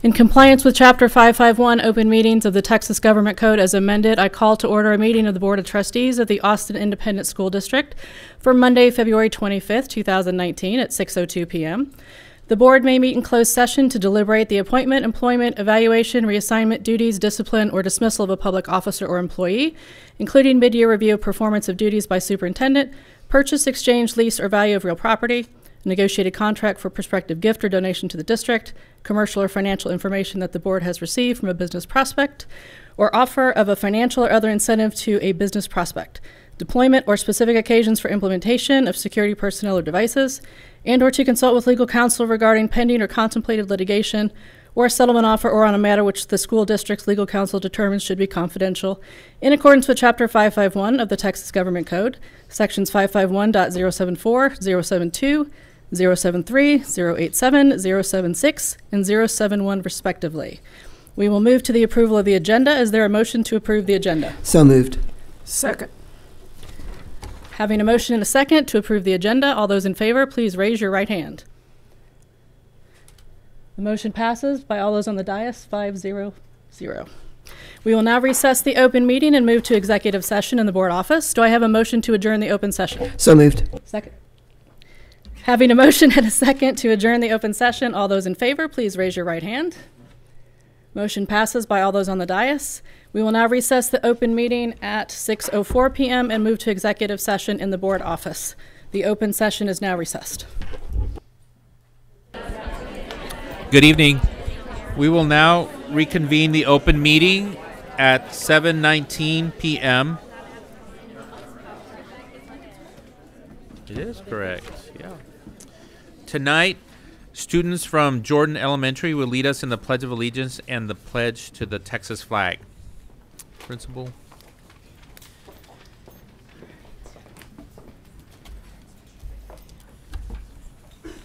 In compliance with Chapter 551 Open Meetings of the Texas Government Code as amended, I call to order a meeting of the Board of Trustees of the Austin Independent School District for Monday, February 25th, 2019 at 6:02 p.m. The board may meet in closed session to deliberate the appointment, employment, evaluation, reassignment, duties, discipline, or dismissal of a public officer or employee, including mid-year review of performance of duties by superintendent, purchase, exchange, lease, or value of real property, negotiated contract for prospective gift or donation to the district, commercial or financial information that the board has received from a business prospect, or offer of a financial or other incentive to a business prospect, deployment or specific occasions for implementation of security personnel or devices, and or to consult with legal counsel regarding pending or contemplated litigation or a settlement offer or on a matter which the school district's legal counsel determines should be confidential in accordance with Chapter 551 of the Texas Government Code, Sections 551.074, 072, 073, 087, 076, and 071 respectively. We will move to the approval of the agenda. Is there a motion to approve the agenda? So moved. Second. Having a motion and a second to approve the agenda, all those in favor, please raise your right hand. The motion passes by all those on the dais, 5-0-0. We will now recess the open meeting and move to executive session in the board office. Do I have a motion to adjourn the open session? So moved. Second. Having a motion and a second to adjourn the open session, all those in favor, please raise your right hand. Motion passes by all those on the dais. We will now recess the open meeting at 6:04 p.m. and move to executive session in the board office. The open session is now recessed. Good evening. We will now reconvene the open meeting at 7:19 p.m. It is correct, yeah. Tonight, students from Jordan Elementary will lead us in the Pledge of Allegiance and the pledge to the Texas flag. Principal.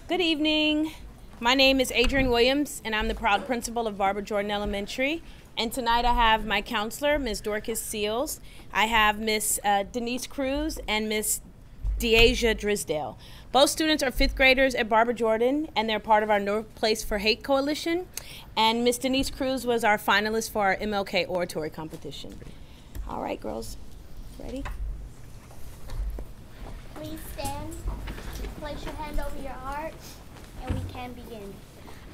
Good evening. My name is Adrienne Williams, and I'm the proud principal of Barbara Jordan Elementary. And tonight I have my counselor, Ms. Dorcas Seals. I have Ms. Denise Cruz and Ms. Deasia Drisdale. Both students are fifth graders at Barbara Jordan, and they're part of our No Place for Hate Coalition. And Ms. Denise Cruz was our finalist for our MLK oratory competition. All right, girls, ready? Please stand, place your hand over your heart, and we can begin.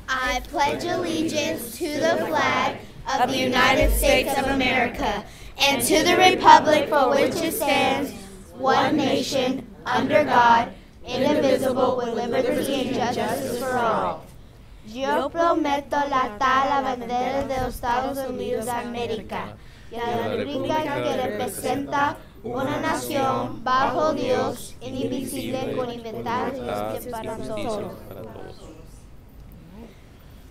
I pledge allegiance to the flag of the United States of America and to the republic for which it stands, one nation, under God, indivisible, with liberty and justice for all. Yo prometo latar la bandera de los Estados Unidos de América y a la república que representa una nación bajo Dios, indivisible, con libertad y justicia para todos.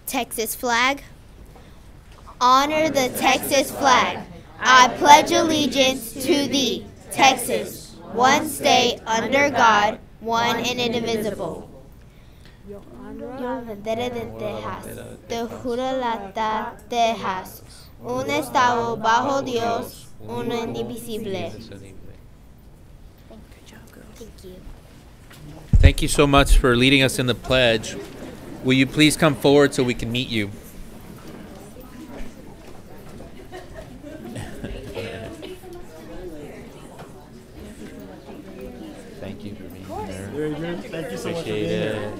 Texas flag. Honor the Texas flag. I pledge allegiance to thee, Texas, one state under God, one and indivisible. Yo la bandera de Texas, te juro latar Texas, un estado bajo Dios, uno indivisible. Thank you. Thank you so much for leading us in the pledge. Will you please come forward so we can meet you? Thank you for being here. Very good. Thank you so much for being Appreciate here.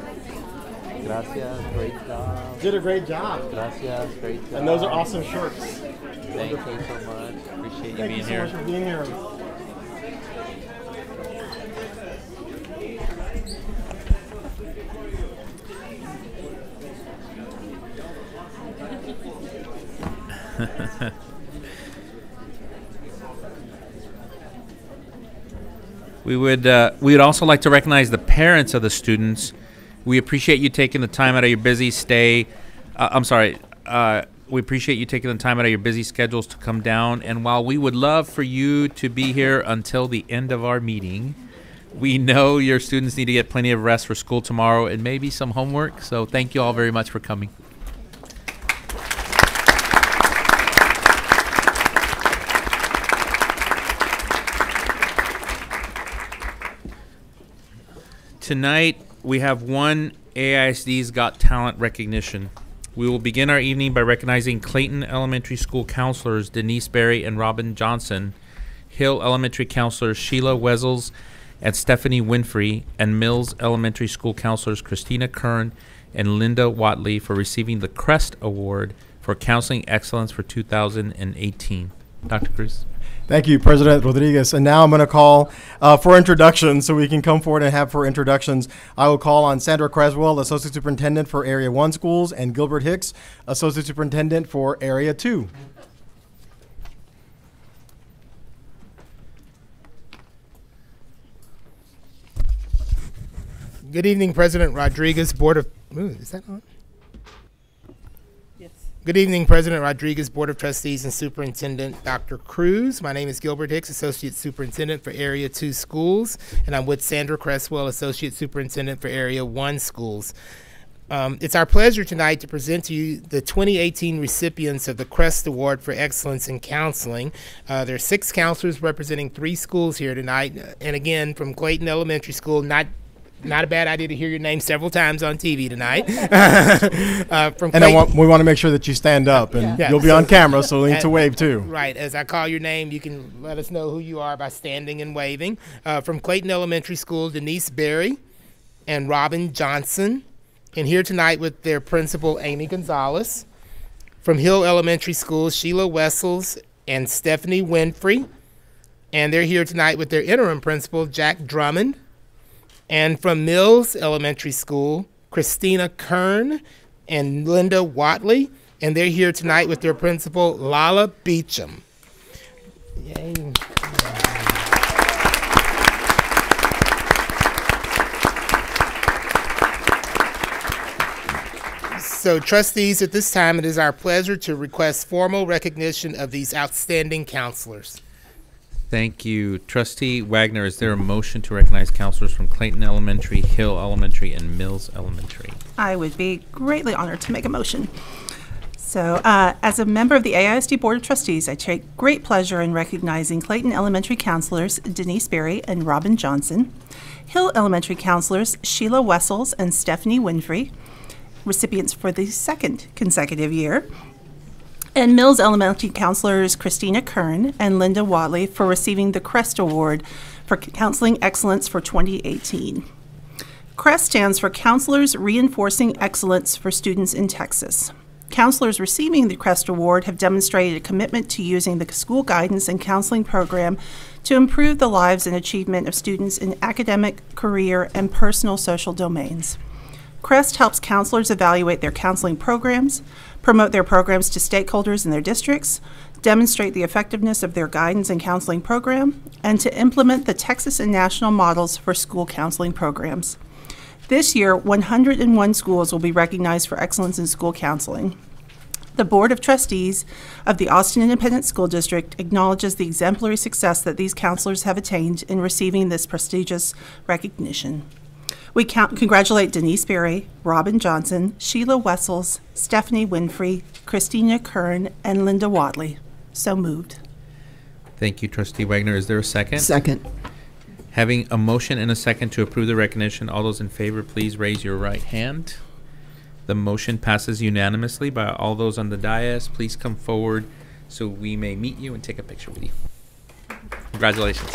it. Gracias, great job. Did a great job. Gracias, great job. And those are awesome shorts. Thank you so much. Appreciate you Thank being you so here. much for being here. We would also like to recognize the parents of the students. We appreciate you taking the time out of your busy stay. We appreciate you taking the time out of your busy schedules to come down. And while we would love for you to be here until the end of our meeting, we know your students need to get plenty of rest for school tomorrow and maybe some homework. So thank you all very much for coming. Tonight, we have one AISD's Got Talent recognition. We will begin our evening by recognizing Clayton Elementary School counselors Denise Berry and Robin Johnson, Hill Elementary counselors Sheila Wessels and Stephanie Winfrey, and Mills Elementary School counselors Christina Kern and Linda Watley for receiving the CREST Award for Counseling Excellence for 2018. Dr. Cruz. Thank you, President Rodriguez. And now I'm going to call for introductions, so we can come forward and have for introductions. I will call on Sandra Creswell, Associate Superintendent for Area 1 Schools, and Gilbert Hicks, Associate Superintendent for Area 2. Good evening, President Rodriguez, Board of... is that on? Good evening, President Rodriguez, Board of Trustees, and Superintendent Dr. Cruz. My name is Gilbert Hicks, Associate Superintendent for Area 2 Schools, and I'm with Sandra Creswell, Associate Superintendent for Area 1 Schools. It's our pleasure tonight to present to you the 2018 recipients of the CREST Award for Excellence in Counseling. There are 6 counselors representing 3 schools here tonight, and again, from Clayton Elementary School, not a bad idea to hear your name several times on TV tonight. We want to make sure that you stand up, and you'll be on camera, so we need to wave too. Right. As I call your name, you can let us know who you are by standing and waving. From Clayton Elementary School, Denise Berry and Robin Johnson, and here tonight with their principal, Amy Gonzalez. From Hill Elementary School, Sheila Wessels and Stephanie Winfrey, and they're here tonight with their interim principal, Jack Drummond. And from Mills Elementary School, Christina Kern and Linda Watley, and they're here tonight with their principal, Lala Beecham. Yay. So, trustees, at this time, it is our pleasure to request formal recognition of these outstanding counselors. Thank you. Trustee Wagner, is there a motion to recognize counselors from Clayton Elementary, Hill Elementary, and Mills Elementary? I would be greatly honored to make a motion. So, as a member of the AISD Board of Trustees, I take great pleasure in recognizing Clayton Elementary counselors Denise Berry and Robin Johnson, Hill Elementary counselors Sheila Wessels and Stephanie Winfrey, recipients for the 2nd consecutive year, and Mills Elementary counselors Christina Kern and Linda Watley for receiving the CREST Award for Counseling Excellence for 2018. CREST stands for Counselors Reinforcing Excellence for Students in Texas. Counselors receiving the CREST Award have demonstrated a commitment to using the school guidance and counseling program to improve the lives and achievement of students in academic, career, and personal social domains. CREST helps counselors evaluate their counseling programs, promote their programs to stakeholders in their districts, demonstrate the effectiveness of their guidance and counseling program, and to implement the Texas and national models for school counseling programs. This year, 101 schools will be recognized for excellence in school counseling. The Board of Trustees of the Austin Independent School District acknowledges the exemplary success that these counselors have attained in receiving this prestigious recognition. We congratulate Denise Berry, Robin Johnson, Sheila Wessels, Stephanie Winfrey, Christina Kern, and Linda Watley. So moved. Thank you, Trustee Wagner. Is there a second? Second. Having a motion and a second to approve the recognition, all those in favor, please raise your right hand. The motion passes unanimously. By all those on the dais, please come forward so we may meet you and take a picture with you. Congratulations.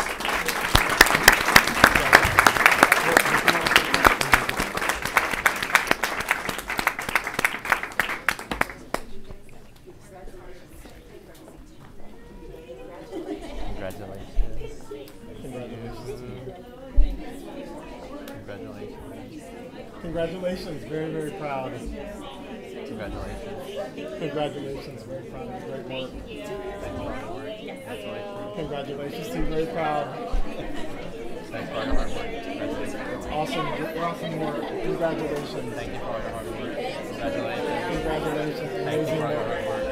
Congratulations, very, very proud. Congratulations. Congratulations, very proud of your great work. Congratulations to you, very proud. Thanks for all your hard work. Congratulations. It's awesome, awesome work. Congratulations. Thank you for all your hard work. Congratulations. Congratulations, Thanks amazing for all your work. hard work.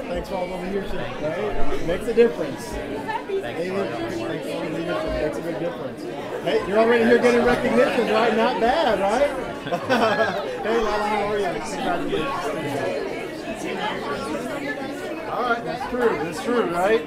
Thanks for all the leadership, right? Makes a difference. Thanks for all your hard work. Thanks for all the leadership, makes a big difference. Hey, you're already here getting recognition, right? Not bad, right? Hey, Lala, how are you? Congratulations to you. All right, that's true, right?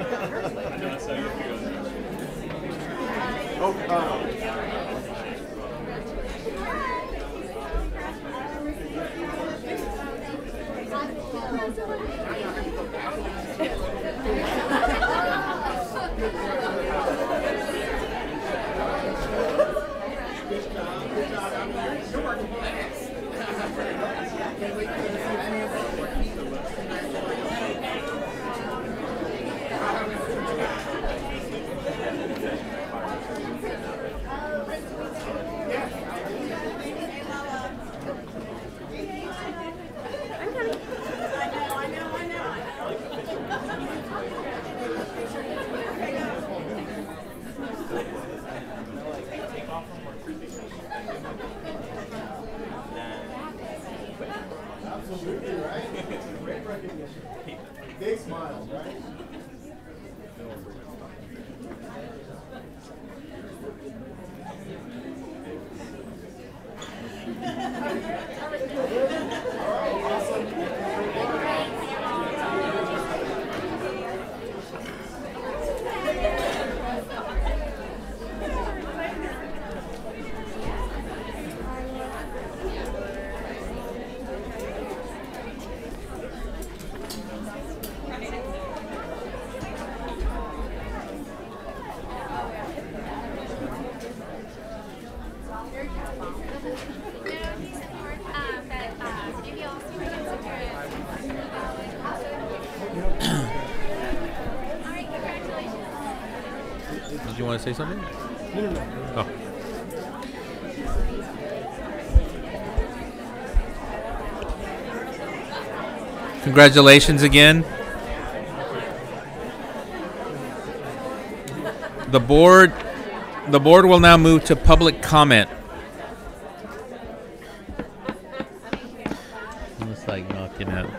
Big smiles, right? Did you want to say something? No. Oh. Congratulations again. The board will now move to public comment. It's like knocking out.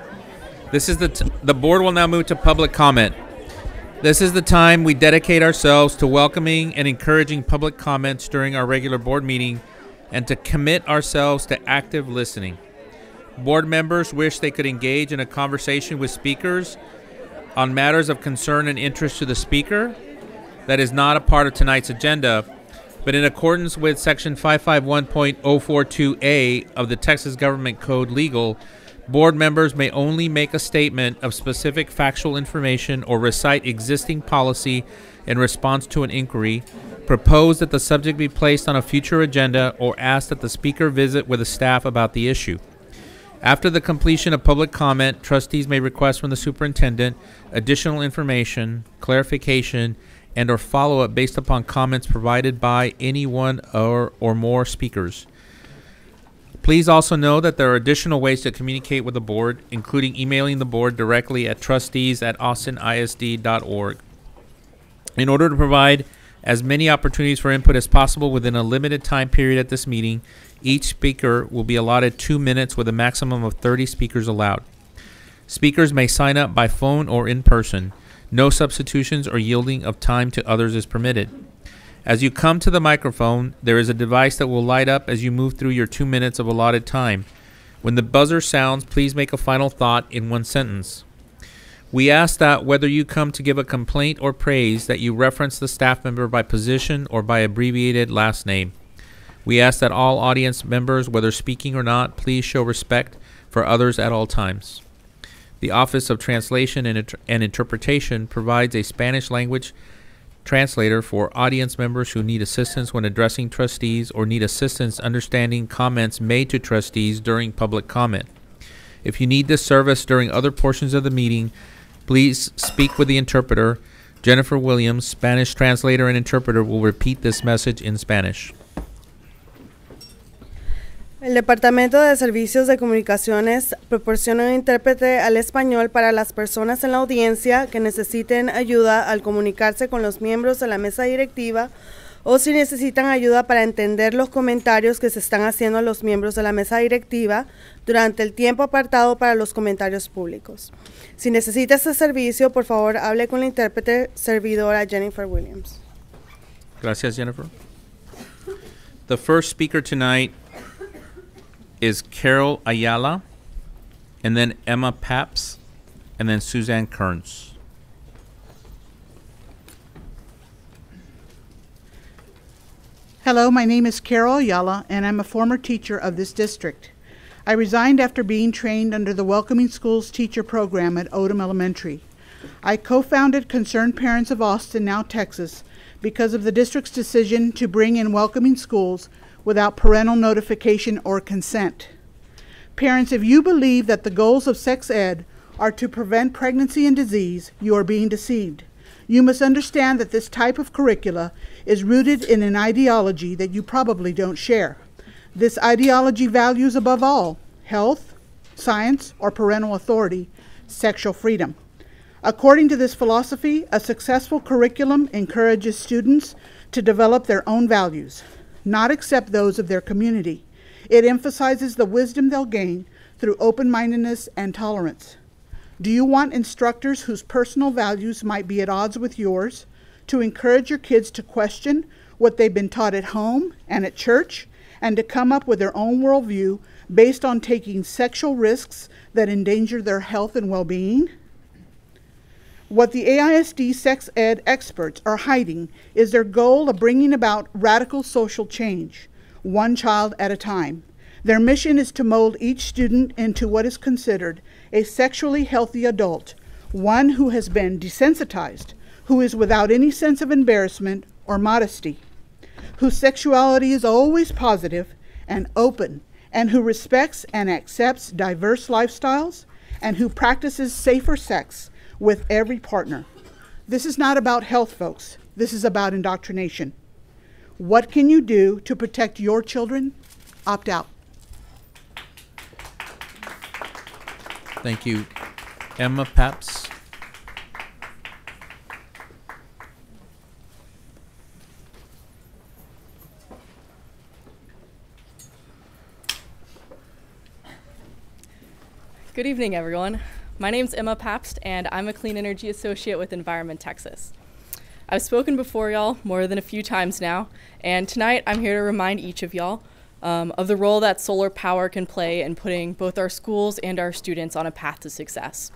This is the board will now move to public comment. This is the time we dedicate ourselves to welcoming and encouraging public comments during our regular board meeting and to commit ourselves to active listening. Board members wish they could engage in a conversation with speakers on matters of concern and interest to the speaker that is not a part of tonight's agenda, but in accordance with Section 551.042A of the Texas Government Code Legal, board members may only make a statement of specific factual information or recite existing policy in response to an inquiry, propose that the subject be placed on a future agenda, or ask that the speaker visit with the staff about the issue. After the completion of public comment, trustees may request from the superintendent additional information, clarification, and or follow-up based upon comments provided by any one or more speakers. Please also know that there are additional ways to communicate with the board, including emailing the board directly at trustees@austinisd.org. In order to provide as many opportunities for input as possible within a limited time period at this meeting, each speaker will be allotted 2 minutes with a maximum of 30 speakers allowed. Speakers may sign up by phone or in person. No substitutions or yielding of time to others is permitted. As you come to the microphone, there is a device that will light up as you move through your 2 minutes of allotted time. When the buzzer sounds, please make a final thought in one sentence. We ask that whether you come to give a complaint or praise, that you reference the staff member by position or by abbreviated last name. We ask that all audience members, whether speaking or not, please show respect for others at all times. The Office of Translation and Interpretation provides a Spanish language translator for audience members who need assistance when addressing trustees or need assistance understanding comments made to trustees during public comment. If you need this service during other portions of the meeting, please speak with the interpreter. Jennifer Williams, Spanish translator and interpreter, will repeat this message in Spanish. El Departamento de Servicios de Comunicaciones proporciona un intérprete al español para las personas en la audiencia que necesiten ayuda al comunicarse con los miembros de la mesa directiva o si necesitan ayuda para entender los comentarios que se están haciendo a los miembros de la mesa directiva durante el tiempo apartado para los comentarios públicos. Si necesita este servicio, por favor, hable con la intérprete servidora Jennifer Williams. Gracias, Jennifer. The first speaker tonight is Carol Ayala, and then Emma Paps, and then Suzanne Kearns. Hello, my name is Carol Ayala, and I'm a former teacher of this district. I resigned after being trained under the Welcoming Schools teacher program at Odom Elementary. I co-founded Concerned Parents of Austin, now Texas, because of the district's decision to bring in Welcoming Schools without parental notification or consent. Parents, if you believe that the goals of sex ed are to prevent pregnancy and disease, you are being deceived. You must understand that this type of curricula is rooted in an ideology that you probably don't share. This ideology values above all health, science, or parental authority, sexual freedom. According to this philosophy, a successful curriculum encourages students to develop their own values, not accept those of their community. It emphasizes the wisdom they'll gain through open-mindedness and tolerance. Do you want instructors whose personal values might be at odds with yours to encourage your kids to question what they've been taught at home and at church, and to come up with their own worldview based on taking sexual risks that endanger their health and well-being? What the AISD sex ed experts are hiding is their goal of bringing about radical social change, one child at a time. Their mission is to mold each student into what is considered a sexually healthy adult, one who has been desensitized, who is without any sense of embarrassment or modesty, whose sexuality is always positive and open, and who respects and accepts diverse lifestyles, and who practices safer sex with every partner. This is not about health, folks. This is about indoctrination. What can you do to protect your children? Opt out. Thank you. Emma Paps. Good evening, everyone. My name's Emma Pabst, and I'm a Clean Energy Associate with Environment Texas. I've spoken before y'all more than a few times now, and tonight I'm here to remind each of y'all of the role that solar power can play in putting both our schools and our students on a path to success.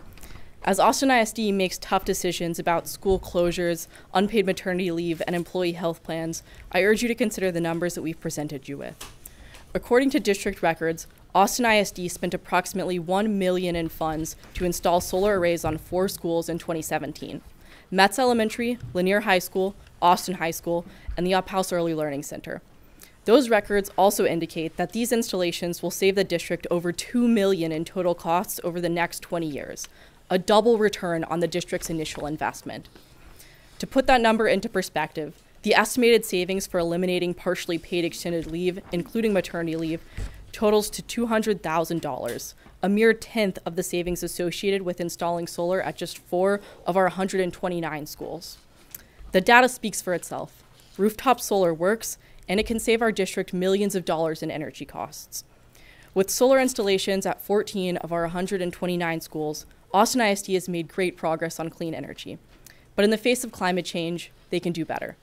As Austin ISD makes tough decisions about school closures, unpaid maternity leave, and employee health plans, I urge you to consider the numbers that we've presented you with. According to district records, Austin ISD spent approximately $1 million in funds to install solar arrays on 4 schools in 2017: Metz Elementary, Lanier High School, Austin High School, and the Uphouse Early Learning Center. Those records also indicate that these installations will save the district over $2 million in total costs over the next 20 years, a double return on the district's initial investment. To put that number into perspective, the estimated savings for eliminating partially paid extended leave, including maternity leave, totals to $200,000, a mere tenth of the savings associated with installing solar at just 4 of our 129 schools. The data speaks for itself. Rooftop solar works, and it can save our district millions of dollars in energy costs. With solar installations at 14 of our 129 schools, Austin ISD has made great progress on clean energy. But in the face of climate change, they can do better.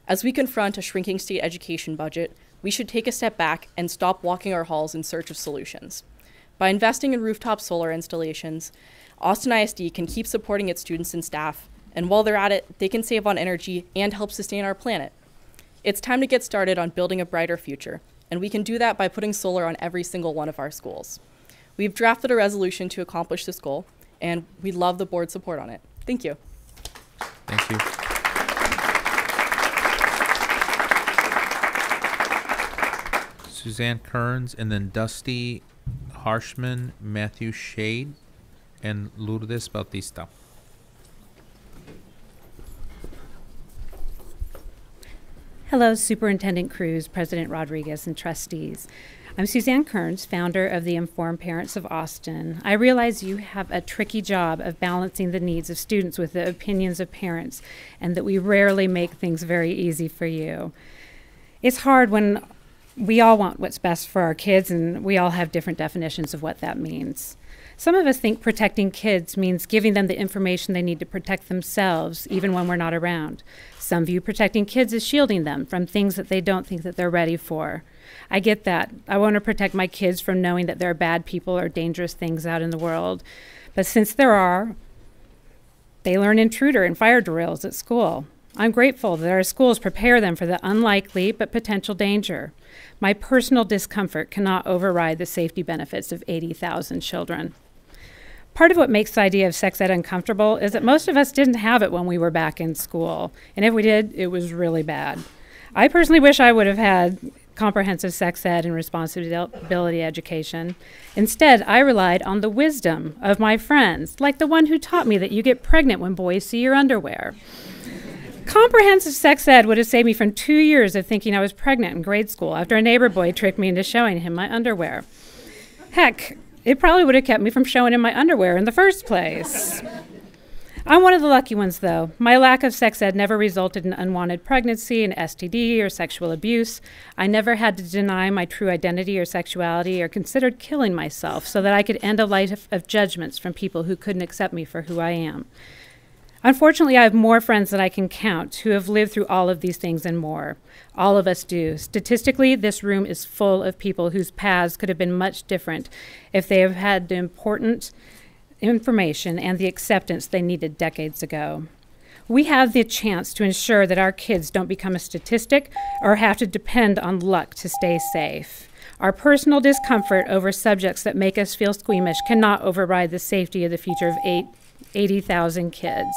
As we confront a shrinking state education budget, we should take a step back and stop walking our halls in search of solutions. By investing in rooftop solar installations, Austin ISD can keep supporting its students and staff, and while they're at it, they can save on energy and help sustain our planet. It's time to get started on building a brighter future, and we can do that by putting solar on every single one of our schools. We've drafted a resolution to accomplish this goal, and we'd love the board's support on it. Thank you. Thank you. Suzanne Kearns, and then Dusty Harshman, Matthew Shade, and Lourdes Bautista. Hello, Superintendent Cruz, President Rodriguez, and trustees. I'm Suzanne Kearns, founder of the Informed Parents of Austin. I realize you have a tricky job of balancing the needs of students with the opinions of parents, and that we rarely make things very easy for you. It's hard when we all want what's best for our kids, and we all have different definitions of what that means. Some of us think protecting kids means giving them the information they need to protect themselves, even when we're not around. Some view protecting kids as shielding them from things that they don't think that they're ready for. I get that. I want to protect my kids from knowing that there are bad people or dangerous things out in the world. But since there are, they learn intruder and fire drills at school. I'm grateful that our schools prepare them for the unlikely but potential danger. My personal discomfort cannot override the safety benefits of 80,000 children. Part of what makes the idea of sex ed uncomfortable is that most of us didn't have it when we were back in school. And if we did, it was really bad. I personally wish I would have had comprehensive sex ed and responsibility education. Instead, I relied on the wisdom of my friends, like the one who taught me that you get pregnant when boys see your underwear. Comprehensive sex ed would have saved me from 2 years of thinking I was pregnant in grade school after a neighbor boy tricked me into showing him my underwear. Heck, it probably would have kept me from showing him my underwear in the first place. I'm one of the lucky ones, though. My lack of sex ed never resulted in unwanted pregnancy, an STD, or sexual abuse. I never had to deny my true identity or sexuality or considered killing myself so that I could end a life of judgments from people who couldn't accept me for who I am. Unfortunately, I have more friends than I can count who have lived through all of these things and more. All of us do. Statistically, this room is full of people whose paths could have been much different if they have had the important information and the acceptance they needed decades ago. We have the chance to ensure that our kids don't become a statistic or have to depend on luck to stay safe. Our personal discomfort over subjects that make us feel squeamish cannot override the safety of the future of 80,000 kids.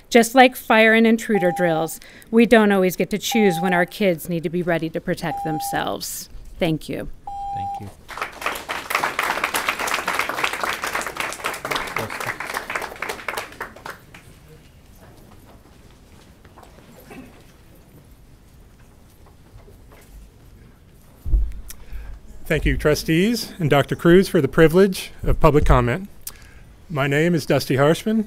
Just like fire and intruder drills, we don't always get to choose when our kids need to be ready to protect themselves. Thank you. Thank you. Thank you, trustees and Dr. Cruz, for the privilege of public comment. My name is Dusty Harshman.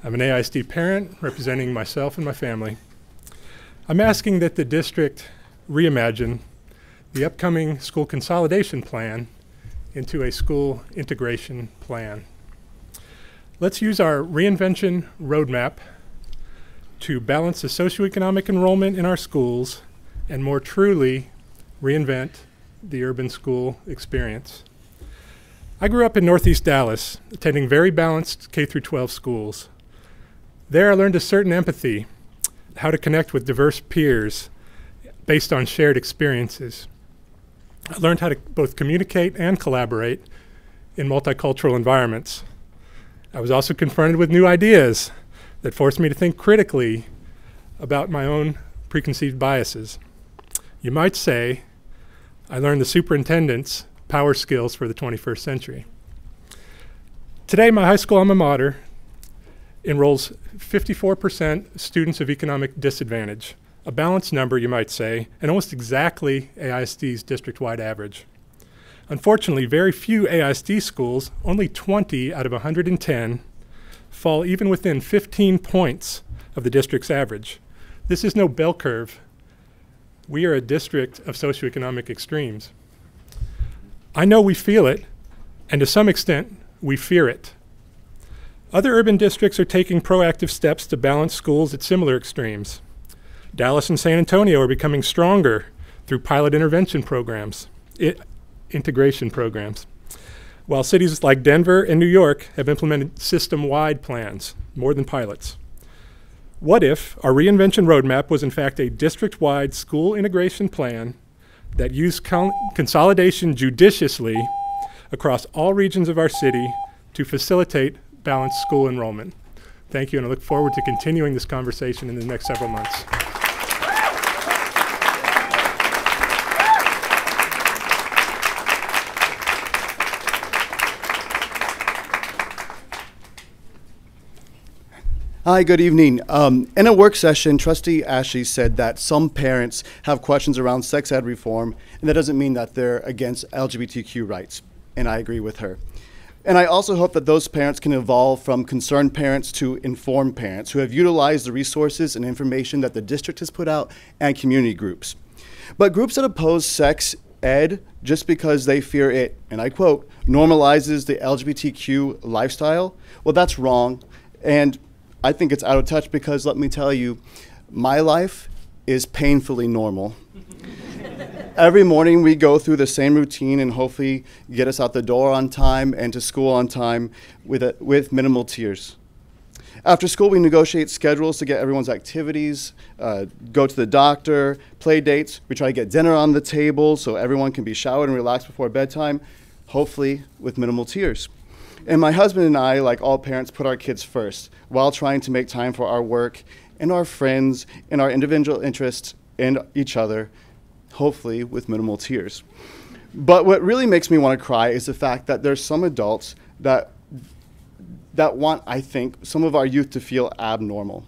I'm an AISD parent representing myself and my family. I'm asking that the district reimagine the upcoming school consolidation plan into a school integration plan. Let's use our reinvention roadmap to balance the socioeconomic enrollment in our schools and more truly reinvent the urban school experience. I grew up in Northeast Dallas, attending very balanced K-12 schools. There I learned a certain empathy, how to connect with diverse peers based on shared experiences. I learned how to both communicate and collaborate in multicultural environments. I was also confronted with new ideas that forced me to think critically about my own preconceived biases. You might say I learned the superintendent's power skills for the 21st century. Today, my high school alma mater enrolls 54% students of economic disadvantage, a balanced number, you might say, and almost exactly AISD's district-wide average. Unfortunately, very few AISD schools, only 20 out of 110, fall even within 15 points of the district's average. This is no bell curve. We are a district of socioeconomic extremes. I know we feel it, and to some extent, we fear it. Other urban districts are taking proactive steps to balance schools at similar extremes. Dallas and San Antonio are becoming stronger through pilot intervention programs, integration programs, while cities like Denver and New York have implemented system-wide plans, more than pilots. What if our reinvention roadmap was in fact a district-wide school integration plan that used consolidation judiciously across all regions of our city to facilitate balanced school enrollment? Thank you, and I look forward to continuing this conversation in the next several months. Hi, good evening. In a work session, Trustee Ashley said that some parents have questions around sex ed reform, and that doesn't mean that they're against LGBTQ rights, and I agree with her. And I also hope that those parents can evolve from concerned parents to informed parents who have utilized the resources and information that the district has put out and community groups. But groups that oppose sex ed just because they fear it, and I quote, normalizes the LGBTQ lifestyle, well, that's wrong. And I think it's out of touch because, let me tell you, my life is painfully normal. Every morning we go through the same routine and hopefully get us out the door on time and to school on time with minimal tears. After school, we negotiate schedules to get everyone's activities, go to the doctor, play dates. We try to get dinner on the table so everyone can be showered and relaxed before bedtime, hopefully with minimal tears. And my husband and I, like all parents, put our kids first while trying to make time for our work and our friends and our individual interests and each other, hopefully with minimal tears. But what really makes me want to cry is the fact that there's some adults that want, I think, some of our youth to feel abnormal.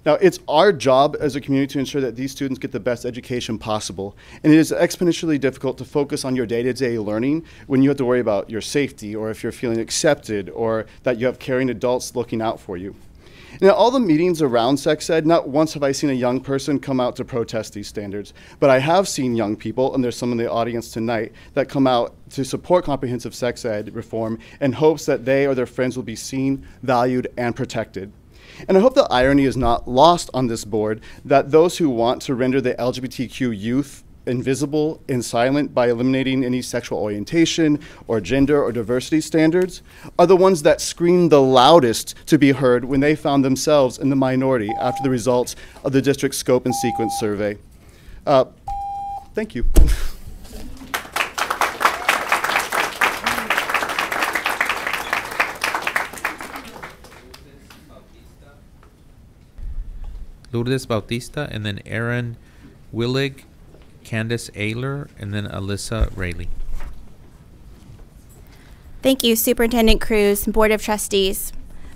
Now, it's our job as a community to ensure that these students get the best education possible, and it is exponentially difficult to focus on your day-to-day learning when you have to worry about your safety, or if you're feeling accepted, or that you have caring adults looking out for you. And at all the meetings around sex ed, not once have I seen a young person come out to protest these standards, but I have seen young people, and there's some in the audience tonight, that come out to support comprehensive sex ed reform in hopes that they or their friends will be seen, valued, and protected. And I hope the irony is not lost on this board that those who want to render the LGBTQ youth invisible and silent by eliminating any sexual orientation or gender or diversity standards are the ones that screamed the loudest to be heard when they found themselves in the minority after the results of the district scope and sequence survey. Thank you. Lourdes Bautista, and then Aaron Willig, Candace Ayler, and then Alyssa Rayleigh. Thank you, Superintendent Cruz and Board of Trustees.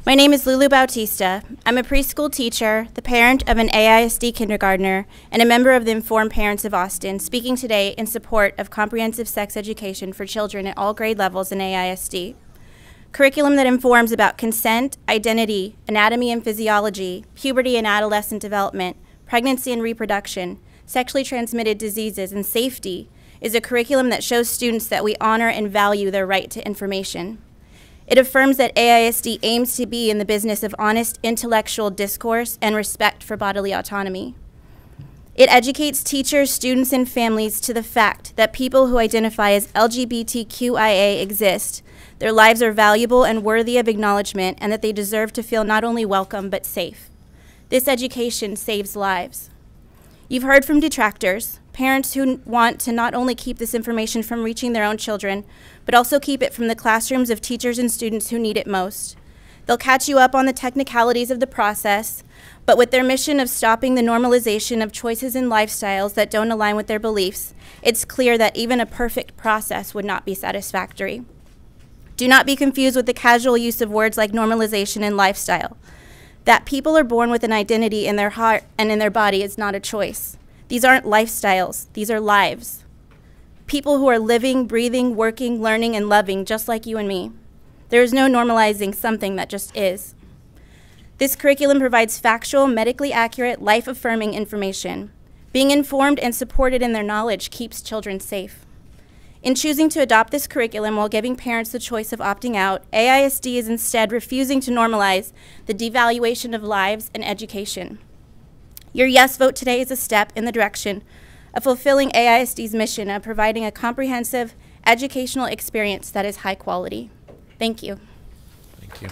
My name is Lulu Bautista. I'm a preschool teacher, the parent of an AISD kindergartner, and a member of the Informed Parents of Austin, speaking today in support of comprehensive sex education for children at all grade levels in AISD. Curriculum that informs about consent, identity, anatomy and physiology, puberty and adolescent development, pregnancy and reproduction, sexually transmitted diseases, and safety is a curriculum that shows students that we honor and value their right to information. It affirms that AISD aims to be in the business of honest intellectual discourse and respect for bodily autonomy. It educates teachers, students, and families to the fact that people who identify as LGBTQIA exist, their lives are valuable and worthy of acknowledgement, and that they deserve to feel not only welcome but safe. This education saves lives. You've heard from detractors, parents who want to not only keep this information from reaching their own children, but also keep it from the classrooms of teachers and students who need it most. They'll catch you up on the technicalities of the process, but with their mission of stopping the normalization of choices and lifestyles that don't align with their beliefs, it's clear that even a perfect process would not be satisfactory. Do not be confused with the casual use of words like normalization and lifestyle. That people are born with an identity in their heart and in their body is not a choice. These aren't lifestyles, these are lives. People who are living, breathing, working, learning, and loving just like you and me. There is no normalizing something that just is. This curriculum provides factual, medically accurate, life-affirming information. Being informed and supported in their knowledge keeps children safe. In choosing to adopt this curriculum while giving parents the choice of opting out, AISD is instead refusing to normalize the devaluation of lives and education. Your yes vote today is a step in the direction of fulfilling AISD's mission of providing a comprehensive educational experience that is high quality. Thank you. Thank you.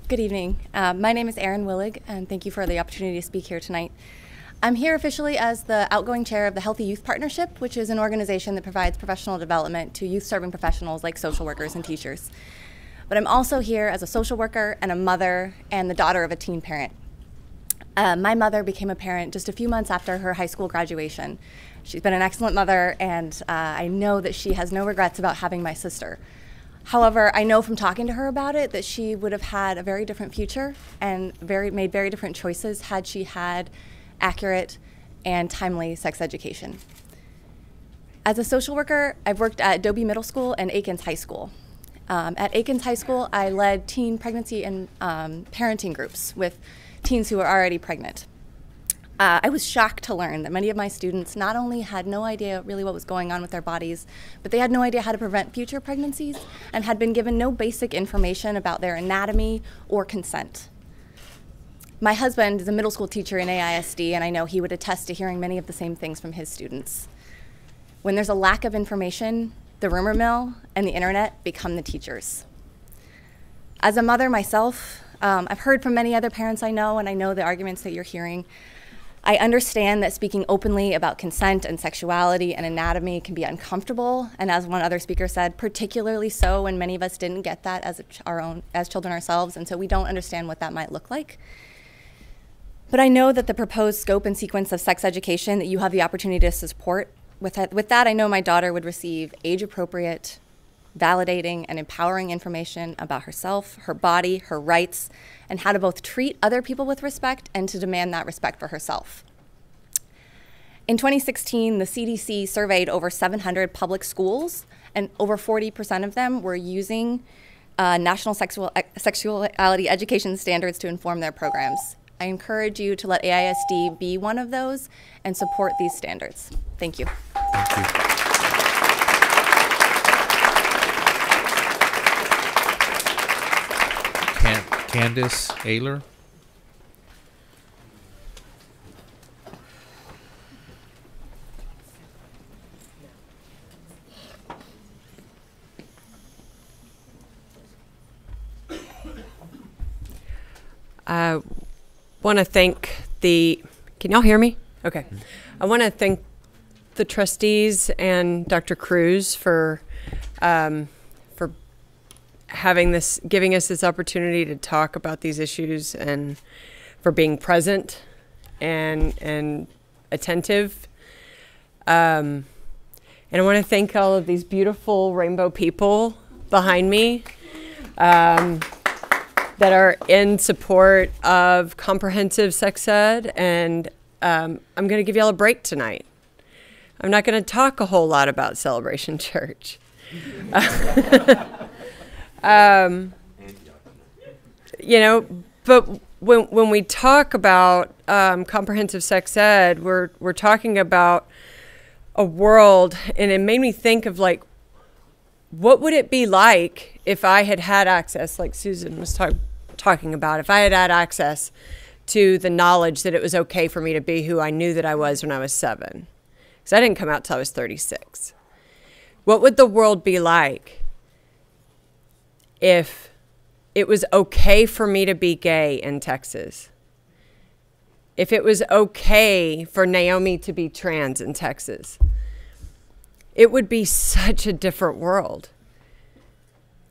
Good evening. My name is Erin Willig, and thank you for the opportunity to speak here tonight. I'm here officially as the outgoing chair of the Healthy Youth Partnership, which is an organization that provides professional development to youth-serving professionals like social workers and teachers. But I'm also here as a social worker and a mother and the daughter of a teen parent. My mother became a parent just a few months after her high school graduation. She's been an excellent mother, and I know that she has no regrets about having my sister. However, I know from talking to her about it that she would have had a very different future and made very different choices had she had accurate and timely sex education. As a social worker, I've worked at Dobie Middle School and Aikens High School. At Aikens High School, I led teen pregnancy and parenting groups with teens who were already pregnant. I was shocked to learn that many of my students not only had no idea really what was going on with their bodies, but they had no idea how to prevent future pregnancies and had been given no basic information about their anatomy or consent. My husband is a middle school teacher in AISD, and I know he would attest to hearing many of the same things from his students. When there's a lack of information, the rumor mill and the internet become the teachers. As a mother myself, I've heard from many other parents I know, and I know the arguments that you're hearing. I understand that speaking openly about consent and sexuality and anatomy can be uncomfortable, and as one other speaker said, particularly so when many of us didn't get that as children ourselves, and so we don't understand what that might look like. But I know that the proposed scope and sequence of sex education that you have the opportunity to support, with that I know my daughter would receive age-appropriate, validating, and empowering information about herself, her body, her rights, and how to both treat other people with respect and to demand that respect for herself. In 2016, the CDC surveyed over 700 public schools, and over 40% of them were using national sexuality education standards to inform their programs. I encourage you to let AISD be one of those and support these standards. Thank you. Thank you. Candace Ayler. I want to thank can y'all hear me? Okay. I want to thank the trustees and Dr. Cruz for giving us this opportunity to talk about these issues and for being present and attentive. And I want to thank all of these beautiful rainbow people behind me that are in support of comprehensive sex ed. And I'm going to give y'all a break tonight. I'm not going to talk a whole lot about Celebration Church. You know, but when we talk about comprehensive sex ed, we're talking about a world, and it made me think of like, what would it be like if I had had access, like Susan was talking about, if I had had access to the knowledge that it was okay for me to be who I knew that I was when I was 7, because I didn't come out till I was 36. What would the world be like if it was okay for me to be gay in Texas? If it was okay for Naomi to be trans in Texas? It would be such a different world.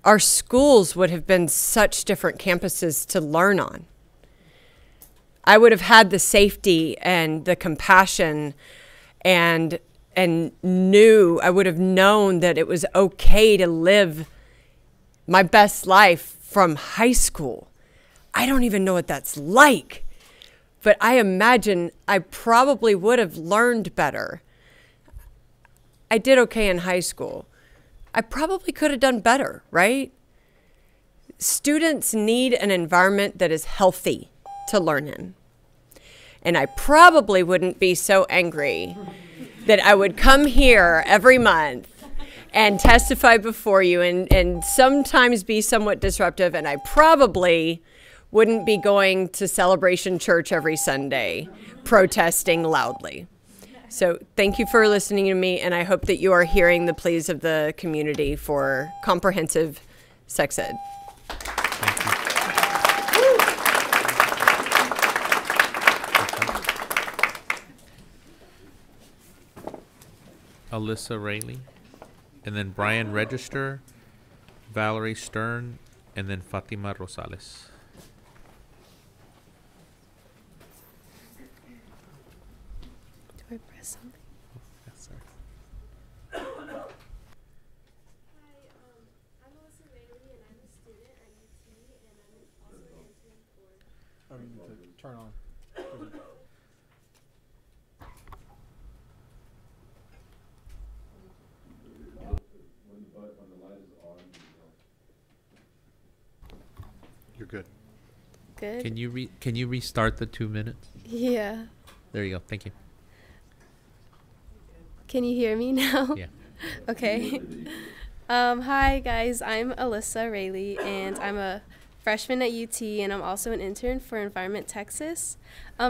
Our schools would have been such different campuses to learn on. I would have had the safety and the compassion and I would have known that it was okay to live my best life from high school. I don't even know what that's like, but I imagine I probably would have learned better. I did okay in high school. I probably could have done better, right? Students need an environment that is healthy to learn in. And I probably wouldn't be so angry that I would come here every month and testify before you and sometimes be somewhat disruptive, and I probably wouldn't be going to Celebration Church every Sunday protesting loudly. So thank you for listening to me, and I hope that you are hearing the pleas of the community for comprehensive sex ed. Alyssa Rayleigh, and then Brian Register, Valerie Stern, and then Fatima Rosales. Do I press something? Yes, sir. Hi, I'm Alyssa Rayleigh, and I'm a student at UT, and I'm also an intern for... to turn on. You're good. Good. Can you restart the 2 minutes? Yeah. There you go. Thank you. Can you hear me now? Yeah. Okay. Hi guys, I'm Alyssa Rayleigh, and I'm a freshman at UT, and I'm also an intern for Environment Texas.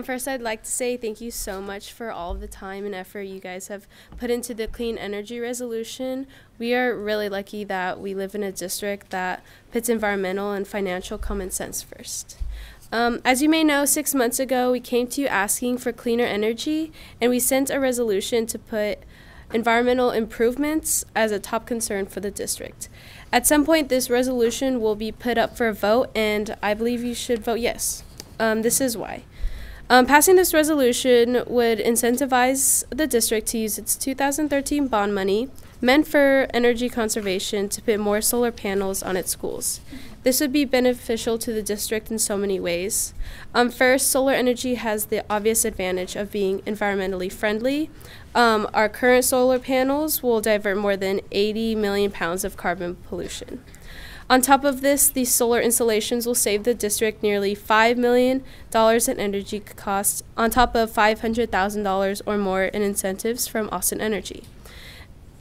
First, I'd like to say thank you so much for all of the time and effort you guys have put into the clean energy resolution. We are really lucky that we live in a district that puts environmental and financial common sense first. As you may know, 6 months ago, we came to you asking for cleaner energy, and we sent a resolution to put environmental improvements as a top concern for the district. At some point, this resolution will be put up for a vote, and I believe you should vote yes. This is why. Passing this resolution would incentivize the district to use its 2013 bond money meant for energy conservation to put more solar panels on its schools. This would be beneficial to the district in so many ways. First, solar energy has the obvious advantage of being environmentally friendly. Our current solar panels will divert more than 80 million pounds of carbon pollution. On top of this, these solar installations will save the district nearly $5 million in energy costs, on top of $500,000 or more in incentives from Austin Energy.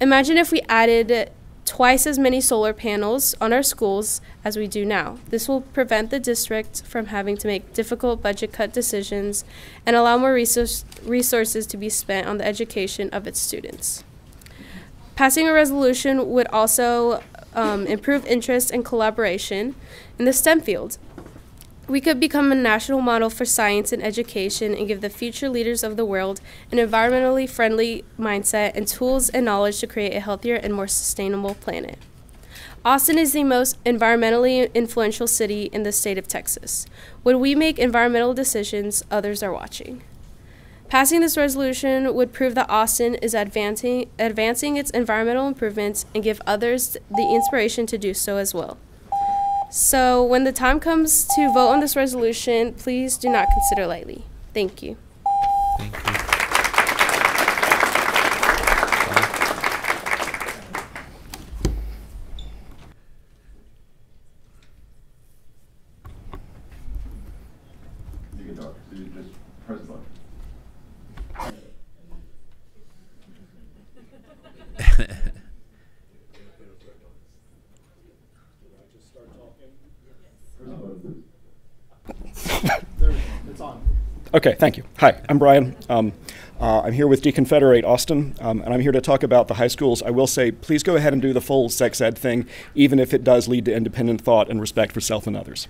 Imagine if we added twice as many solar panels on our schools as we do now. This will prevent the district from having to make difficult budget cut decisions and allow more resources to be spent on the education of its students. Passing a resolution would also improve interest and collaboration in the STEM field. We could become a national model for science and education and give the future leaders of the world an environmentally friendly mindset and tools and knowledge to create a healthier and more sustainable planet. Austin is the most environmentally influential city in the state of Texas. When we make environmental decisions, others are watching. Passing this resolution would prove that Austin is advancing its environmental improvements and give others the inspiration to do so as well. So when the time comes to vote on this resolution, please do not consider lightly. Thank you. Thank you. You can talk, so you just press the button. It's on. Okay, thank you. Hi, I'm Brian. I'm here with Deconfederate Austin, and I'm here to talk about the high schools. I will say, please go ahead and do the full sex ed thing, even if it does lead to independent thought and respect for self and others.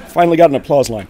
Finally got an applause line.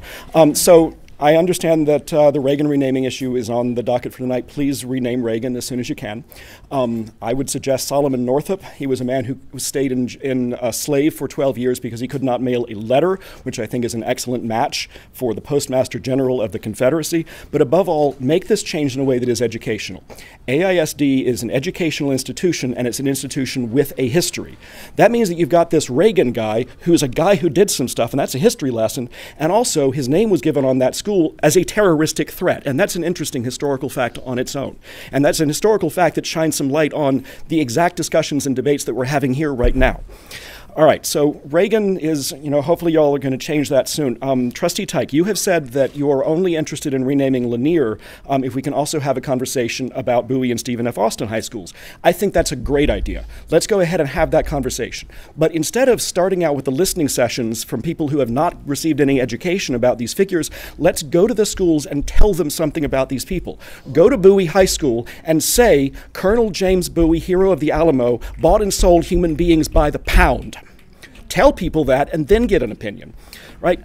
So I understand that the Reagan renaming issue is on the docket for tonight. Please rename Reagan as soon as you can. I would suggest Solomon Northup. He was a man who stayed in a slave for 12 years because he could not mail a letter, which I think is an excellent match for the Postmaster General of the Confederacy. But above all, make this change in a way that is educational. AISD is an educational institution, and it's an institution with a history. That means that you've got this Reagan guy who's a guy who did some stuff, and that's a history lesson, and also his name was given on that school as a terroristic threat, and that's an interesting historical fact on its own. And that's an historical fact that shines some light on the exact discussions and debates that we're having here right now. All right, so Reagan is, hopefully y'all are going to change that soon. Trustee Tyke, you have said that you're only interested in renaming Lanier if we can also have a conversation about Bowie and Stephen F. Austin high schools. I think that's a great idea. Let's go ahead and have that conversation. But instead of starting out with the listening sessions from people who have not received any education about these figures, let's go to the schools and tell them something about these people. Go to Bowie High School and say, Colonel James Bowie, hero of the Alamo, bought and sold human beings by the pound. Tell people that and then get an opinion, right?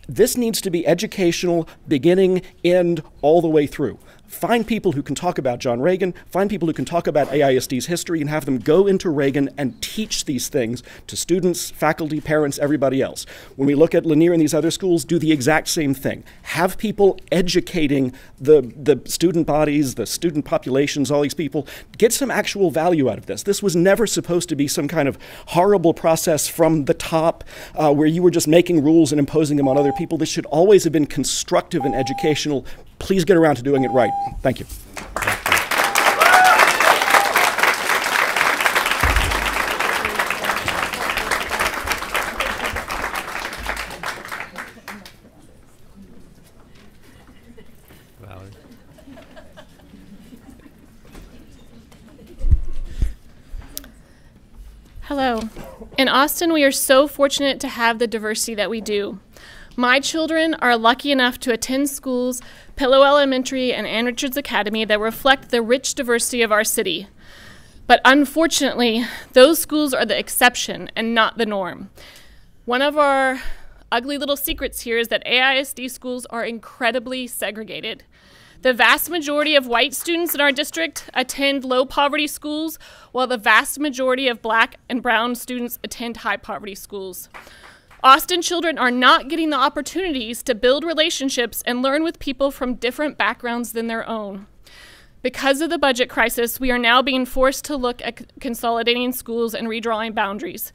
This needs to be educational, beginning, end, all the way through. Find people who can talk about John Reagan, find people who can talk about AISD's history, and have them go into Reagan and teach these things to students, faculty, parents, everybody else. When we look at Lanier and these other schools, do the exact same thing. Have people educating the student bodies, the student populations, all these people. Get some actual value out of this. This was never supposed to be some kind of horrible process from the top where you were just making rules and imposing them on other people. This should always have been constructive and educational. Please get around to doing it right. Thank you. Hello. In Austin, we are so fortunate to have the diversity that we do. My children are lucky enough to attend schools, Pillow Elementary and Ann Richards Academy, that reflect the rich diversity of our city. But unfortunately, those schools are the exception and not the norm. One of our ugly little secrets here is that AISD schools are incredibly segregated. The vast majority of white students in our district attend low poverty schools, while the vast majority of black and brown students attend high poverty schools. Austin children are not getting the opportunities to build relationships and learn with people from different backgrounds than their own. Because of the budget crisis, we are now being forced to look at consolidating schools and redrawing boundaries.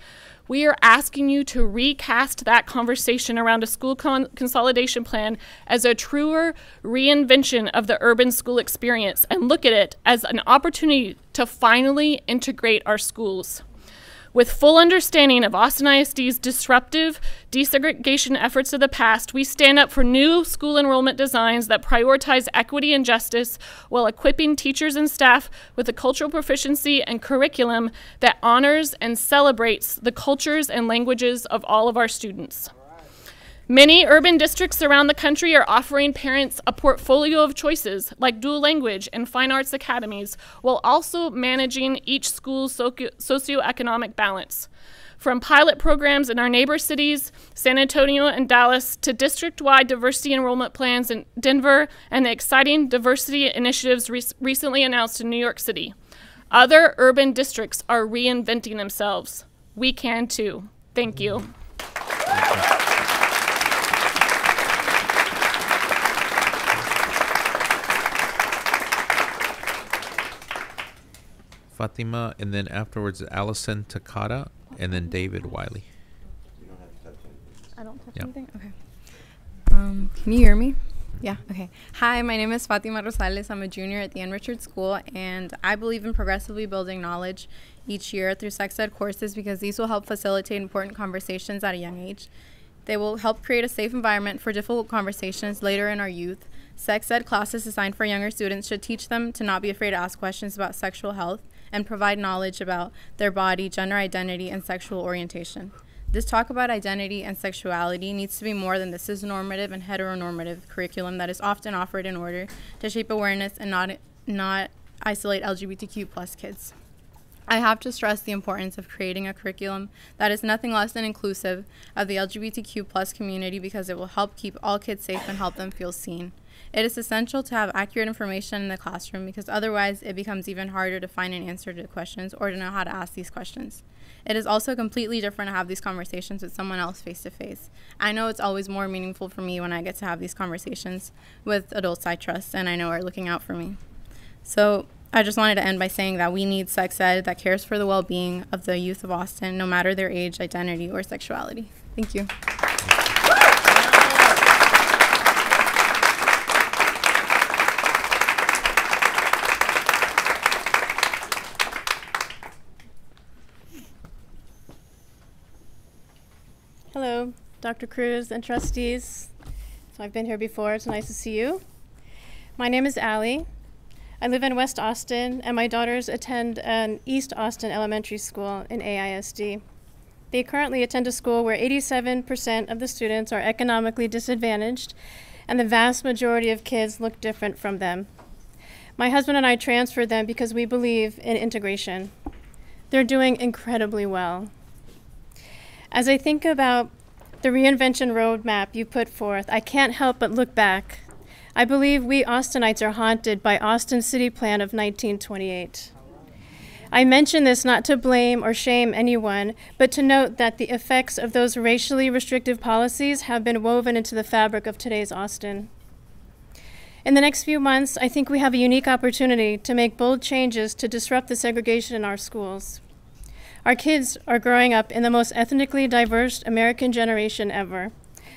We are asking you to recast that conversation around a school consolidation plan as a truer reinvention of the urban school experience and look at it as an opportunity to finally integrate our schools. With full understanding of Austin ISD's disruptive desegregation efforts of the past, we stand up for new school enrollment designs that prioritize equity and justice while equipping teachers and staff with a cultural proficiency and curriculum that honors and celebrates the cultures and languages of all of our students. Many urban districts around the country are offering parents a portfolio of choices like dual language and fine arts academies, while also managing each school's socioeconomic balance. From pilot programs in our neighbor cities, San Antonio and Dallas, to district-wide diversity enrollment plans in Denver and the exciting diversity initiatives recently announced in New York City. Other urban districts are reinventing themselves. We can too. Thank you. Fatima, and then afterwards Allison Takata, and then David Wiley. I don't touch Yep. anything? Okay. Can you hear me? Yeah, okay. Hi, my name is Fatima Rosales. I'm a junior at the Ann Richards School, and I believe in progressively building knowledge each year through sex ed courses because these will help facilitate important conversations at a young age. They will help create a safe environment for difficult conversations later in our youth. Sex ed classes designed for younger students should teach them to not be afraid to ask questions about sexual health and provide knowledge about their body, gender identity, and sexual orientation. This talk about identity and sexuality needs to be more than the cisnormative and heteronormative curriculum that is often offered in order to shape awareness and not isolate LGBTQ+ kids. I have to stress the importance of creating a curriculum that is nothing less than inclusive of the LGBTQ+ community because it will help keep all kids safe and help them feel seen. It is essential to have accurate information in the classroom because otherwise it becomes even harder to find an answer to questions or to know how to ask these questions. It is also completely different to have these conversations with someone else face to face. I know it's always more meaningful for me when I get to have these conversations with adults I trust and I know are looking out for me. So I just wanted to end by saying that we need sex ed that cares for the well-being of the youth of Austin, no matter their age, identity, or sexuality. Thank you. Hello, Dr. Cruz and trustees. So I've been here before. It's nice to see you. My name is Allie. I live in West Austin, and my daughters attend an East Austin elementary school in AISD. They currently attend a school where 87% of the students are economically disadvantaged, and the vast majority of kids look different from them. My husband and I transferred them because we believe in integration. They're doing incredibly well. As I think about the reinvention roadmap you put forth, I can't help but look back. I believe we Austinites are haunted by Austin City Plan of 1928. I mention this not to blame or shame anyone, but to note that the effects of those racially restrictive policies have been woven into the fabric of today's Austin. In the next few months, I think we have a unique opportunity to make bold changes to disrupt the segregation in our schools. Our kids are growing up in the most ethnically diverse American generation ever.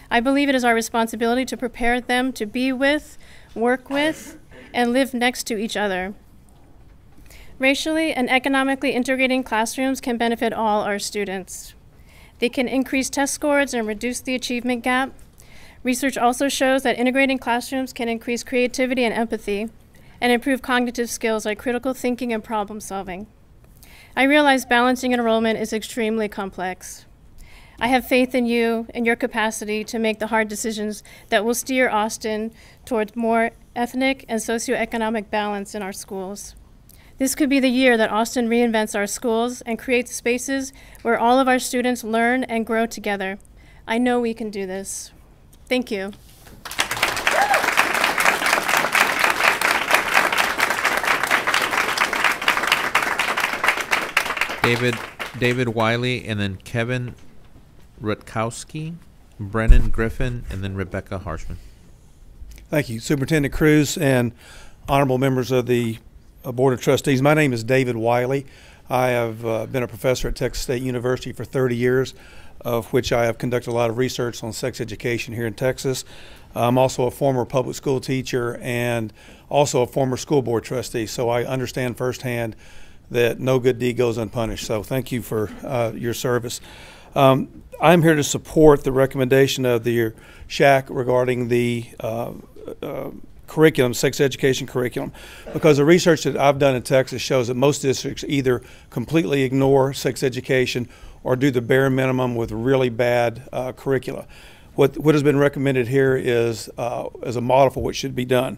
I believe it is our responsibility to prepare them to be with, work with, and live next to each other. Racially and economically integrating classrooms can benefit all our students. They can increase test scores and reduce the achievement gap. Research also shows that integrating classrooms can increase creativity and empathy and improve cognitive skills like critical thinking and problem solving. I realize balancing enrollment is extremely complex. I have faith in you and your capacity to make the hard decisions that will steer Austin towards more ethnic and socioeconomic balance in our schools. This could be the year that Austin reinvents our schools and creates spaces where all of our students learn and grow together. I know we can do this. Thank you. David Wiley, and then Kevin Rutkowski, Brennan Griffin, and then Rebecca Harshman. Thank you, Superintendent Cruz and honorable members of the Board of Trustees. My name is David Wiley. I have been a professor at Texas State University for 30 years, of which I have conducted a lot of research on sex education here in Texas. I'm also a former public school teacher and also a former school board trustee, so I understand firsthand that no good deed goes unpunished. So thank you for your service. I'm here to support the recommendation of the SHAC regarding the curriculum, sex education curriculum, because the research that I've done in Texas shows that most districts either completely ignore sex education or do the bare minimum with really bad curricula. What has been recommended here is as a model for what should be done.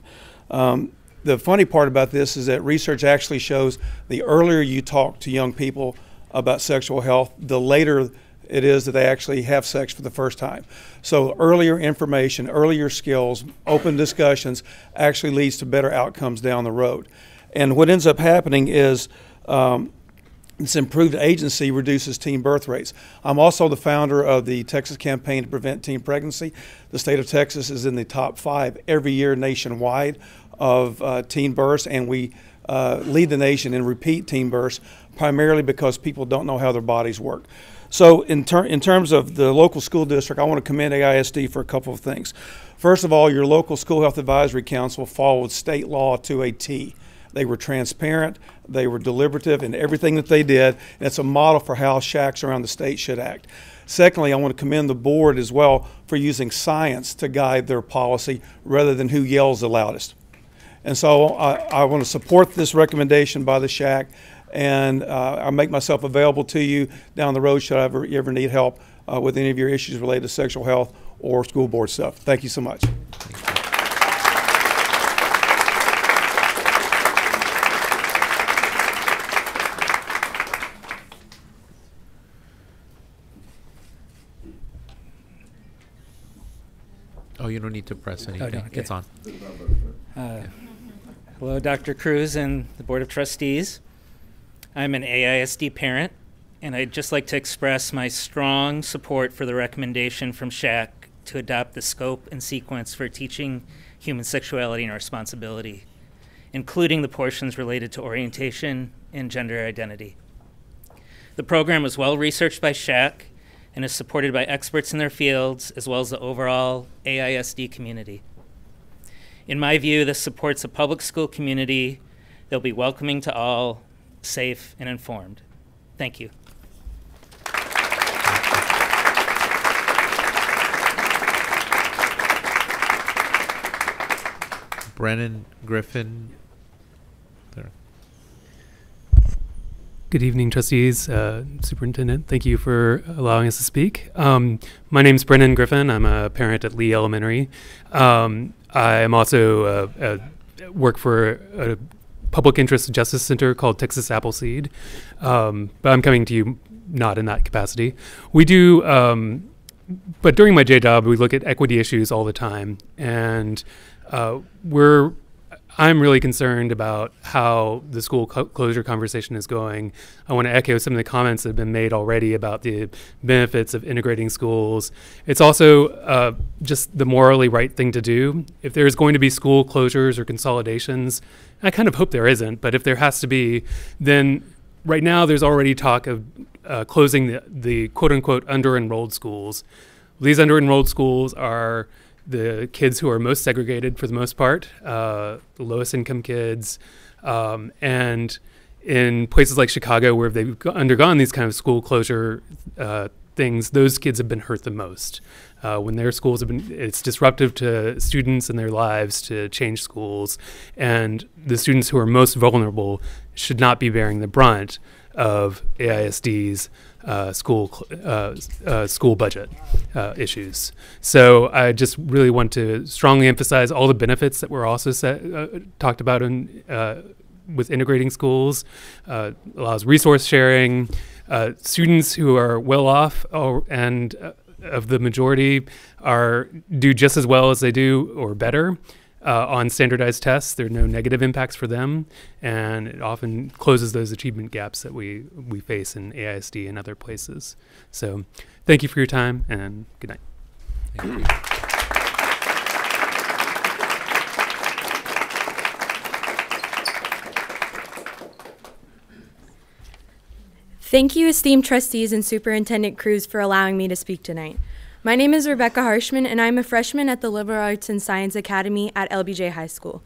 The funny part about this is that research actually shows the earlier you talk to young people about sexual health, the later it is that they actually have sex for the first time. So earlier information, earlier skills, open discussions actually leads to better outcomes down the road. And what ends up happening is this improved agency reduces teen birth rates. I'm also the founder of the Texas Campaign to Prevent Teen Pregnancy. The state of Texas is in the top 5 every year nationwide of teen births, and we lead the nation in repeat teen births, primarily because people don't know how their bodies work. So in terms of the local school district, I want to commend AISD for a couple of things. First of all, your local school health advisory council followed state law to a T. They were transparent, they were deliberative in everything that they did, and it's a model for how SHACs around the state should act. Secondly, I want to commend the board as well for using science to guide their policy rather than who yells the loudest. And so I want to support this recommendation by the SHAC, and I'll make myself available to you down the road should you ever need help with any of your issues related to sexual health or school board stuff. Thank you so much. Oh, you don't need to press anything. Okay. It's on. Hello, Dr. Cruz and the Board of Trustees. I'm an AISD parent, and I'd just like to express my strong support for the recommendation from SHAC to adopt the scope and sequence for teaching human sexuality and responsibility, including the portions related to orientation and gender identity. The program was well researched by SHAC and is supported by experts in their fields as well as the overall AISD community. In my view, this supports a public school community that will be welcoming to all, safe, and informed. Thank you. Brennan Griffin. There. Good evening, trustees, superintendent. Thank you for allowing us to speak. My name is Brennan Griffin. I'm a parent at Lee Elementary. I am also work for a public interest justice center called Texas Appleseed, but I'm coming to you not in that capacity. We do, but during my J job, we look at equity issues all the time, and I'm really concerned about how the school closure conversation is going. I want to echo some of the comments that have been made already about the benefits of integrating schools. It's also just the morally right thing to do. If there's going to be school closures or consolidations, I kind of hope there isn't, but if there has to be, then right now there's already talk of closing the quote-unquote under-enrolled schools. These under-enrolled schools are the kids who are most segregated for the most part, the lowest income kids, and in places like Chicago where they've undergone these kind of school closure things, those kids have been hurt the most. When their schools have been, it's disruptive to students and their lives to change schools, and the students who are most vulnerable should not be bearing the brunt of AISD's school budget issues. So I just really want to strongly emphasize all the benefits that were also talked about with integrating schools. Allows resource sharing. Students who are well off and of the majority do just as well as they do or better on standardized tests. There are no negative impacts for them, and it often closes those achievement gaps that we face in AISD and other places. So thank you for your time, and good night. Thank you. Thank you, esteemed trustees and Superintendent Cruz, for allowing me to speak tonight. My name is Rebecca Harshman, and I'm a freshman at the Liberal Arts and Science Academy at LBJ High School.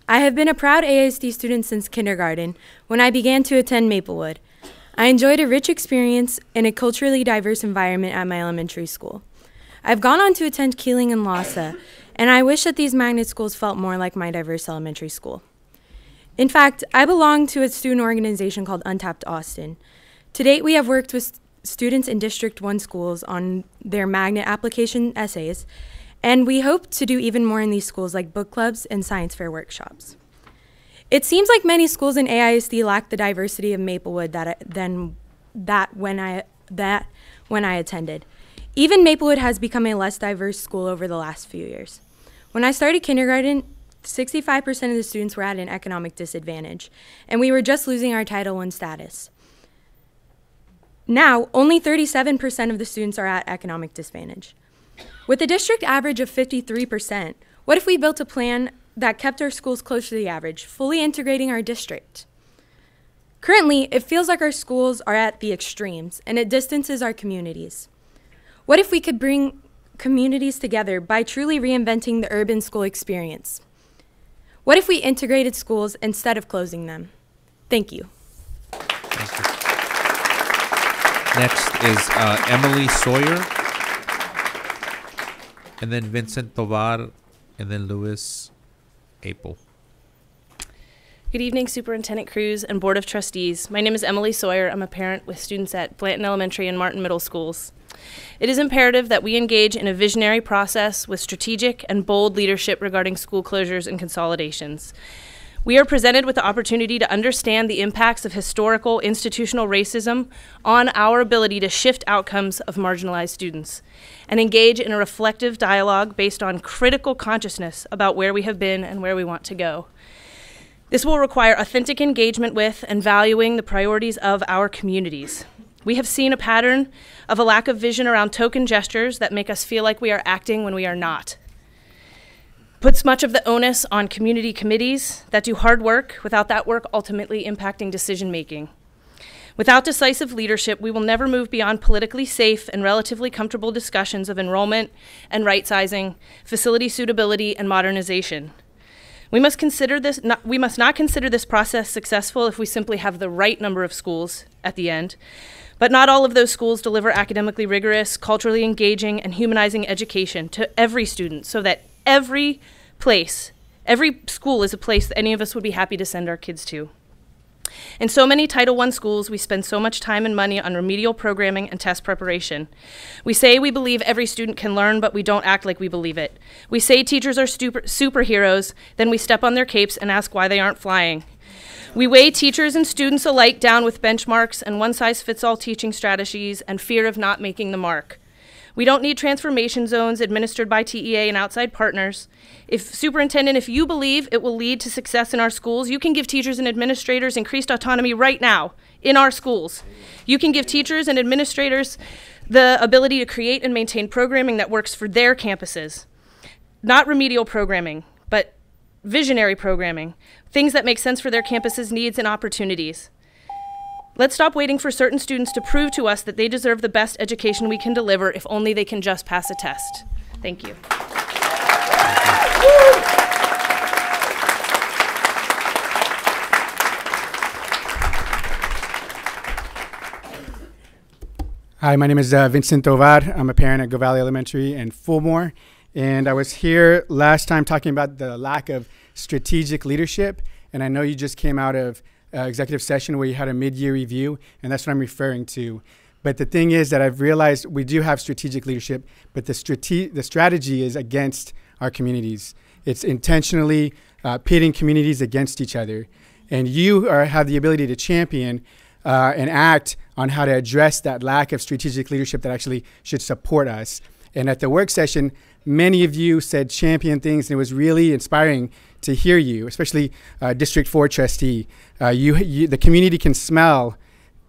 I have been a proud AISD student since kindergarten, when I began to attend Maplewood. I enjoyed a rich experience in a culturally diverse environment at my elementary school. I've gone on to attend Keeling and LASA, and I wish that these magnet schools felt more like my diverse elementary school. In fact, I belong to a student organization called Untapped Austin. To date, we have worked with students in District 1 schools on their magnet application essays, and we hope to do even more in these schools, like book clubs and science fair workshops. It seems like many schools in AISD lack the diversity of Maplewood when I attended. Even Maplewood has become a less diverse school over the last few years. When I started kindergarten, 65% of the students were at an economic disadvantage, and we were just losing our Title I status. Now, only 37% of the students are at economic disadvantage. With a district average of 53%, what if we built a plan that kept our schools close to the average, fully integrating our district? Currently, it feels like our schools are at the extremes, and it distances our communities. What if we could bring communities together by truly reinventing the urban school experience? What if we integrated schools instead of closing them? Thank you. Next is Emily Sawyer, and then Vincent Tovar, and then Louis Apel. Good evening, Superintendent Cruz and Board of Trustees. My name is Emily Sawyer. I'm a parent with students at Blanton Elementary and Martin Middle Schools. It is imperative that we engage in a visionary process with strategic and bold leadership regarding school closures and consolidations. We are presented with the opportunity to understand the impacts of historical institutional racism on our ability to shift outcomes of marginalized students and engage in a reflective dialogue based on critical consciousness about where we have been and where we want to go. This will require authentic engagement with and valuing the priorities of our communities. We have seen a pattern of a lack of vision around token gestures that make us feel like we are acting when we are not. Puts much of the onus on community committees that do hard work without that work ultimately impacting decision making. Without decisive leadership, we will never move beyond politically safe and relatively comfortable discussions of enrollment and right sizing, facility suitability, and modernization. We must not consider this process successful if we simply have the right number of schools at the end. But not all of those schools deliver academically rigorous, culturally engaging, and humanizing education to every student so that every school is a place that any of us would be happy to send our kids to. In so many Title I schools, we spend so much time and money on remedial programming and test preparation. We say we believe every student can learn, but we don't act like we believe it. We say teachers are superheroes, then we step on their capes and ask why they aren't flying. We weigh teachers and students alike down with benchmarks and one-size-fits-all teaching strategies and fear of not making the mark. We don't need transformation zones administered by TEA and outside partners. Superintendent, if you believe it will lead to success in our schools, you can give teachers and administrators increased autonomy right now in our schools. You can give teachers and administrators the ability to create and maintain programming that works for their campuses. Not remedial programming, but visionary programming, things that make sense for their campus's needs and opportunities. Let's stop waiting for certain students to prove to us that they deserve the best education we can deliver if only they can just pass a test. Thank you. Hi, my name is Vincent Tovar. I'm a parent at Go Valley Elementary in Fulmore. And I was here last time talking about the lack of strategic leadership. And I know you just came out of executive session where you had a mid-year review, and that's what I'm referring to. But the thing is that I've realized we do have strategic leadership, but the strategy is against our communities. It's intentionally pitting communities against each other. And you have the ability to champion and act on how to address that lack of strategic leadership that actually should support us. And at the work session, many of you said champion things, and it was really inspiring to hear you, especially District 4 trustee. The community can smell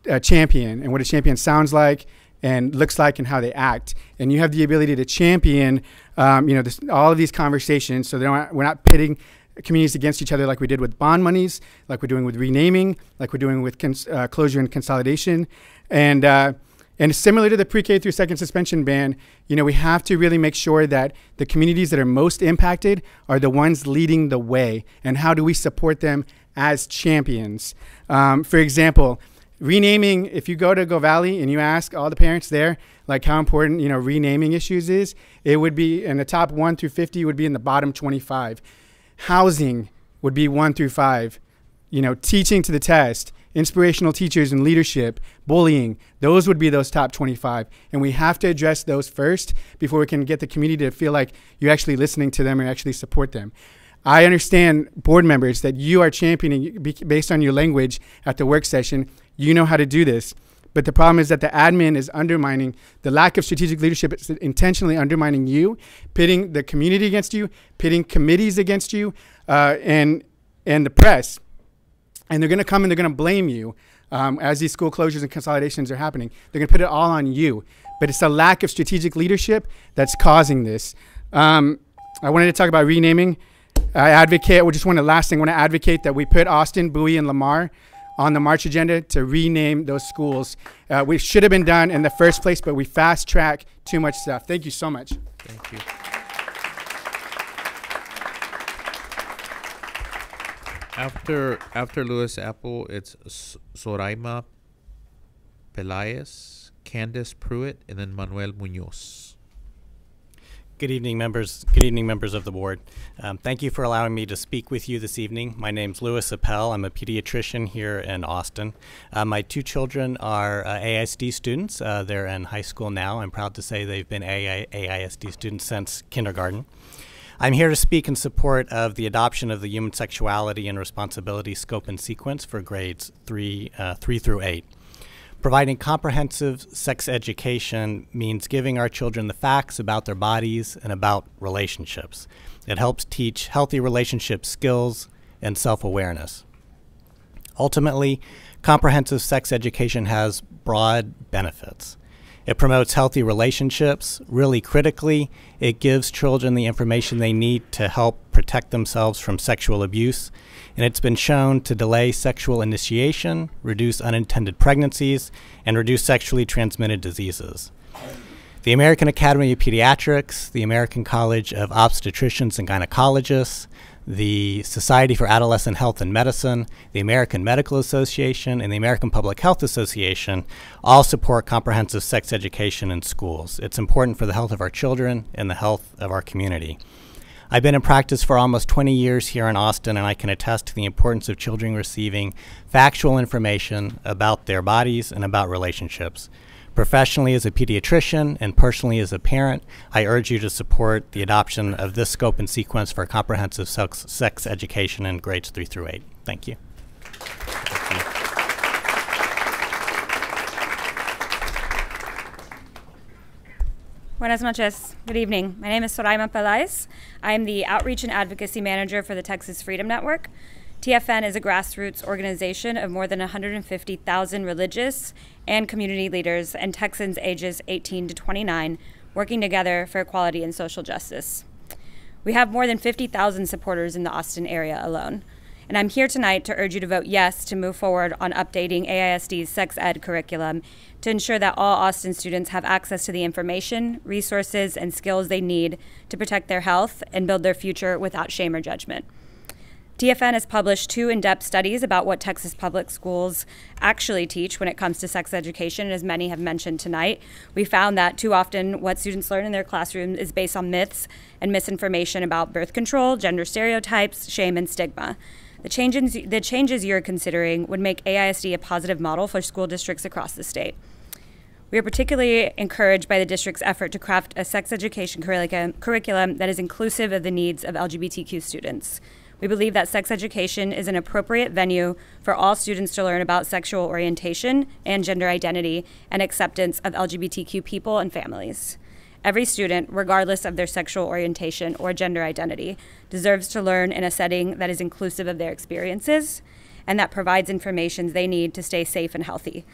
a champion and what a champion sounds like and looks like and how they act. And you have the ability to champion all of these conversations so we're not pitting communities against each other like we did with bond monies, like we're doing with renaming, like we're doing with closure and consolidation. And similar to the pre-K through second suspension ban, we have to really make sure that the communities that are most impacted are the ones leading the way. And how do we support them as champions? For example, renaming, if you go to Go Valley and you ask all the parents there, like how important, renaming issues is, it would be in the top 1 through 50 would be in the bottom 25. Housing would be 1 through 5. Teaching to the test, inspirational teachers and leadership, bullying, those would be those top 25. And we have to address those first before we can get the community to feel like you're actually listening to them or actually support them. I understand, board members, that you are championing based on your language at the work session. You know how to do this. But the problem is that the admin is undermining, the lack of strategic leadership is intentionally undermining you, pitting the community against you, pitting committees against you, and the press. And they're going to come and they're going to blame you as these school closures and consolidations are happening. They're going to put it all on you. But it's a lack of strategic leadership that's causing this. I wanted to talk about renaming. Last thing, I want to advocate that we put Austin, Bowie, and Lamar on the March agenda to rename those schools. We should have been done in the first place, but we fast track too much stuff. Thank you so much. Thank you. After Louis Apple, it's Soraima Pelaez, Candace Pruitt, and then Manuel Munoz. Good evening, members. Good evening, members of the board. Thank you for allowing me to speak with you this evening. My name's Louis Appel. I'm a pediatrician here in Austin. My two children are AISD students. They're in high school now. I'm proud to say they've been AISD students since kindergarten. I'm here to speak in support of the adoption of the Human Sexuality and Responsibility Scope and Sequence for grades 3 through 8. Providing comprehensive sex education means giving our children the facts about their bodies and about relationships. It helps teach healthy relationship skills and self-awareness. Ultimately, comprehensive sex education has broad benefits. It promotes healthy relationships. Really critically, it gives children the information they need to help protect themselves from sexual abuse. And it's been shown to delay sexual initiation, reduce unintended pregnancies, and reduce sexually transmitted diseases. The American Academy of Pediatrics, the American College of Obstetricians and Gynecologists, the Society for Adolescent Health and Medicine, the American Medical Association, and the American Public Health Association all support comprehensive sex education in schools. It's important for the health of our children and the health of our community. I've been in practice for almost 20 years here in Austin, and I can attest to the importance of children receiving factual information about their bodies and about relationships. Professionally as a pediatrician and personally as a parent, I urge you to support the adoption of this scope and sequence for comprehensive sex education in grades 3 through 8. Thank you. Buenas noches. Good evening. My name is Soraima Pelaez. I am the Outreach and Advocacy Manager for the Texas Freedom Network. TFN is a grassroots organization of more than 150,000 religious and community leaders and Texans ages 18 to 29 working together for equality and social justice. We have more than 50,000 supporters in the Austin area alone. And I'm here tonight to urge you to vote yes to move forward on updating AISD's sex ed curriculum to ensure that all Austin students have access to the information, resources, and skills they need to protect their health and build their future without shame or judgment. TFN has published 2 in-depth studies about what Texas public schools actually teach when it comes to sex education, and as many have mentioned tonight, we found that too often what students learn in their classroom is based on myths and misinformation about birth control, gender stereotypes, shame, and stigma. The changes you're considering would make AISD a positive model for school districts across the state. We are particularly encouraged by the district's effort to craft a sex education curriculum that is inclusive of the needs of LGBTQ students. We believe that sex education is an appropriate venue for all students to learn about sexual orientation and gender identity and acceptance of LGBTQ people and families. Every student, regardless of their sexual orientation or gender identity, deserves to learn in a setting that is inclusive of their experiences and that provides information they need to stay safe and healthy,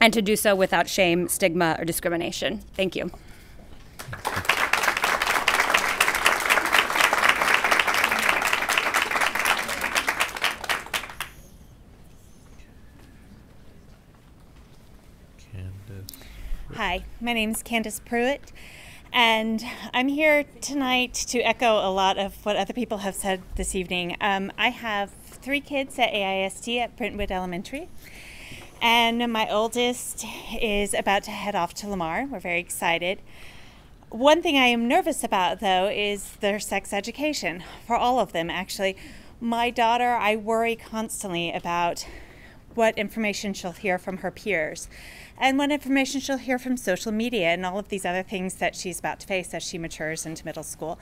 and to do so without shame, stigma, or discrimination. Thank you. Hi, my name is Candace Pruitt, and I'm here tonight to echo a lot of what other people have said this evening. I have 3 kids at AISD at Brentwood Elementary, and my oldest is about to head off to Lamar. We're very excited. One thing I am nervous about, though, is their sex education, for all of them, actually. My daughter, I worry constantly about what information she'll hear from her peers and what information she'll hear from social media and all of these other things that she's about to face as she matures into middle school.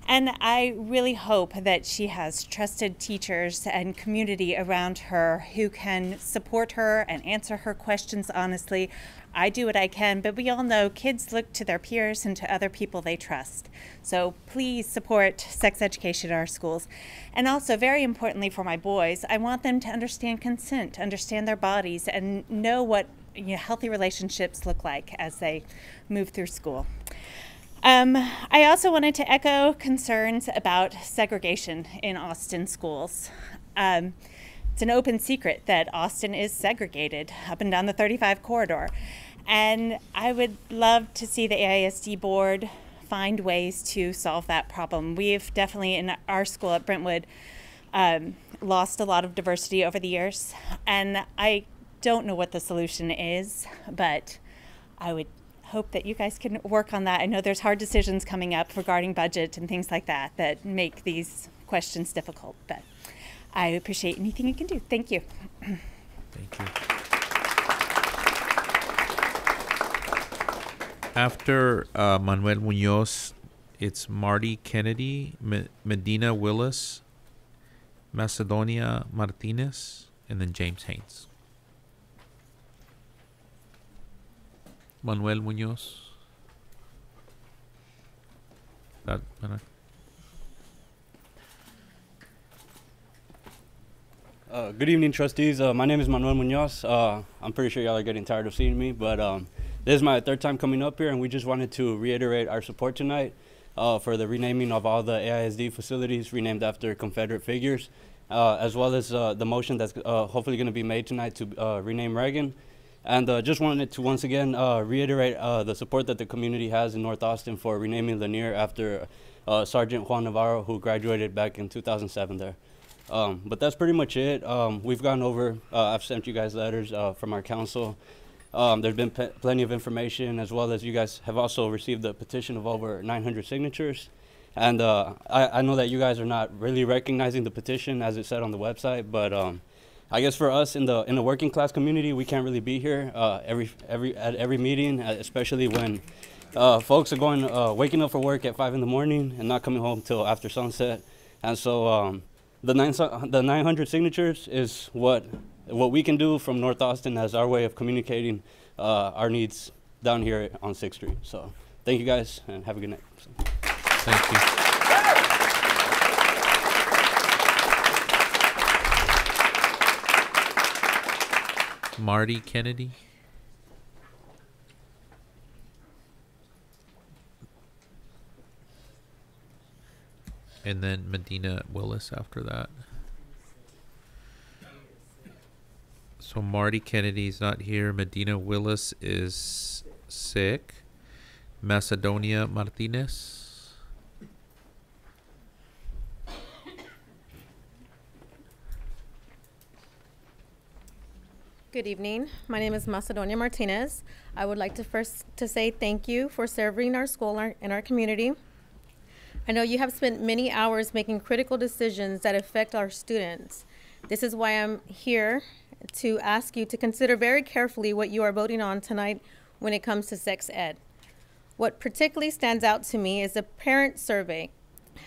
And I really hope that she has trusted teachers and community around her who can support her and answer her questions honestly. I do what I can, but we all know kids look to their peers and to other people they trust. So please support sex education in our schools. And also, very importantly for my boys, I want them to understand consent, understand their bodies, and know what healthy relationships look like as they move through school. I also wanted to echo concerns about segregation in Austin schools. It's an open secret that Austin is segregated up and down the 35 corridor. And I would love to see the AISD board find ways to solve that problem. We've definitely, in our school at Brentwood, lost a lot of diversity over the years. And I don't know what the solution is, but I would hope that you guys can work on that. I know there's hard decisions coming up regarding budget and things like that that make these questions difficult, but I appreciate anything you can do. Thank you. Thank you. After Manuel Munoz, it's Marty Kennedy, Medina Willis, Macedonia Martinez, and then James Haynes. Manuel Munoz. Good evening, trustees. My name is Manuel Munoz. I'm pretty sure y'all are getting tired of seeing me, but this is my 3rd time coming up here, and we just wanted to reiterate our support tonight for the renaming of all the AISD facilities renamed after Confederate figures, as well as the motion that's hopefully going to be made tonight to rename Reagan. And just wanted to once again reiterate the support that the community has in North Austin for renaming Lanier after Sergeant Juan Navarro, who graduated back in 2007 there. But that's pretty much it. We've gone over, I've sent you guys letters from our council. There's been plenty of information, as well as you guys have also received a petition of over 900 signatures. And I know that you guys are not really recognizing the petition as it said on the website, but I guess for us in the working class community, we can't really be here at every meeting, especially when folks are going waking up for work at 5 in the morning and not coming home till after sunset. And so the 900 signatures is what we can do from North Austin as our way of communicating our needs down here on 6th Street. So thank you guys and have a good night. Thank you. Marty Kennedy. And then Medina Willis after that. So Marty Kennedy's not here. Medina Willis is sick. Macedonia Martinez. Good evening. My name is Macedonia Martinez. I would like to first say thank you for serving our school and our community. I know you have spent many hours making critical decisions that affect our students. This is why I'm here to ask you to consider very carefully what you are voting on tonight when it comes to sex ed. What particularly stands out to me is the parent survey.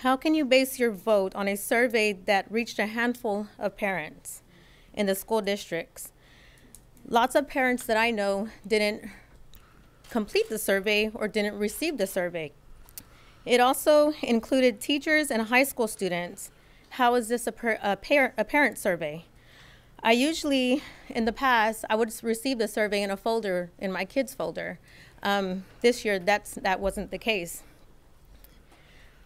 How can you base your vote on a survey that reached a handful of parents in the school districts? Lots of parents that I know didn't complete the survey or didn't receive the survey. It also included teachers and high school students. How is this a parent survey? I usually, in the past, I would receive the survey in a folder, in my kids' folder. This year, that wasn't the case.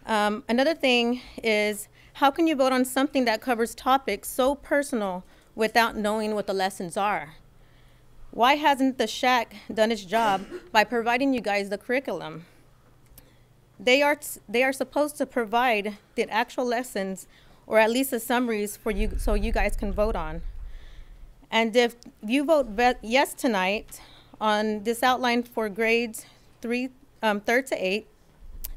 Another thing is, how can you vote on something that covers topics so personal without knowing what the lessons are? Why hasn't the SHAC done its job by providing you guys the curriculum? They are supposed to provide the actual lessons, or at least the summaries for you, so you guys can vote on. And if you vote yes tonight on this outline for grades 3rd to 8,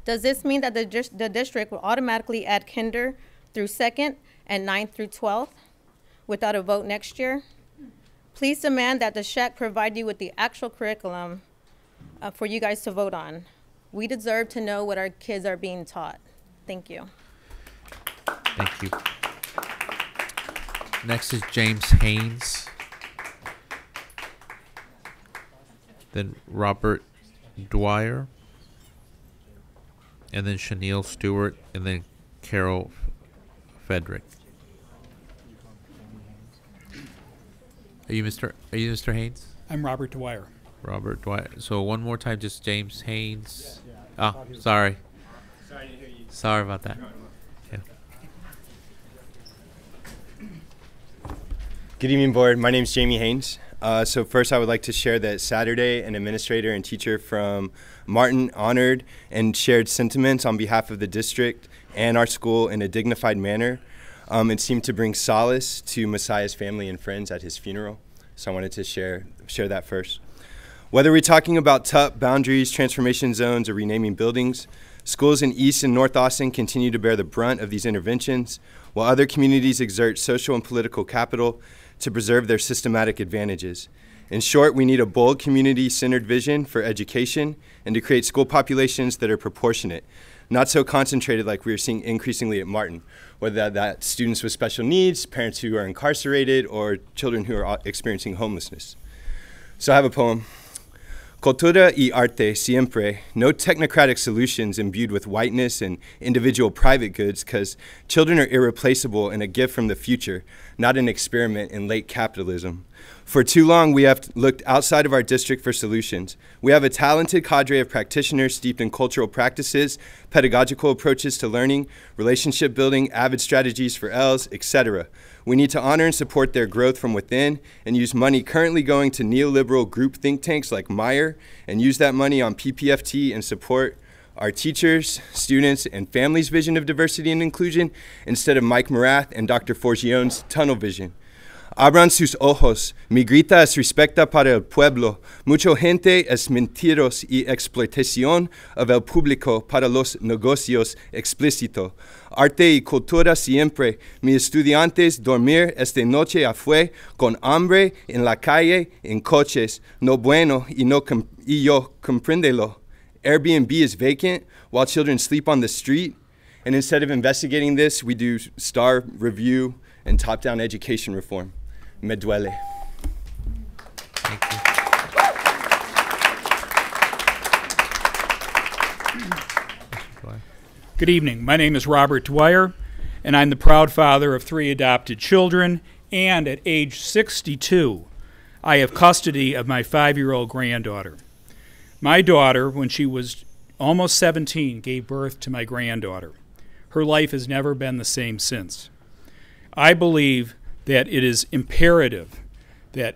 does this mean that the district will automatically add kinder through 2nd and 9th through 12th without a vote next year? Please demand that the SHAC provide you with the actual curriculum for you guys to vote on. We deserve to know what our kids are being taught. Thank you. Thank you. Next is James Haynes. Then Robert Dwyer. And then Chanel Stewart. And then Carol Frederick. Are you Mr. Haynes? I'm Robert Dwyer. Robert Dwyer. So one more time, just James Haynes. Oh, sorry. Sorry to hear you. Sorry about that. Yeah. Good evening, board. My name is Jamie Haynes. So first, I would like to share that Saturday, an administrator and teacher from Martin honored and shared sentiments on behalf of the district and our school in a dignified manner. It seemed to bring solace to Messiah's family and friends at his funeral. So I wanted to share that first. Whether we're talking about TUP, boundaries, transformation zones, or renaming buildings, schools in East and North Austin continue to bear the brunt of these interventions, while other communities exert social and political capital to preserve their systematic advantages. In short, we need a bold community-centered vision for education and to create school populations that are proportionate, not so concentrated like we are seeing increasingly at Martin, whether that's students with special needs, parents who are incarcerated, or children who are experiencing homelessness. So I have a poem. Cultura y arte siempre, no technocratic solutions imbued with whiteness and individual private goods, because children are irreplaceable and a gift from the future, not an experiment in late capitalism. For too long, we have looked outside of our district for solutions. We have a talented cadre of practitioners steeped in cultural practices, pedagogical approaches to learning, relationship building, avid strategies for L's, etc. We need to honor and support their growth from within and use money currently going to neoliberal group think tanks like Meyer and use that money on PPFT and support our teachers, students, and families' vision of diversity and inclusion instead of Mike Morath and Dr. Forgione's tunnel vision. Abran sus ojos, mi grita es respecta para el pueblo, mucha gente es mentiros y explotación of el público para los negocios explícito. Arte y cultura siempre, mis estudiantes dormir esta noche afuera con hambre en la calle, en coches, no bueno y yo comprendelo. Airbnb is vacant while children sleep on the street, and instead of investigating this, we do star review and top-down education reform. Me duele. Thank you. Good evening. My name is Robert Dwyer, and I'm the proud father of 3 adopted children, and at age 62, I have custody of my 5-year-old granddaughter. My daughter, when she was almost 17, gave birth to my granddaughter. Her life has never been the same since. I believe that it is imperative that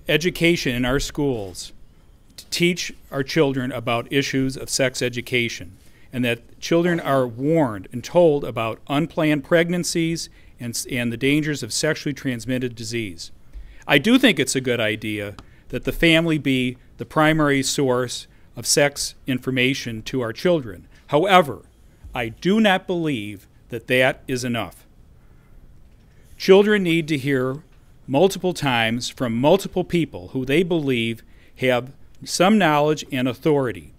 education in our schools teach our children about issues of sex education, and that children are warned and told about unplanned pregnancies and the dangers of sexually transmitted disease. I do think it's a good idea that the family be the primary source of sex information to our children. However, I do not believe that that is enough. Children need to hear multiple times from multiple people who they believe have some knowledge and authority.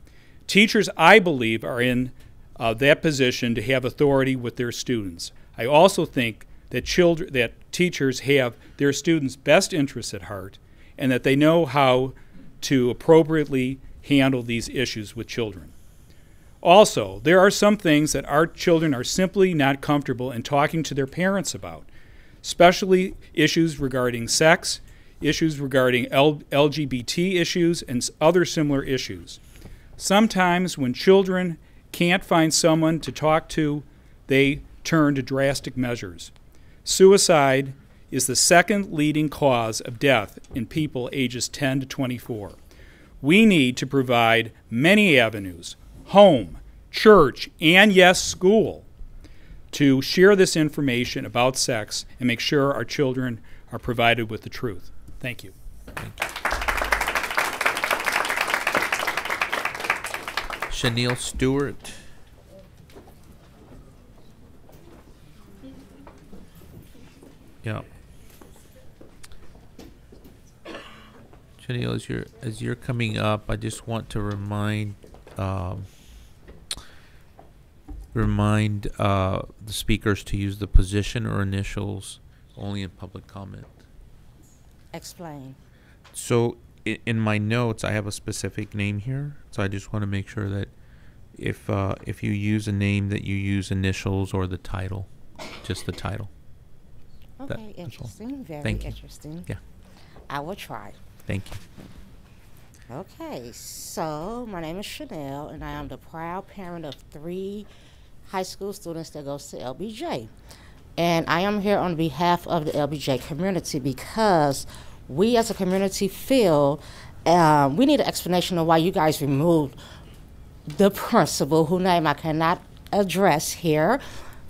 Teachers, I believe, are in that position to have authority with their students. I also think that teachers have their students' best interests at heart and that they know how to appropriately handle these issues with children. Also, there are some things that our children are simply not comfortable in talking to their parents about, especially issues regarding sex, issues regarding LGBT issues, and other similar issues. Sometimes when children can't find someone to talk to, they turn to drastic measures. Suicide is the second leading cause of death in people ages 10 to 24. We need to provide many avenues, home, church, and yes, school, to share this information about sex and make sure our children are provided with the truth. Thank you. Chanel Stewart. Yeah. Chanel, as you're coming up, I just want to remind the speakers to use the position or initials only in public comment. Explain. So in my notes, I have a specific name here, so I just want to make sure that if you use a name, that you use initials or the title, just the title. Okay, interesting. Very Thank you. interesting. Yeah. I will try. Thank you. Okay, so my name is Chanel, and I am the proud parent of 3 high school students that goes to LBJ. And I am here on behalf of the LBJ community because we as a community feel we need an explanation of why you guys removed the principal, whose name I cannot address here,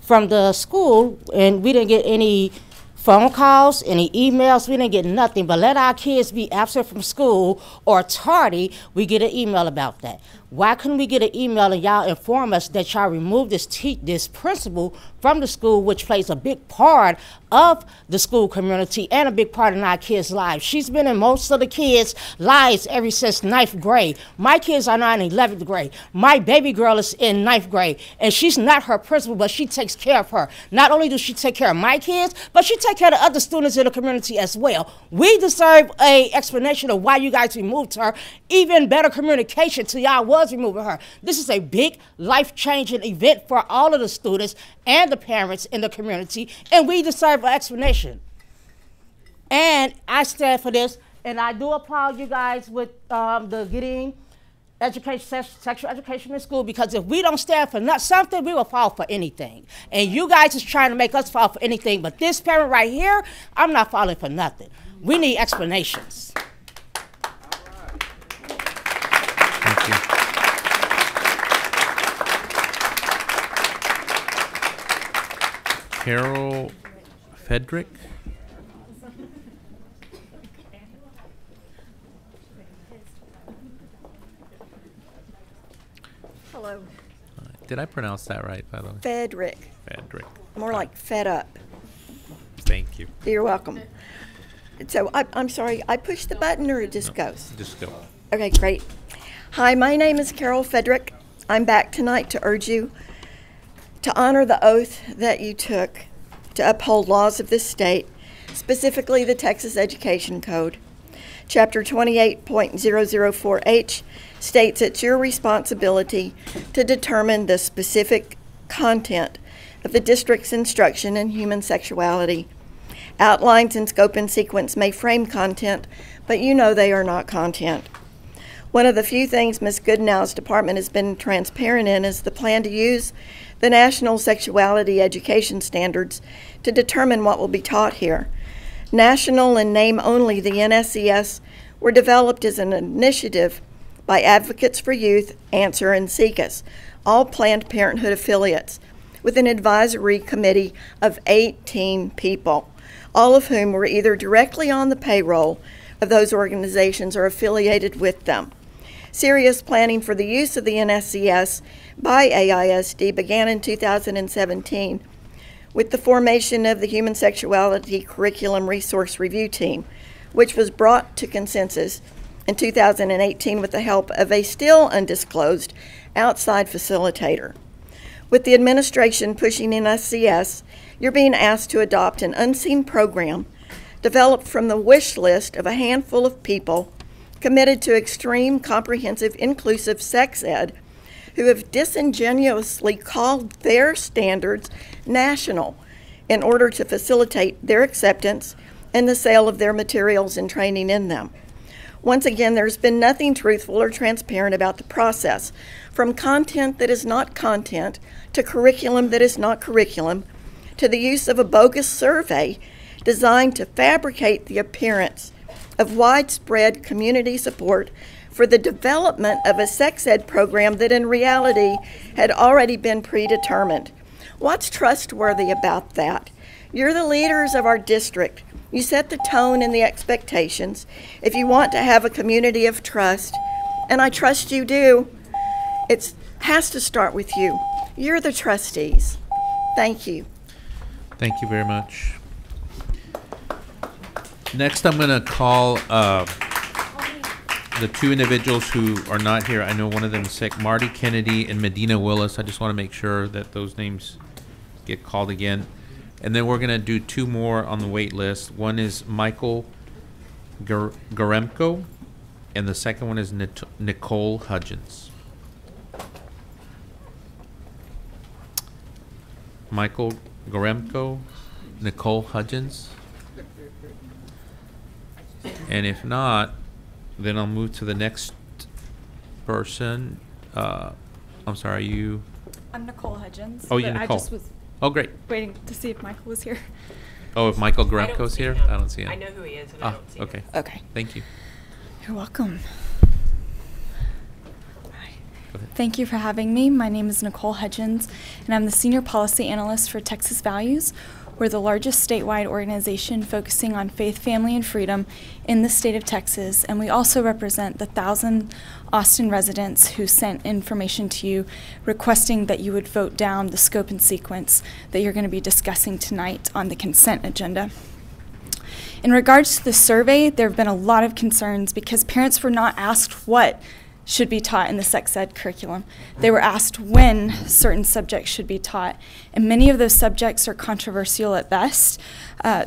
from the school, and we didn't get any phone calls, any emails, we didn't get nothing. But let our kids be absent from school or tardy, we get an email about that. Why couldn't we get an email and y'all inform us that y'all removed this principal from the school, which plays a big part of the school community and a big part in our kids' lives? She's been in most of the kids' lives ever since 9th grade. My kids are now in 11th grade. My baby girl is in 9th grade, and she's not her principal, but she takes care of her. Not only does she take care of my kids, but she takes care of the other students in the community as well. We deserve an explanation of why you guys removed her. Even better communication to y'all was removing her. This is a big life-changing event for all of the students and the parents in the community, and we deserve an explanation. And I stand for this, and I do applaud you guys with the getting education, sexual education in school, because if we don't stand for something, we will fall for anything. And you guys is trying to make us fall for anything, but this parent right here, I'm not falling for nothing. We need explanations. Thank you. Carol Fedrick. Hello. Did I pronounce that right, by the way? Fedrick. Fedrick. More like fed up. Thank you. You're welcome. So I'm sorry, I pushed the button or it just goes? Just go. Okay, great. Hi, my name is Carol Fedrick. I'm back tonight to urge you to honor the oath that you took to uphold laws of this state, specifically the Texas Education Code. Chapter 28.004H states it's your responsibility to determine the specific content of the district's instruction in human sexuality. Outlines in scope and sequence may frame content, but you know they are not content. One of the few things Ms. Goodenow's department has been transparent in is the plan to use the National Sexuality Education Standards to determine what will be taught here. National in name only, the NSES were developed as an initiative by Advocates for Youth, Answer, and SECUS, all Planned Parenthood affiliates, with an advisory committee of 18 people, all of whom were either directly on the payroll of those organizations or affiliated with them. Serious planning for the use of the NSCS by AISD began in 2017 with the formation of the Human Sexuality Curriculum Resource Review Team, which was brought to consensus in 2018 with the help of a still undisclosed outside facilitator. With the administration pushing NSCS, you're being asked to adopt an unseen program developed from the wish list of a handful of people committed to extreme, comprehensive, inclusive sex ed who have disingenuously called their standards national in order to facilitate their acceptance and the sale of their materials and training in them. Once again, there's been nothing truthful or transparent about the process, from content that is not content to curriculum that is not curriculum, to the use of a bogus survey designed to fabricate the appearance of widespread community support for the development of a sex ed program that in reality had already been predetermined. What's trustworthy about that? You're the leaders of our district. You set the tone and the expectations. If you want to have a community of trust, and I trust you do, it has to start with you. You're the trustees. Thank you. Thank you very much. Next, I'm going to call the two individuals who are not here. I know one of them is sick, Marty Kennedy and Medina Willis. I just want to make sure that those names get called again. And then we're going to do two more on the wait list. One is Michael Garemko, and the second one is Nicole Hudgens. Michael Garemko, Nicole Hudgens. And if not, then I'll move to the next person. I'm sorry, you? I'm Nicole Hudgens. Oh, you're Nicole. I just was great. waiting to see if Michael was here. Oh, if Michael Garemko's here? I don't see him. I know who he is, and I don't see him. Okay. Okay. Thank you. You're welcome. Thank you for having me. My name is Nicole Hudgens, and I'm the Senior Policy Analyst for Texas Values. We're the largest statewide organization focusing on faith, family, and freedom in the state of Texas, and we also represent the 1,000 Austin residents who sent information to you requesting that you would vote down the scope and sequence that you're going to be discussing tonight on the consent agenda. In regards to the survey, there have been a lot of concerns because parents were not asked what should be taught in the sex ed curriculum. They were asked when certain subjects should be taught, and many of those subjects are controversial at best.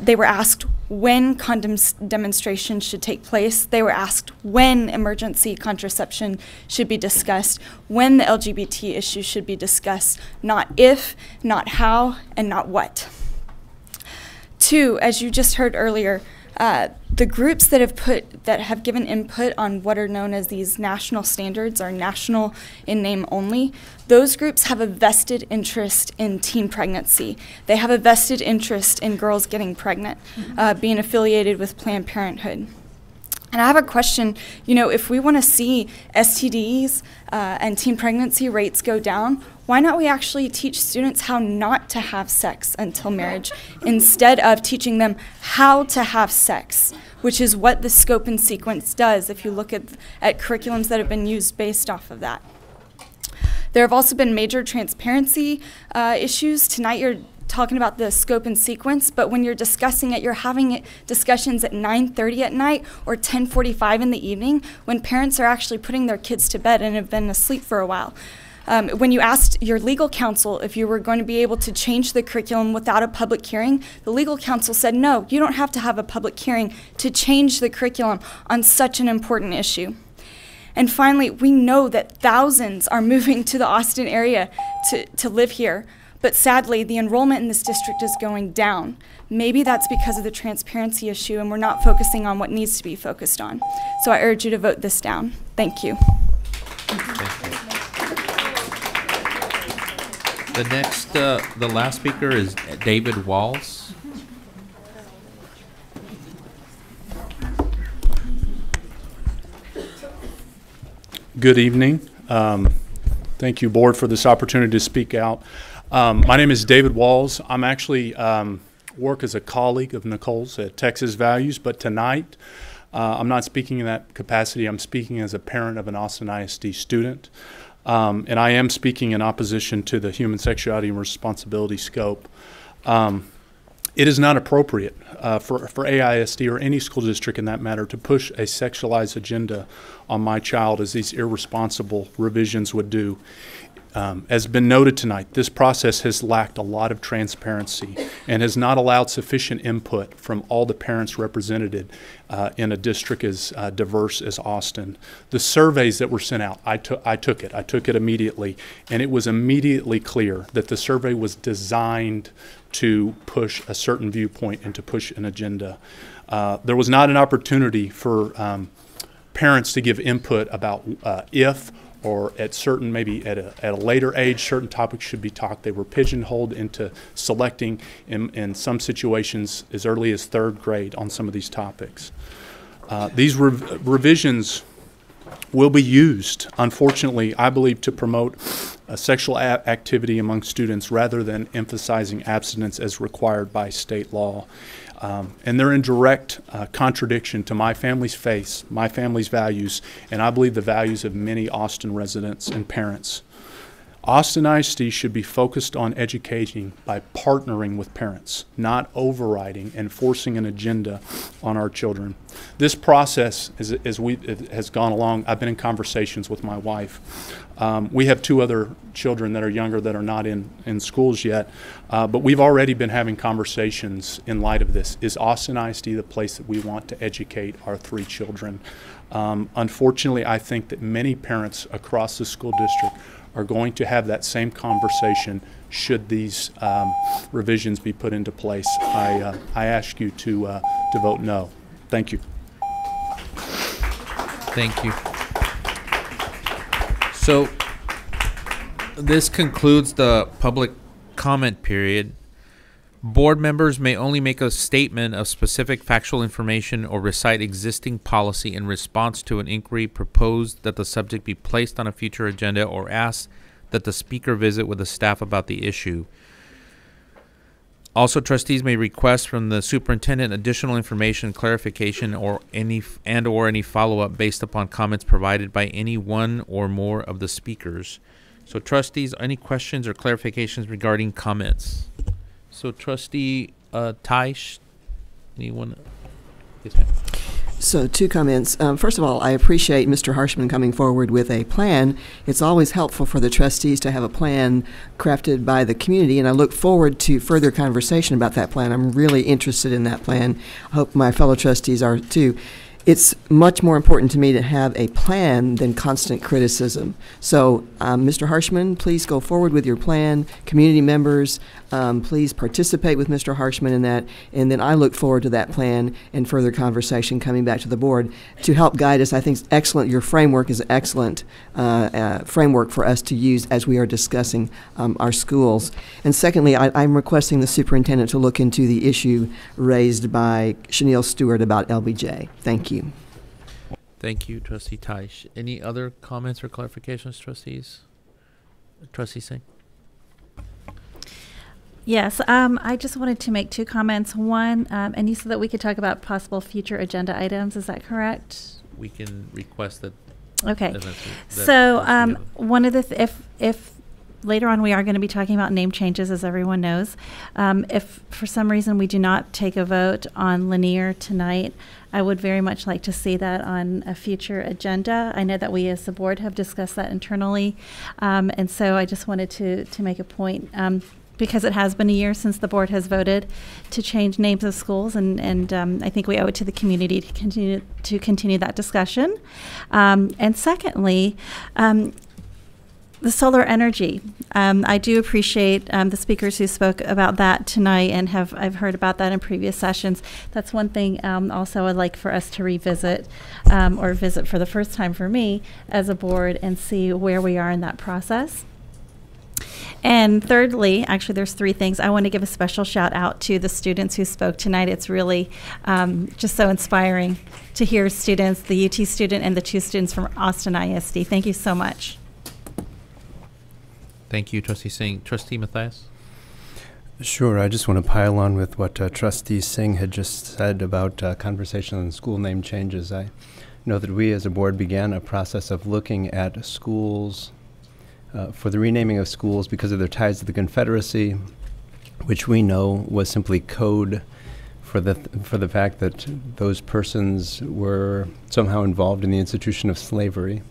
They were asked when condom demonstrations should take place. They were asked when emergency contraception should be discussed, when the LGBT issue should be discussed, not if, not how, and not what. Two, as you just heard earlier, the groups that have given input on what are known as these national standards, or national in name only, those groups have a vested interest in teen pregnancy. They have a vested interest in girls getting pregnant, being affiliated with Planned Parenthood. And I have a question, if we want to see STDs and teen pregnancy rates go down, why not we actually teach students how not to have sex until marriage instead of teaching them how to have sex, which is what the scope and sequence does if you look at curriculums that have been used based off of that. There have also been major transparency issues. Tonight you're talking about the scope and sequence, but when you're discussing it, you're having discussions at 9:30 at night or 10:45 in the evening when parents are actually putting their kids to bed and have been asleep for a while. When you asked your legal counsel if you were going to be able to change the curriculum without a public hearing, the legal counsel said, no, you don't have to have a public hearing to change the curriculum on such an important issue. And finally, we know that thousands are moving to the Austin area to live here, but sadly, the enrollment in this district is going down. Maybe that's because of the transparency issue and we're not focusing on what needs to be focused on. So I urge you to vote this down. Thank you. The next, the last speaker is David Walls. Good evening. Thank you, Board, for this opportunity to speak out. My name is David Walls. I'm actually work as a colleague of Nicole's at Texas Values, but tonight I'm not speaking in that capacity. I'm speaking as a parent of an Austin ISD student. And I am speaking in opposition to the human sexuality and responsibility scope. It is not appropriate for AISD or any school district in that matter to push a sexualized agenda on my child as these irresponsible revisions would do. As has been noted tonight, this process has lacked a lot of transparency and has not allowed sufficient input from all the parents represented in a district as diverse as Austin. The surveys that were sent out, I took it immediately, and it was immediately clear that the survey was designed to push a certain viewpoint and to push an agenda. There was not an opportunity for parents to give input about if or at certain, maybe at a later age, certain topics should be taught. They were pigeonholed into selecting in some situations as early as 3rd grade on some of these topics. These revisions will be used, unfortunately, I believe, to promote sexual activity among students rather than emphasizing abstinence as required by state law. And they're in direct contradiction to my family's faith, my family's values, and I believe the values of many Austin residents and parents. Austin ISD should be focused on educating by partnering with parents, not overriding and forcing an agenda on our children. This process, as it has gone along, I've been in conversations with my wife. We have 2 other children that are younger that are not in schools yet, but we've already been having conversations in light of this. Is Austin ISD the place that we want to educate our 3 children? Unfortunately, I think that many parents across the school district are going to have that same conversation should these revisions be put into place. I ask you to vote no. Thank you. Thank you. So this concludes the public comment period. Board members may only make a statement of specific factual information or recite existing policy in response to an inquiry proposed that the subject be placed on a future agenda or ask that the speaker visit with the staff about the issue. Also, trustees may request from the superintendent additional information, clarification, or any follow-up based upon comments provided by any one or more of the speakers. So, trustees, any questions or clarifications regarding comments? So, Trustee Taish, anyone? Yes, ma'am. So 2 comments. First of all, I appreciate Mr. Harshman coming forward with a plan. It's always helpful for the trustees to have a plan crafted by the community, and I look forward to further conversation about that plan. I'm really interested in that plan. I hope my fellow trustees are too. It's much more important to me to have a plan than constant criticism. So, Mr. Harshman, please go forward with your plan. Community members, please participate with Mr. Harshman in that. And then I look forward to that plan and further conversation coming back to the board to help guide us. I think it's excellent. Your framework is an excellent framework for us to use as we are discussing our schools. And secondly, I'm requesting the superintendent to look into the issue raised by Chanel Stewart about LBJ. Thank you. Thank you, Trustee Taish. Any other comments or clarifications, trustees? Trustee Singh? Yes, I just wanted to make 2 comments. One, and you said that we could talk about possible future agenda items. Is that correct? We can request that. Okay. So one of the if later on we are going to be talking about name changes, as everyone knows. If for some reason we do not take a vote on Lanier tonight, I would very much like to see that on a future agenda. I know that we as the board have discussed that internally, and so I just wanted to make a point. Because it has been a year since the board has voted to change names of schools, and I think we owe it to the community to continue that discussion. And secondly, the solar energy. I do appreciate the speakers who spoke about that tonight, and I've heard about that in previous sessions. That's one thing also I'd like for us to revisit or visit for the first time for me as a board and see where we are in that process. And thirdly, actually there's 3 things. I want to give a special shout out to the students who spoke tonight. It's really just so inspiring to hear students, the UT student and the 2 students from Austin ISD. Thank you so much. Thank you, Trustee Singh. Trustee Matthias? Sure. I just want to pile on with what Trustee Singh had just said about conversation on school name changes. I know that we as a board began a process of looking at schools for the renaming of schools because of their ties to the Confederacy, which we know was simply code for the fact that those persons were somehow involved in the institution of slavery.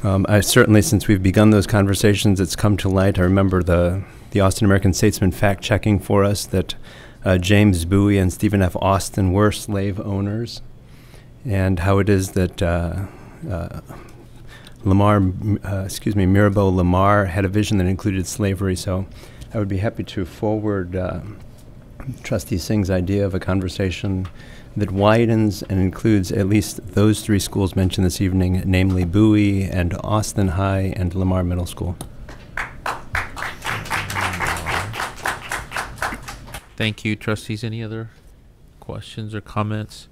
I certainly, since we've begun those conversations, it's come to light. I remember the Austin American Statesman fact-checking for us that James Bowie and Stephen F. Austin were slave owners, and how it is that Mirabeau Lamar had a vision that included slavery. So I would be happy to forward Trustee Singh's idea of a conversation that widens and includes at least those three schools mentioned this evening, namely Bowie and Austin High and Lamar Middle School. Thank you, trustees. Any other questions or comments?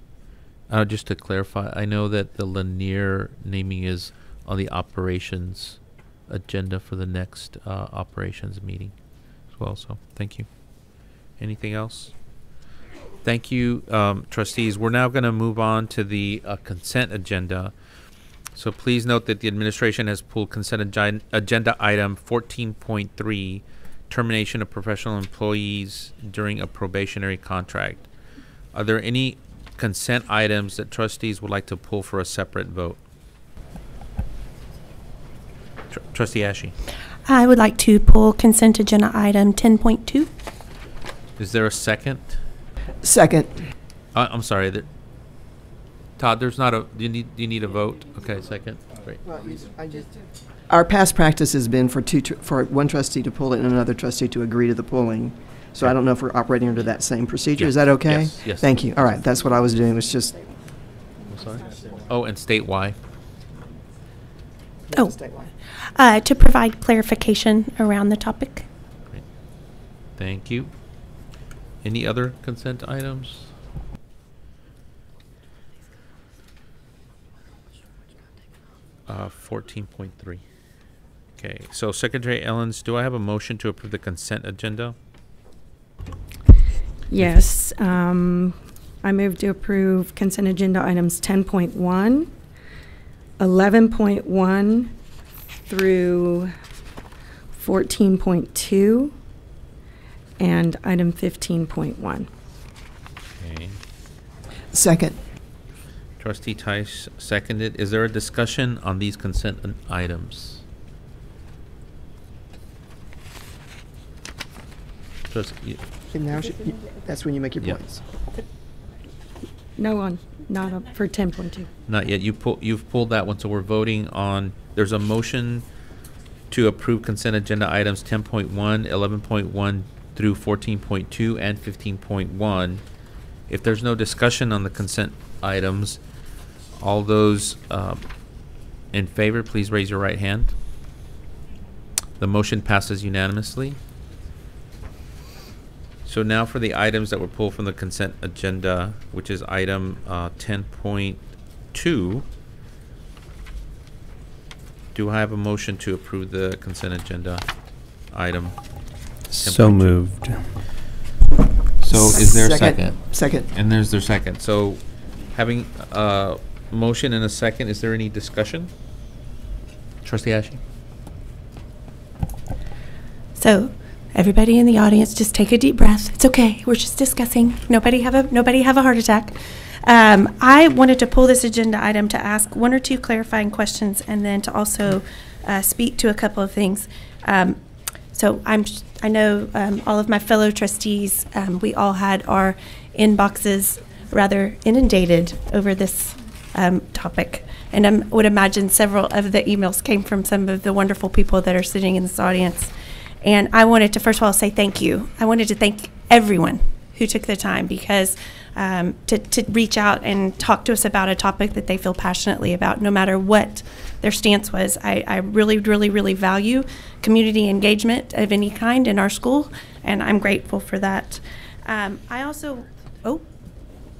Just to clarify, I know that the Lanier naming is on the operations agenda for the next operations meeting as well, so thank you. Anything else? Thank you, trustees. We're now going to move on to the consent agenda. So please note that the administration has pulled consent agenda item 14.3, termination of professional employees during a probationary contract. Are there any consent items that trustees would like to pull for a separate vote? Trustee Ashe. I would like to pull consent agenda item 10.2. Is there a second? Second. I'm sorry. Todd, there's not a. Do you need a vote? Okay, second. Great. Well, our past practice has been for one trustee to pull it and another trustee to agree to the pulling. So I don't know if we're operating under that same procedure. Yes. Is that okay? Yes. Yes. Thank you. All right. That's what I was doing. Was just. I'm sorry. Oh, and state why. Oh, to provide clarification around the topic. Great. Thank you. Any other consent items? Uh, 14.3. Okay, so Secretary Ellens, do I have a motion to approve the consent agenda? Yes, I move to approve consent agenda items 10.1, 11.1 through 14.2, and item 15.1. Okay. Second. Trustee Tice seconded. Is there a discussion on these consent items? And now that's when you make your points. No, not up for 10.2. Not yet. You've pulled that one, so we're voting on. There's a motion to approve consent agenda items 10.1, 11.1 through 14.2 and 15.1. If there's no discussion on the consent items, all those in favor, please raise your right hand. The motion passes unanimously. So now for the items that were pulled from the consent agenda, which is item 10.2. Do I have a motion to approve the consent agenda item? So moved. So is there a second? Second. And there's their second. So having a motion and a second, is there any discussion? Trustee Ashe? So everybody in the audience, just take a deep breath. It's okay. We're just discussing. Nobody have a heart attack. I wanted to pull this agenda item to ask one or two clarifying questions, and then to also speak to a couple of things. So I know all of my fellow trustees. We all had our inboxes rather inundated over this topic, and I would imagine several of the emails came from some of the wonderful people that are sitting in this audience. And I wanted to first of all say thank you. I wanted to thank everyone who took the time, because to reach out and talk to us about a topic that they feel passionately about, no matter what their stance was. I really, really, really value community engagement of any kind in our school, and I'm grateful for that. I also,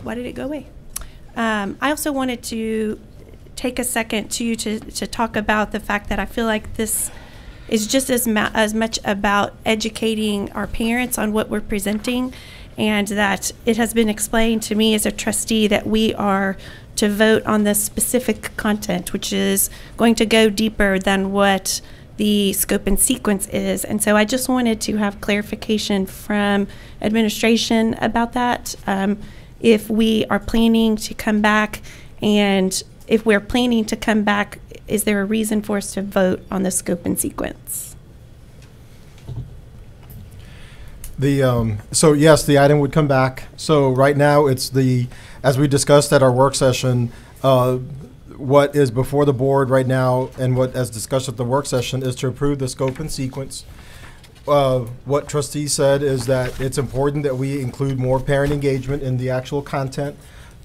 why did it go away? I also wanted to take a second to talk about the fact that I feel like this is just as much about educating our parents on what we're presenting, and that it has been explained to me as a trustee that we are to vote on the specific content, which is going to go deeper than what the scope and sequence is. And so I just wanted to have clarification from administration about that. If we are planning to come back, and if we're planning to come back, is there a reason for us to vote on the scope and sequence? So yes, the item would come back. So right now it's as we discussed at our work session, what is before the board right now and what as discussed at the work session is to approve the scope and sequence. What trustees said is that it's important that we include more parent engagement in the actual content.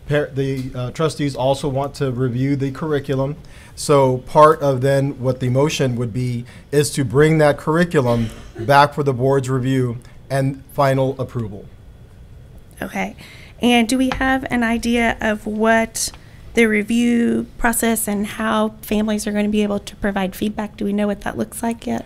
The trustees also want to review the curriculum. So part of then what the motion would be is to bring that curriculum back for the board's review and final approval. Okay. And do we have an idea of what the review process and how families are going to be able to provide feedback? Do we know what that looks like yet?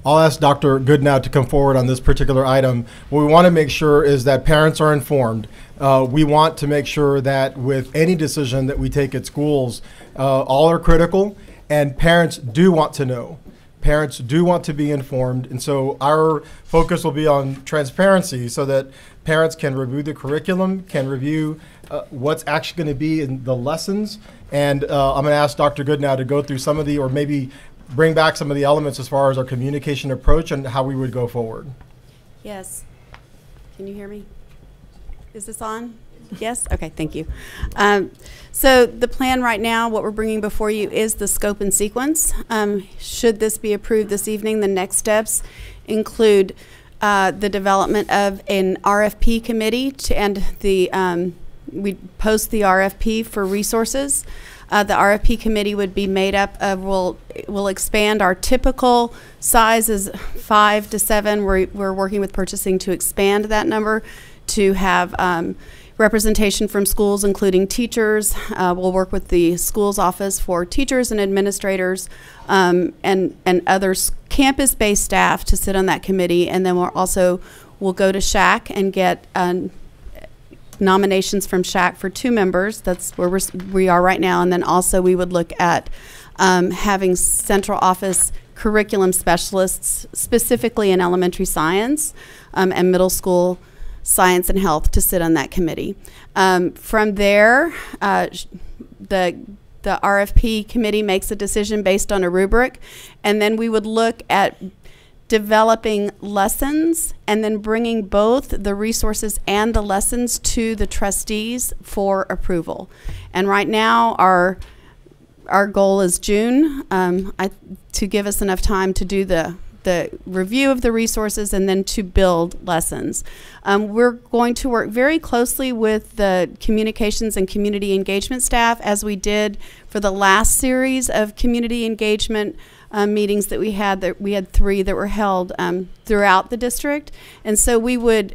I'll ask Dr. Goodnow to come forward on this particular item. What we want to make sure is that parents are informed. We want to make sure that with any decision that we take at schools, all are critical, and parents do want to know. Parents do want to be informed, and so our focus will be on transparency so that parents can review the curriculum, can review what's actually going to be in the lessons, and I'm going to ask Dr. Goodnow to go through some of or maybe bring back some of the elements as far as our communication approach and how we would go forward. Yes. Can you hear me? Is this on? Yes? Okay, thank you. So the plan right now, what we're bringing before you is the scope and sequence. Should this be approved this evening, the next steps include the development of an RFP committee we post the RFP for resources. The RFP committee would be made up of, we'll expand our typical size is 5 to 7. We're working with purchasing to expand that number to have representation from schools, including teachers. We'll work with the schools office for teachers and administrators and other campus-based staff to sit on that committee. And then we'll go to SHAC and get nominations from SHAC for 2 members. That's where we are right now. And then also we would look at having central office curriculum specialists, specifically in elementary science and middle school science and health, to sit on that committee. From there, the RFP committee makes a decision based on a rubric, and then we would look at developing lessons and then bringing both the resources and the lessons to the trustees for approval. And right now our goal is June to give us enough time to do the review of the resources and then to build lessons. We're going to work very closely with the communications and community engagement staff, as we did for the last series of community engagement meetings that we had. We had 3 that were held throughout the district. And so we would,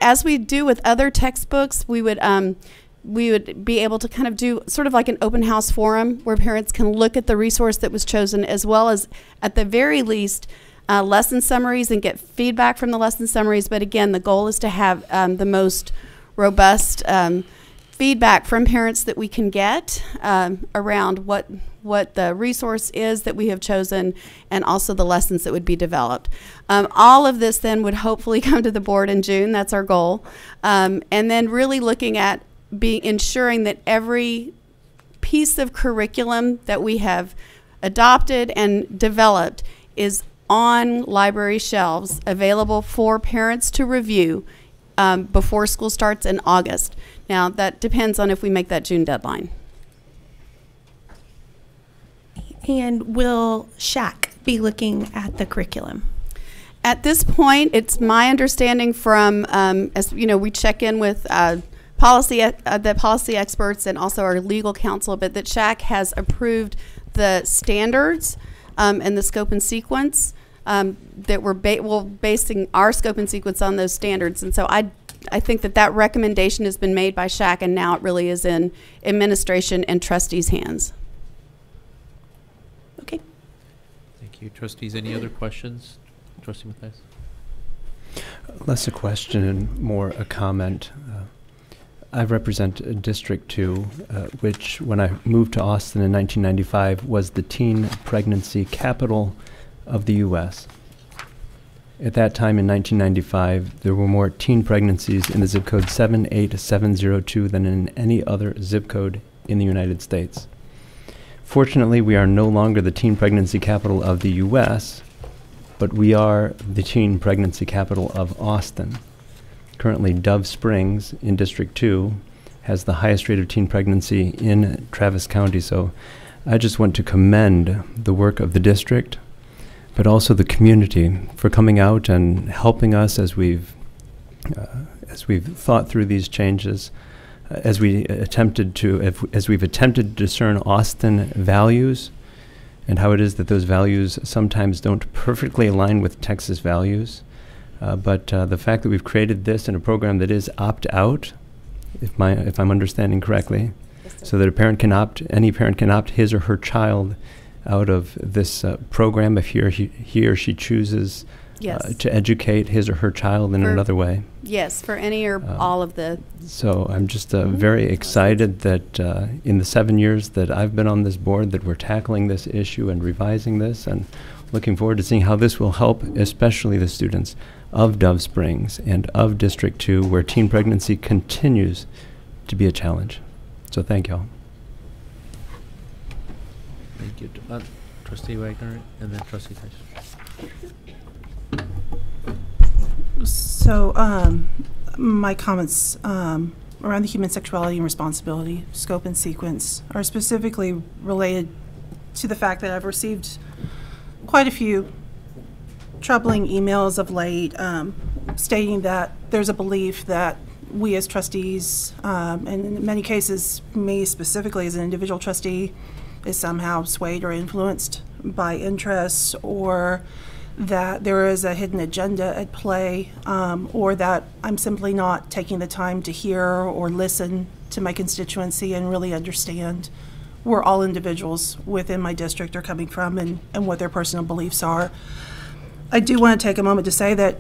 as we do with other textbooks, we would be able to kind of do sort of like an open house forum where parents can look at the resource that was chosen, as well as at the very least lesson summaries and get feedback from the lesson summaries. But again, the goal is to have the most robust feedback from parents that we can get around what the resource is that we have chosen, and also the lessons that would be developed. All of this then would hopefully come to the board in June. That's our goal. And then really looking at ensuring that every piece of curriculum that we have adopted and developed is on library shelves, available for parents to review before school starts in August. Now, that depends on if we make that June deadline. And will SHAC be looking at the curriculum? At this point, it's my understanding from, as you know, we check in with the policy experts and also our legal counsel, but that SHAC has approved the standards and the scope and sequence that we're basing our scope and sequence on those standards. And so I think that recommendation has been made by SHAC, and now it really is in administration and trustees' hands. Okay. Thank Thank you. Trustees, any other questions? Trustee Mathias? Less a question and more a comment. I represent District 2, which, when I moved to Austin in 1995, was the teen pregnancy capital of the U.S. At that time, in 1995, there were more teen pregnancies in the zip code 78702 than in any other zip code in the United States. Fortunately, we are no longer the teen pregnancy capital of the U.S., but we are the teen pregnancy capital of Austin. Currently, Dove Springs in District 2 has the highest rate of teen pregnancy in Travis County. So I just want to commend the work of the district, but also the community for coming out and helping us as we've thought through these changes, as we've attempted to discern Austin values and how it is that those values sometimes don't perfectly align with Texas values. But the fact that we've created this in a program that is opt-out, if I'm understanding correctly, so that any parent can opt his or her child out of this program if he or she chooses to educate his or her child in another way. Yes, for any or all of the. So I'm just very excited that in the 7 years that I've been on this board that we're tackling this issue and revising this, and looking forward to seeing how this will help especially the students of Dove Springs and of District 2, where teen pregnancy continues to be a challenge. So thank you all. Thank you. Trustee Wagner and then Trustee Tyson. So my comments around the human sexuality and responsibility scope and sequence are specifically related to the fact that I've received quite a few troubling emails of late stating that there's a belief that we as trustees, and in many cases me specifically as an individual trustee, is somehow swayed or influenced by interests, or that there is a hidden agenda at play, or that I'm simply not taking the time to hear or listen to my constituency and really understand where all individuals within my district are coming from and what their personal beliefs are. I do want to take a moment to say that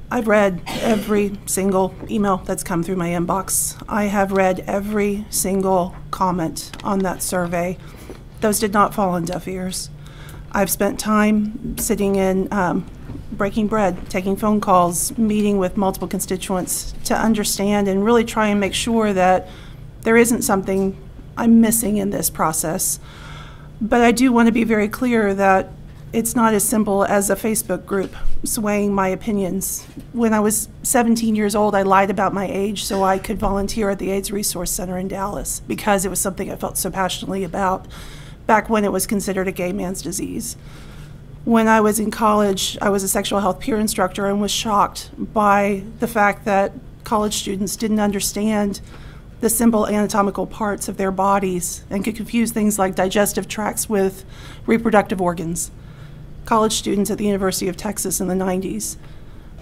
I've read every single email that's come through my inbox. I have read every single comment on that survey. Those did not fall on deaf ears. I've spent time sitting in breaking bread, taking phone calls, meeting with multiple constituents to understand and really try and make sure that there isn't something I'm missing in this process. But I do want to be very clear that it's not as simple as a Facebook group swaying my opinions. When I was 17 years old, I lied about my age so I could volunteer at the AIDS Resource Center in Dallas because it was something I felt so passionately about back when it was considered a gay man's disease. When I was in college, I was a sexual health peer instructor and was shocked by the fact that college students didn't understand the simple anatomical parts of their bodies and could confuse things like digestive tracts with reproductive organs. College students at the University of Texas in the 90s.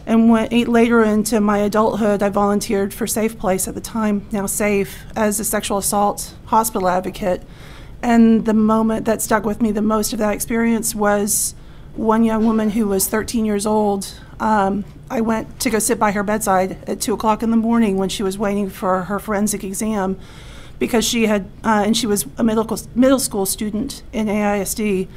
And later into my adulthood, I volunteered for Safe Place at the time, now Safe, as a sexual assault hospital advocate. And the moment that stuck with me the most of that experience was one young woman who was 13 years old. I went to go sit by her bedside at 2 o'clock in the morning when she was waiting for her forensic exam because she had, and she was a middle school student in AISD.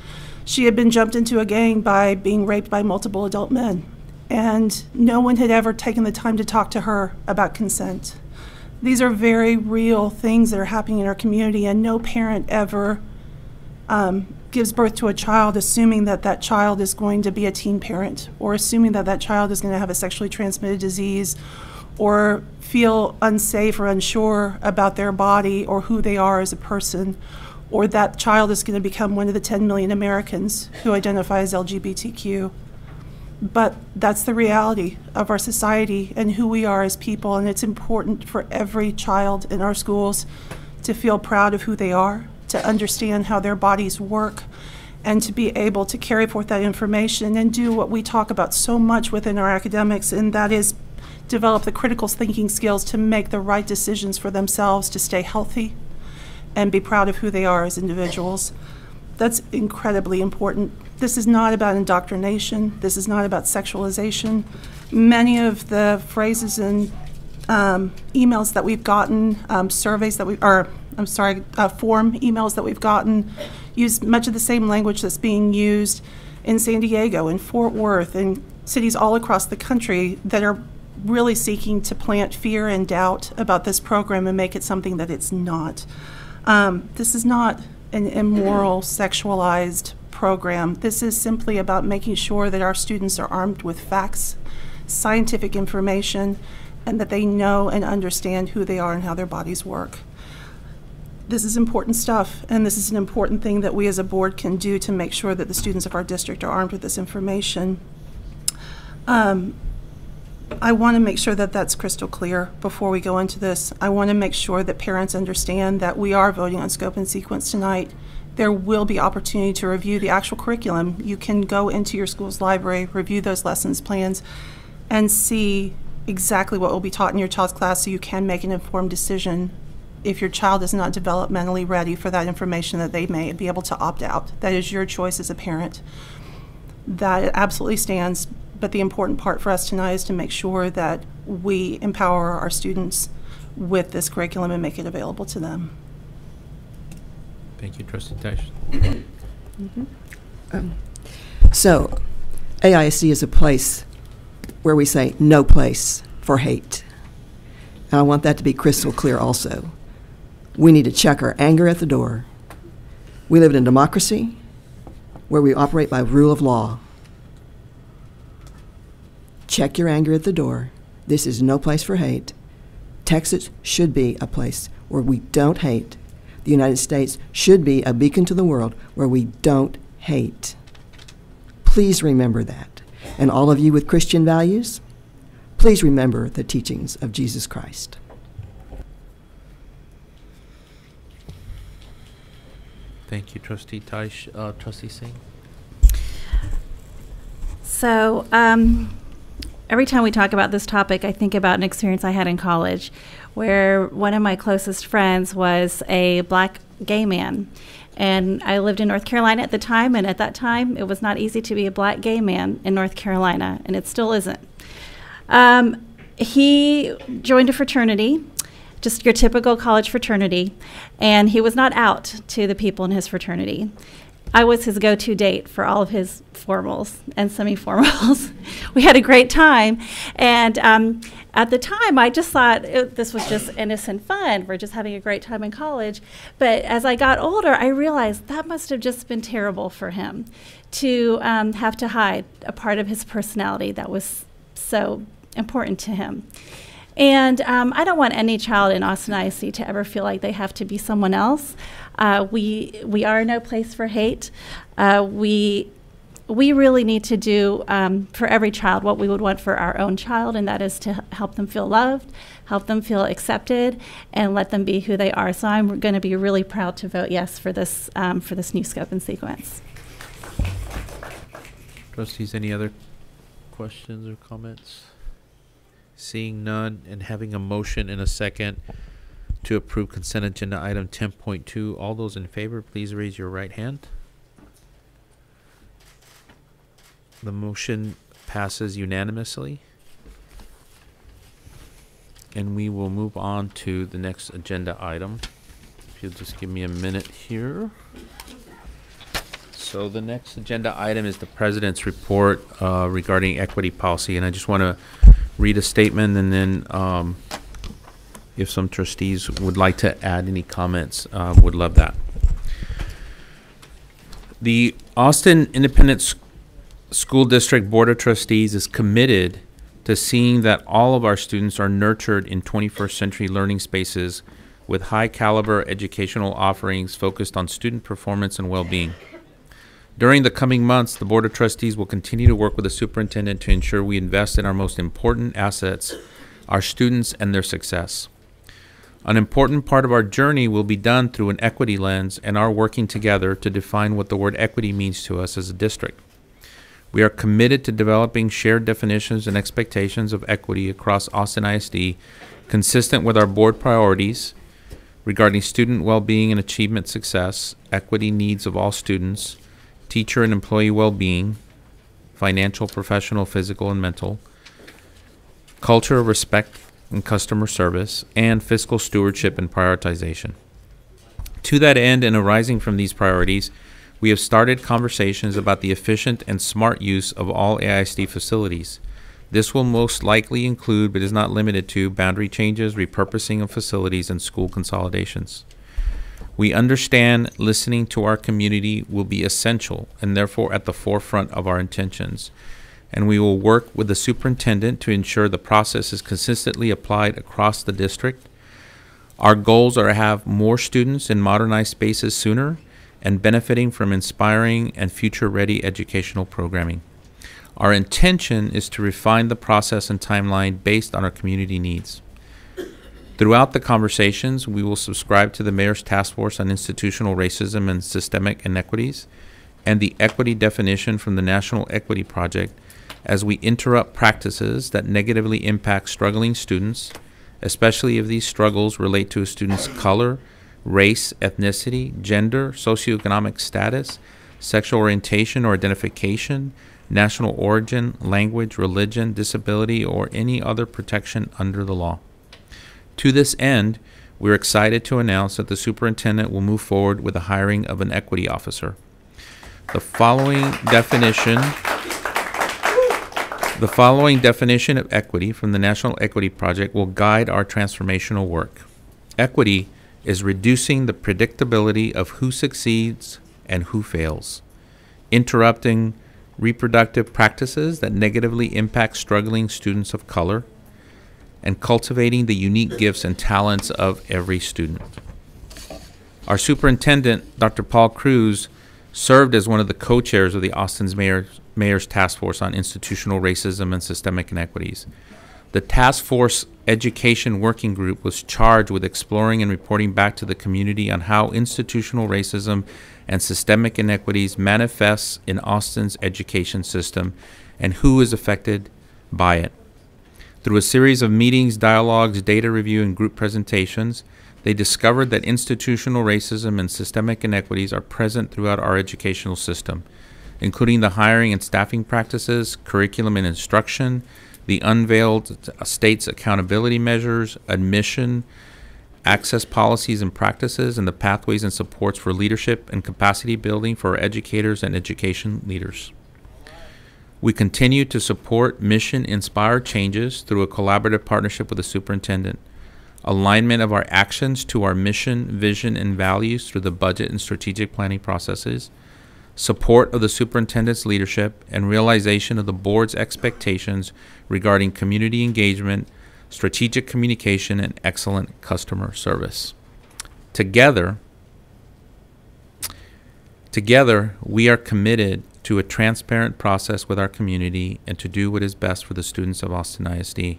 She had been jumped into a gang by being raped by multiple adult men, and no one had ever taken the time to talk to her about consent. These are very real things that are happening in our community, and no parent ever gives birth to a child assuming that that child is going to be a teen parent, or assuming that that child is going to have a sexually transmitted disease, or feel unsafe or unsure about their body or who they are as a person, or that child is going to become one of the 10 million Americans who identify as LGBTQ. But that's the reality of our society and who we are as people, and it's important for every child in our schools to feel proud of who they are, to understand how their bodies work, and to be able to carry forth that information and do what we talk about so much within our academics, and that is develop the critical thinking skills to make the right decisions for themselves to stay healthy and be proud of who they are as individuals. That's incredibly important. This is not about indoctrination. This is not about sexualization. Many of the phrases and emails that we've gotten, surveys that form emails that we've gotten use much of the same language that's being used in San Diego, in Fort Worth, in cities all across the country that are really seeking to plant fear and doubt about this program and make it something that it's not. This is not an immoral, sexualized program. This is simply about making sure that our students are armed with facts, scientific information, and that they know and understand who they are and how their bodies work. This is important stuff, and this is an important thing that we as a board can do to make sure that the students of our district are armed with this information. I want to make sure that that's crystal clear before we go into this. I want to make sure that parents understand that we are voting on scope and sequence tonight. There will be opportunity to review the actual curriculum. You can go into your school's library, review those lessons plans, and see exactly what will be taught in your child's class so you can make an informed decision if your child is not developmentally ready for that information, that they may be able to opt out. That is your choice as a parent. That absolutely stands. But the important part for us tonight is to make sure that we empower our students with this curriculum and make it available to them. Thank you, Trustee Teich. So, AISD is a place where we say no place for hate. And I want that to be crystal clear also. We need to check our anger at the door. We live in a democracy where we operate by rule of law. Check your anger at the door. This is no place for hate. Texas should be a place where we don't hate. The United States should be a beacon to the world where we don't hate. Please remember that. And all of you with Christian values, please remember the teachings of Jesus Christ. Thank you, Trustee Teich. Trustee Singh? So, every time we talk about this topic, I think about an experience I had in college where one of my closest friends was a black gay man. And I lived in North Carolina at the time, and at that time, it was not easy to be a black gay man in North Carolina, and it still isn't. He joined a fraternity, just your typical college fraternity, and he was not out to the people in his fraternity. I was his go-to date for all of his formals and semi-formals. We had a great time, and at the time, I just thought this was just innocent fun. We're just having a great time in college. But as I got older, I realized that must have just been terrible for him to have to hide a part of his personality that was so important to him. And I don't want any child in Austin ISD to ever feel like they have to be someone else. We are no place for hate. We really need to do for every child what we would want for our own child, and that is to help them feel loved, help them feel accepted, and let them be who they are. So I'm going to be really proud to vote yes for this new scope and sequence. Trustees, any other questions or comments? Seeing none and having a motion and a second to approve consent agenda item 10.2, all those in favor, please raise your right hand. The motion passes unanimously. And we will move on to the next agenda item. If you'll just give me a minute here. So the next agenda item is the President's report regarding equity policy. And I just want to read a statement, and then if some trustees would like to add any comments, would love that. The Austin Independent School District Board of Trustees is committed to seeing that all of our students are nurtured in 21st century learning spaces with high caliber educational offerings focused on student performance and well-being. During the coming months, the Board of Trustees will continue to work with the superintendent to ensure we invest in our most important assets, our students and their success. An important part of our journey will be done through an equity lens and our working together to define what the word equity means to us as a district. We are committed to developing shared definitions and expectations of equity across Austin ISD, consistent with our board priorities, regarding student well-being and achievement success, equity needs of all students, teacher and employee well-being, financial, professional, physical, and mental, culture of respect and customer service, and fiscal stewardship and prioritization. To that end, and arising from these priorities, we have started conversations about the efficient and smart use of all AISD facilities. This will most likely include, but is not limited to, boundary changes, repurposing of facilities, and school consolidations. We understand listening to our community will be essential and therefore at the forefront of our intentions, and we will work with the superintendent to ensure the process is consistently applied across the district. Our goals are to have more students in modernized spaces sooner and benefiting from inspiring and future-ready educational programming. Our intention is to refine the process and timeline based on our community needs. Throughout the conversations, we will subscribe to the Mayor's Task Force on Institutional Racism and Systemic Inequities and the equity definition from the National Equity Project as we interrupt practices that negatively impact struggling students, especially if these struggles relate to a student's color, race, ethnicity, gender, socioeconomic status, sexual orientation or identification, national origin, language, religion, disability, or any other protection under the law. To this end, we're excited to announce that the superintendent will move forward with the hiring of an equity officer. The following definition of equity from the National Equity Project will guide our transformational work. Equity is reducing the predictability of who succeeds and who fails, interrupting reproductive practices that negatively impact struggling students of color, and cultivating the unique gifts and talents of every student. Our superintendent, Dr. Paul Cruz, served as one of the co-chairs of the Austin's Mayor's Task Force on Institutional Racism and Systemic Inequities. The Task Force Education Working Group was charged with exploring and reporting back to the community on how institutional racism and systemic inequities manifests in Austin's education system and who is affected by it. Through a series of meetings, dialogues, data review, and group presentations, they discovered that institutional racism and systemic inequities are present throughout our educational system, including the hiring and staffing practices, curriculum and instruction, the unveiled state's accountability measures, admission, access policies and practices, and the pathways and supports for leadership and capacity building for our educators and education leaders. We continue to support mission-inspired changes through a collaborative partnership with the superintendent, alignment of our actions to our mission, vision, and values through the budget and strategic planning processes, support of the superintendent's leadership, and realization of the board's expectations regarding community engagement, strategic communication, and excellent customer service. Together, we are committed to a transparent process with our community and to do what is best for the students of Austin ISD.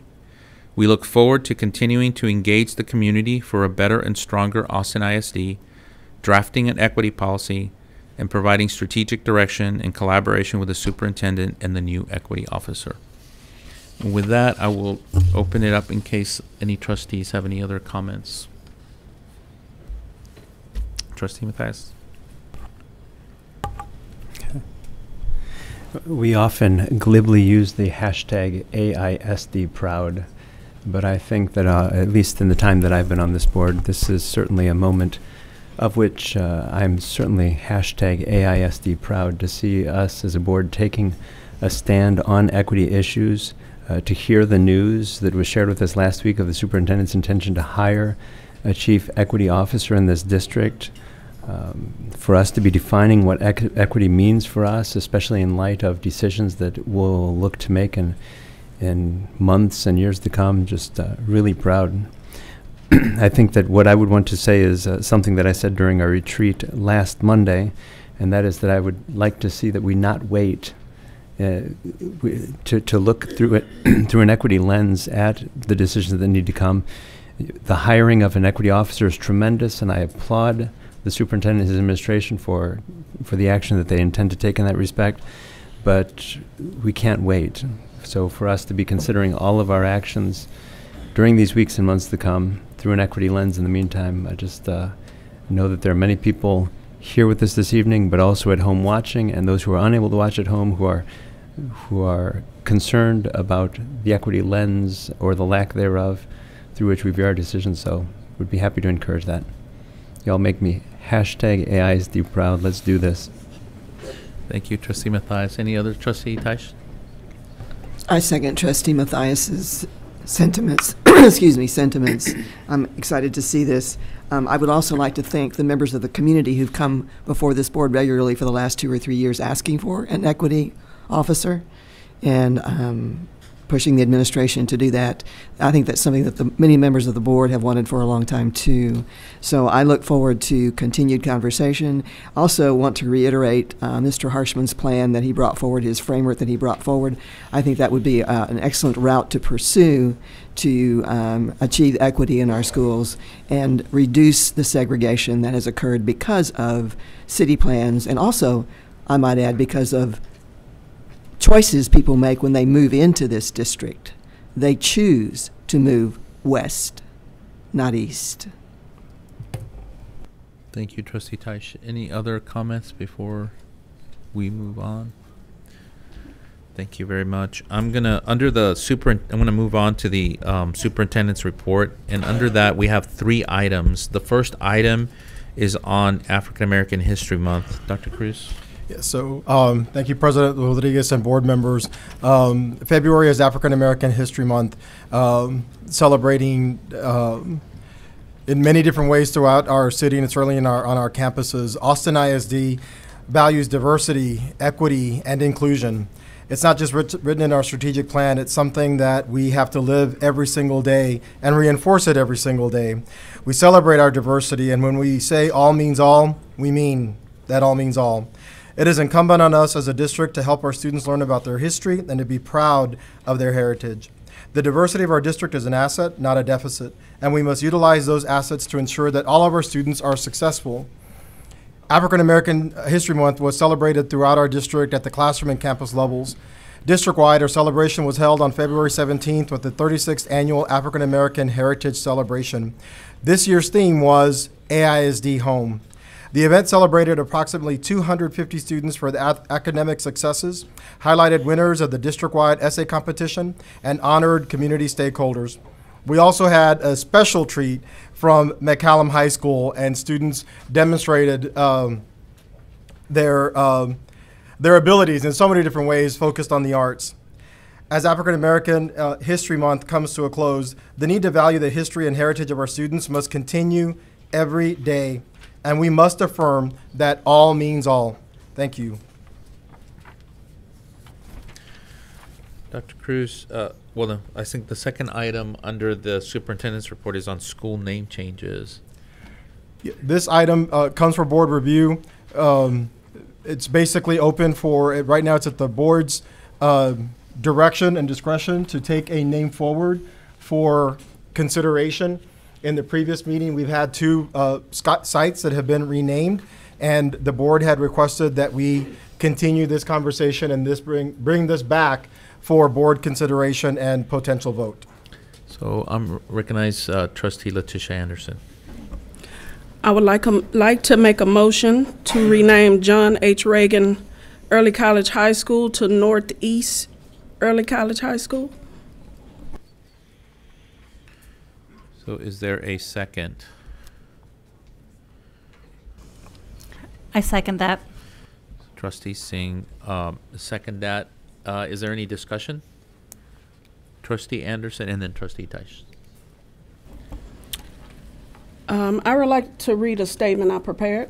We look forward to continuing to engage the community for a better and stronger Austin ISD, drafting an equity policy, and providing strategic direction in collaboration with the superintendent and the new equity officer. And with that, I will open it up in case any trustees have any other comments. Trustee Mathias. We often glibly use the hashtag AISDProud, but I think that at least in the time that I've been on this board, this is certainly a moment of which I'm certainly hashtag AISDProud to see us as a board taking a stand on equity issues, to hear the news that was shared with us last week of the superintendent's intention to hire a chief equity officer in this district, for us to be defining what equity means for us, especially in light of decisions that we'll look to make in months and years to come. Just really proud. I think that what I would want to say is something that I said during our retreat last Monday, and that is that I would like to see that we not wait to look through it through an equity lens at the decisions that need to come. The hiring of an equity officer is tremendous, and I applaud the superintendent and his administration for the action that they intend to take in that respect, but we can't wait. So for us to be considering all of our actions during these weeks and months to come through an equity lens in the meantime. I just know that there are many people here with us this evening, but also at home watching, and those who are unable to watch at home who are concerned about the equity lens or the lack thereof through which we view our decisions. So would be happy to encourage that. Y'all make me #AISD proud. Let's do this. Thank you, Trustee Mathias. Any other Trustee Taish? I second Trustee Mathias's sentiments. Excuse me, sentiments. I'm excited to see this. I would also like to thank the members of the community who've come before this board regularly for the last 2 or 3 years asking for an equity officer and pushing the administration to do that. I think that's something that the many members of the board have wanted for a long time too. So I look forward to continued conversation. Also want to reiterate Mr. Harshman's plan that he brought forward, his framework that he brought forward. I think that would be an excellent route to pursue to achieve equity in our schools and reduce the segregation that has occurred because of city plans, and also, I might add, because of choices people make when they move into this district. They choose to move west, not east. Thank you, Trustee Taish. Any other comments before we move on? Thank you very much. I'm gonna move on to the superintendent's report, and under that we have 3 items. The first item is on African American History Month. Dr. Cruz. Yeah, so thank you, President Rodriguez and board members. February is African American History Month, celebrating in many different ways throughout our city and certainly on our campuses. Austin ISD values diversity, equity, and inclusion. It's not just written in our strategic plan, it's something that we have to live every single day and reinforce it every single day. We celebrate our diversity, and when we say all means all, we mean that all means all. It is incumbent on us as a district to help our students learn about their history and to be proud of their heritage. The diversity of our district is an asset, not a deficit, and we must utilize those assets to ensure that all of our students are successful. African American History Month was celebrated throughout our district at the classroom and campus levels. District-wide, our celebration was held on February 17th with the 36th Annual African American Heritage Celebration. This year's theme was AISD Home. The event celebrated approximately 250 students for their academic successes, highlighted winners of the district-wide essay competition, and honored community stakeholders. We also had a special treat from McCallum High School, and students demonstrated their abilities in so many different ways focused on the arts. As African American History Month comes to a close, the need to value the history and heritage of our students must continue every day, and we must affirm that all means all. Thank you. Dr. Cruz, I think the second item under the superintendent's report is on school name changes. Yeah, this item comes for board review. It's basically open for, right now it's at the board's direction and discretion to take a name forward for consideration. In the previous meeting, we've had 2 sites that have been renamed, and the board had requested that we continue this conversation and bring this back for board consideration and potential vote. So I'm recognize Trustee Letitia Anderson. I would like to make a motion to rename John H. Reagan Early College High School to Northeast Early College High School. So is there a second? I second that. Trustee Singh, second that. Is there any discussion? Trustee Anderson and then Trustee Taish. I would like to read a statement I prepared.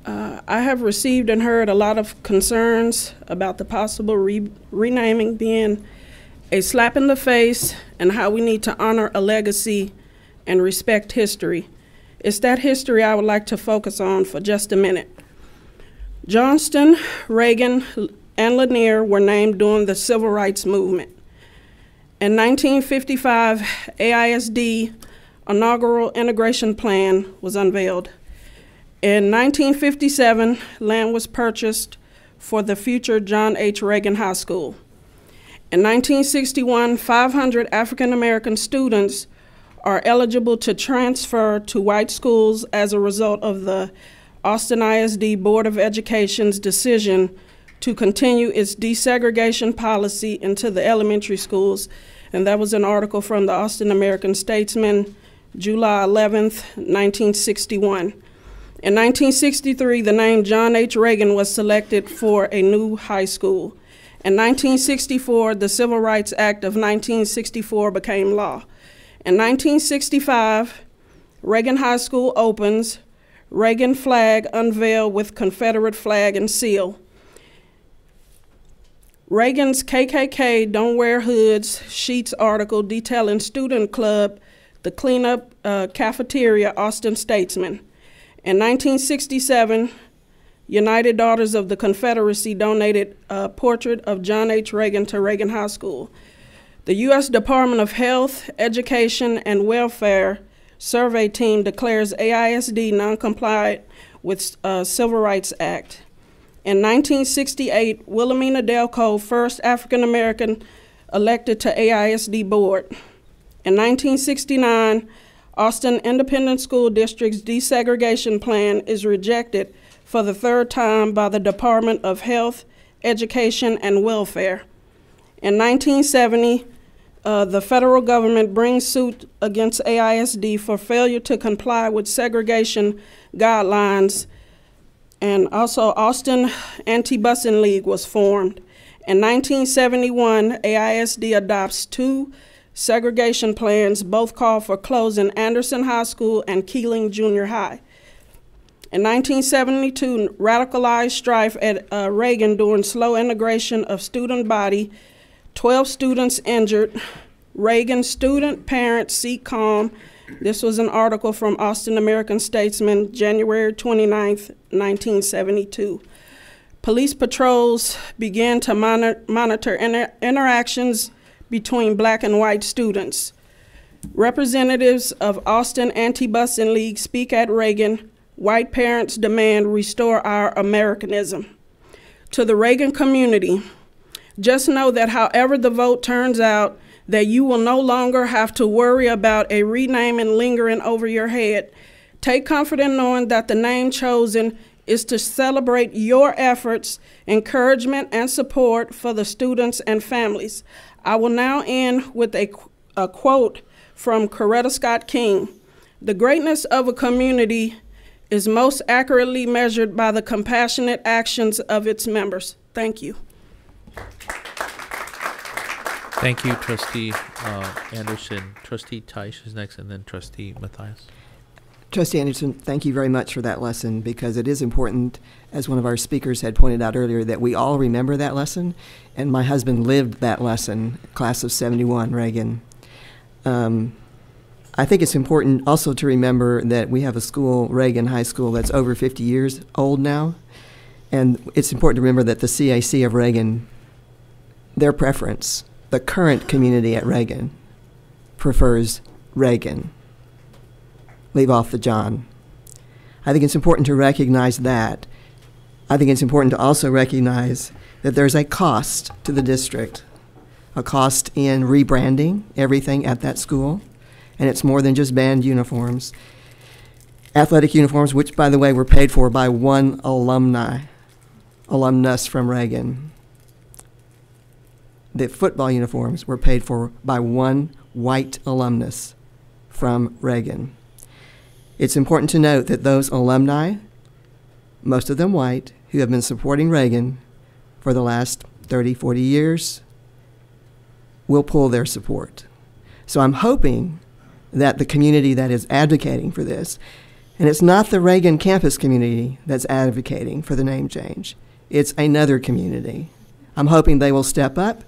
I have received and heard a lot of concerns about the possible renaming being a slap in the face and how we need to honor a legacy and respect history. It's that history I would like to focus on for just a minute. Johnston, Reagan, and Lanier were named during the Civil Rights Movement. In 1955, AISD inaugural integration plan was unveiled. In 1957, land was purchased for the future John H. Reagan High School. In 1961, 500 African American students are eligible to transfer to white schools as a result of the Austin ISD Board of Education's decision to continue its desegregation policy into the elementary schools. And that was an article from the Austin American Statesman, July 11th, 1961. In 1963, the name John H. Reagan was selected for a new high school. In 1964, the Civil Rights Act of 1964 became law. In 1965, Reagan High School opens, Reagan flag unveiled with Confederate flag and seal. Reagan's KKK Don't Wear Hoods Sheets article detailing student club, the cleanup cafeteria, Austin Statesman. In 1967, United Daughters of the Confederacy donated a portrait of John H. Reagan to Reagan High School. The U.S. Department of Health, Education, and Welfare survey team declares AISD non-compliant with Civil Rights Act. In 1968, Wilhelmina Delco, first African-American elected to AISD board. In 1969, Austin Independent School District's desegregation plan is rejected for the third time by the Department of Health, Education, and Welfare. In 1970, the federal government brings suit against AISD for failure to comply with segregation guidelines, and also Austin Anti-Busing League was formed. In 1971, AISD adopts 2 segregation plans, both call for closing Anderson High School and Keeling Junior High. In 1972, radicalized strife at Reagan during slow integration of student body, 12 students injured. Reagan student parents seek calm. This was an article from Austin American Statesman, January 29th, 1972. Police patrols began to monitor interactions between black and white students. Representatives of Austin Anti-Busing League speak at Reagan. White parents demand restore our Americanism. To the Reagan community, just know that however the vote turns out, that you will no longer have to worry about a renaming lingering over your head. Take comfort in knowing that the name chosen is to celebrate your efforts, encouragement, and support for the students and families. I will now end with a quote from Coretta Scott King. The greatness of a community is most accurately measured by the compassionate actions of its members. Thank you. Thank you, Trustee Anderson. Trustee Teich is next, and then Trustee Matthias. Trustee Anderson, thank you very much for that lesson, because it is important, as one of our speakers had pointed out earlier, that we all remember that lesson. And my husband lived that lesson, class of 71, Reagan. I think it's important also to remember that we have a school, Reagan High School, that's over 50 years old now. And it's important to remember that the CAC of Reagan, their preference, the current community at Reagan, prefers Reagan. Leave off the John. I think it's important to recognize that. I think it's important to also recognize that there's a cost to the district, a cost in rebranding everything at that school, and it's more than just band uniforms. Athletic uniforms, which, by the way, were paid for by one alumnus from Reagan. The football uniforms were paid for by one white alumnus from Reagan. It's important to note that those alumni, most of them white, who have been supporting Reagan for the last 30, 40 years, will pull their support. So I'm hoping that the community that is advocating for this, and it's not the Reagan campus community that's advocating for the name change, it's another community. I'm hoping they will step up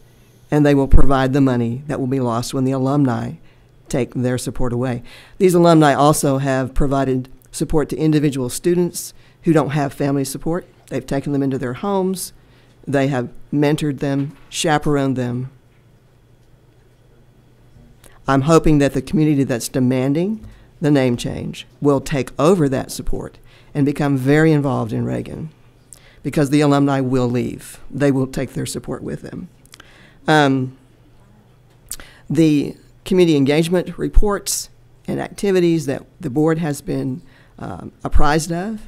and they will provide the money that will be lost when the alumni take their support away. These alumni also have provided support to individual students who don't have family support. They've taken them into their homes. They have mentored them, chaperoned them. I'm hoping that the community that's demanding the name change will take over that support and become very involved in Reagan, because the alumni will leave. They will take their support with them. The community engagement reports and activities that the board has been apprised of,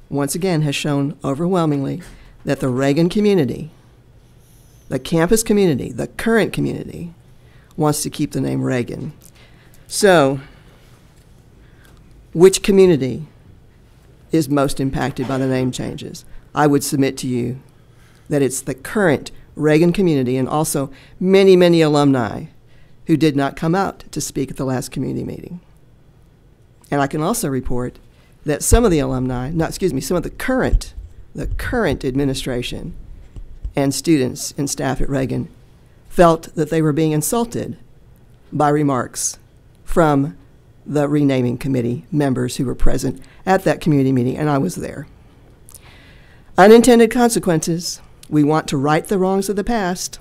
once again, has shown overwhelmingly that the Reagan community, the campus community, the current community, wants to keep the name Reagan. So, which community is most impacted by the name changes? I would submit to you that it's the current Reagan community, and also many, many alumni who did not come out to speak at the last community meeting. And I can also report that some of the alumni, some of the current administration and students and staff at Reagan felt that they were being insulted by remarks from the renaming committee members who were present at that community meeting, and I was there. Unintended consequences. We want to right the wrongs of the past.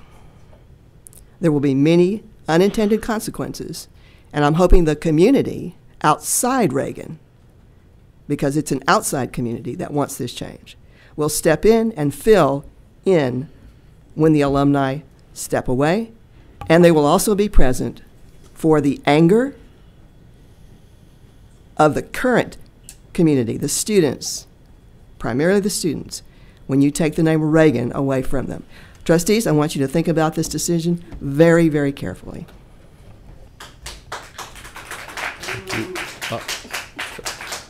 There will be many unintended consequences, and I'm hoping the community outside Reagan, because it's an outside community that wants this change, will step in and fill in when the alumni step away, and they will also be present for the anger of the current community, the students, primarily the students, when you take the name Reagan away from them. Trustees, I want you to think about this decision very, very carefully.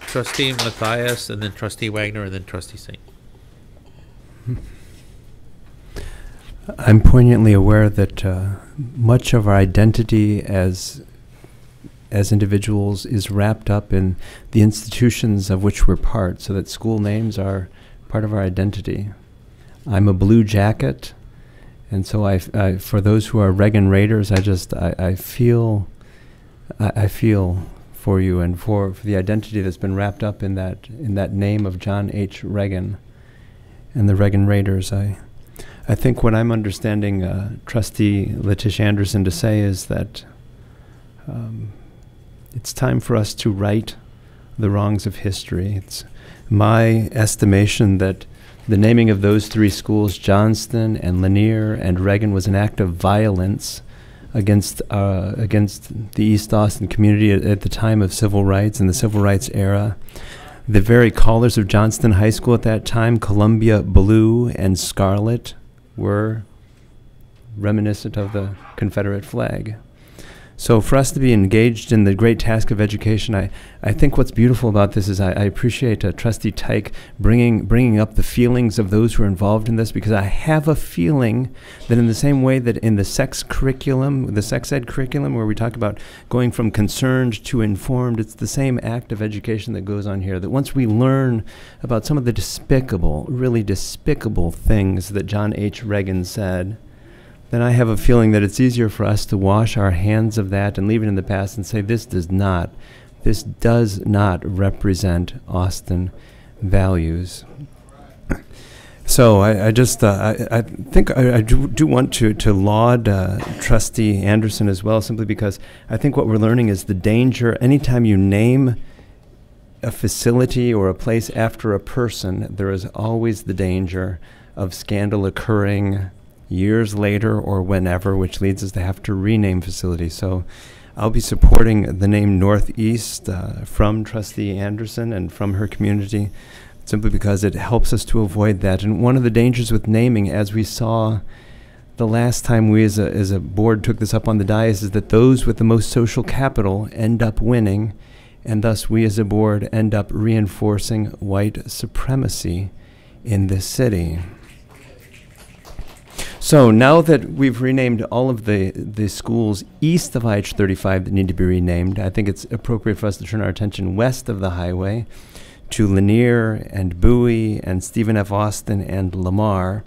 Trustee Matthias, and then Trustee Wagner, and then Trustee Singh. I'm poignantly aware that much of our identity as individuals is wrapped up in the institutions of which we're part, so that school names are part of our identity. I'm a Blue Jacket, and so I for those who are Reagan Raiders, I feel for you and for the identity that's been wrapped up in that name of John H. Reagan and the Reagan Raiders. I think what I'm understanding Trustee Letitia Anderson to say is that it's time for us to right the wrongs of history. It's my estimation that the naming of those three schools, Johnston and Lanier and Reagan, was an act of violence against the East Austin community at the time of civil rights, in the civil rights era. The very colors of Johnston High School at that time, Columbia blue and scarlet, were reminiscent of the Confederate flag. So for us to be engaged in the great task of education, I think what's beautiful about this is I appreciate Trustee Teich bringing up the feelings of those who are involved in this, because I have a feeling that in the same way that in the sex curriculum, the sex ed curriculum, where we talk about going from concerned to informed, it's the same act of education that goes on here, that once we learn about some of the despicable, really despicable things that John H. Reagan said, then I have a feeling that it's easier for us to wash our hands of that and leave it in the past and say this does not represent Austin values. So I think I do want to laud Trustee Anderson as well, simply because I think what we're learning is the danger anytime you name a facility or a place after a person, there is always the danger of scandal occurring years later or whenever, which leads us to have to rename facilities. So I'll be supporting the name Northeast from Trustee Anderson and from her community, simply because it helps us to avoid that. And one of the dangers with naming, as we saw the last time we as a board took this up on the dais, is that those with the most social capital end up winning, and thus we as a board end up reinforcing white supremacy in this city. So now that we've renamed all of the schools east of IH-35 that need to be renamed, I think it's appropriate for us to turn our attention west of the highway to Lanier and Bowie and Stephen F. Austin and Lamar.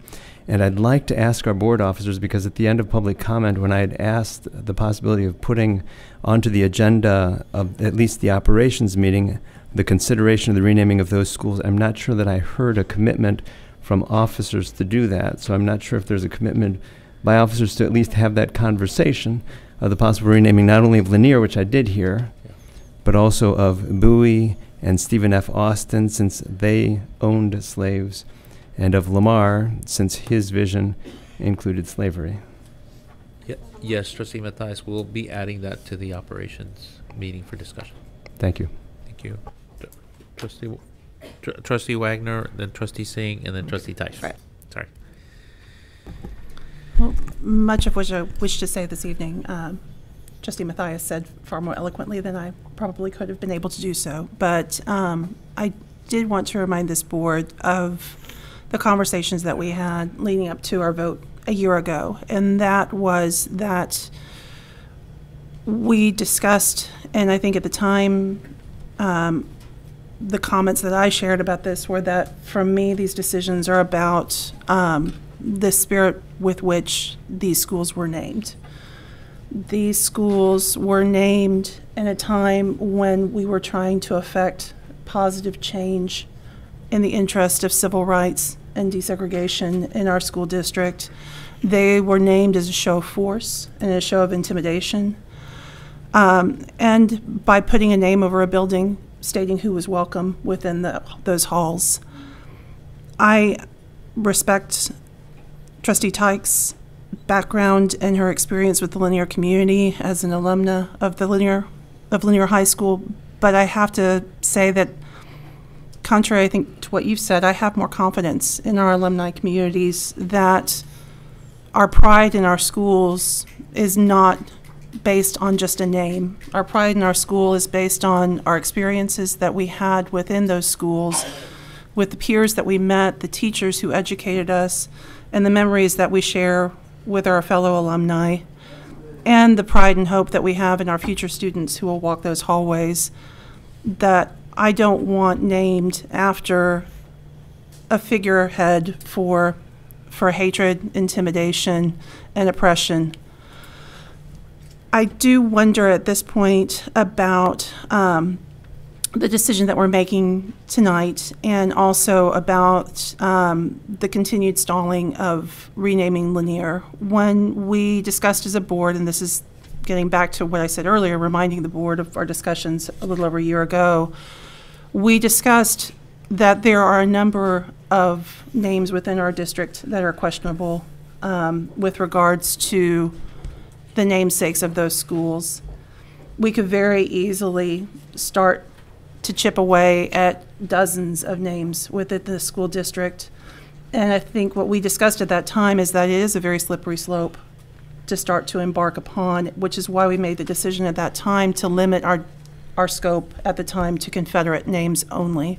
And I'd like to ask our board officers, because at the end of public comment, when I had asked the possibility of putting onto the agenda of at least the operations meeting the consideration of the renaming of those schools, I'm not sure that I heard a commitment from officers to do that. So I'm not sure if there's a commitment by officers to at least have that conversation of the possible renaming not only of Lanier, which I did hear, but also of Bowie and Stephen F. Austin, since they owned slaves, and of Lamar, since his vision included slavery. Yes, Trustee Mathias, we'll be adding that to the operations meeting for discussion. Thank you. Thank you. Trustee Wagner, then Trustee Singh, and then Trustee Tice. Right. Sorry. Well, much of which I wish to say this evening, Trustee Mathias said far more eloquently than I probably could have been able to do so. But I did want to remind this board of the conversations that we had leading up to our vote a year ago, and that was that we discussed, and I think at the time, the comments that I shared about this were that, for me, these decisions are about the spirit with which these schools were named. These schools were named in a time when we were trying to affect positive change in the interest of civil rights and desegregation in our school district. They were named as a show of force and a show of intimidation. And by putting a name over a building, stating who was welcome within those halls. I respect Trustee Tykes' background and her experience with the Lanier community as an alumna of Lanier High School, but I have to say that, contrary, I think, to what you've said, I have more confidence in our alumni communities that our pride in our schools is not based on just a name. Our pride in our school is based on our experiences that we had within those schools, with the peers that we met, the teachers who educated us, and the memories that we share with our fellow alumni, and the pride and hope that we have in our future students who will walk those hallways, that I don't want named after a figurehead for hatred, intimidation, and oppression. I do wonder at this point about the decision that we're making tonight, and also about the continued stalling of renaming Lanier. When we discussed as a board, and this is getting back to what I said earlier, reminding the board of our discussions a little over a year ago, we discussed that there are a number of names within our district that are questionable with regards to the namesakes of those schools. We could very easily start to chip away at dozens of names within the school district. And I think what we discussed at that time is that it is a very slippery slope to start to embark upon, which is why we made the decision at that time to limit our scope at the time to Confederate names only.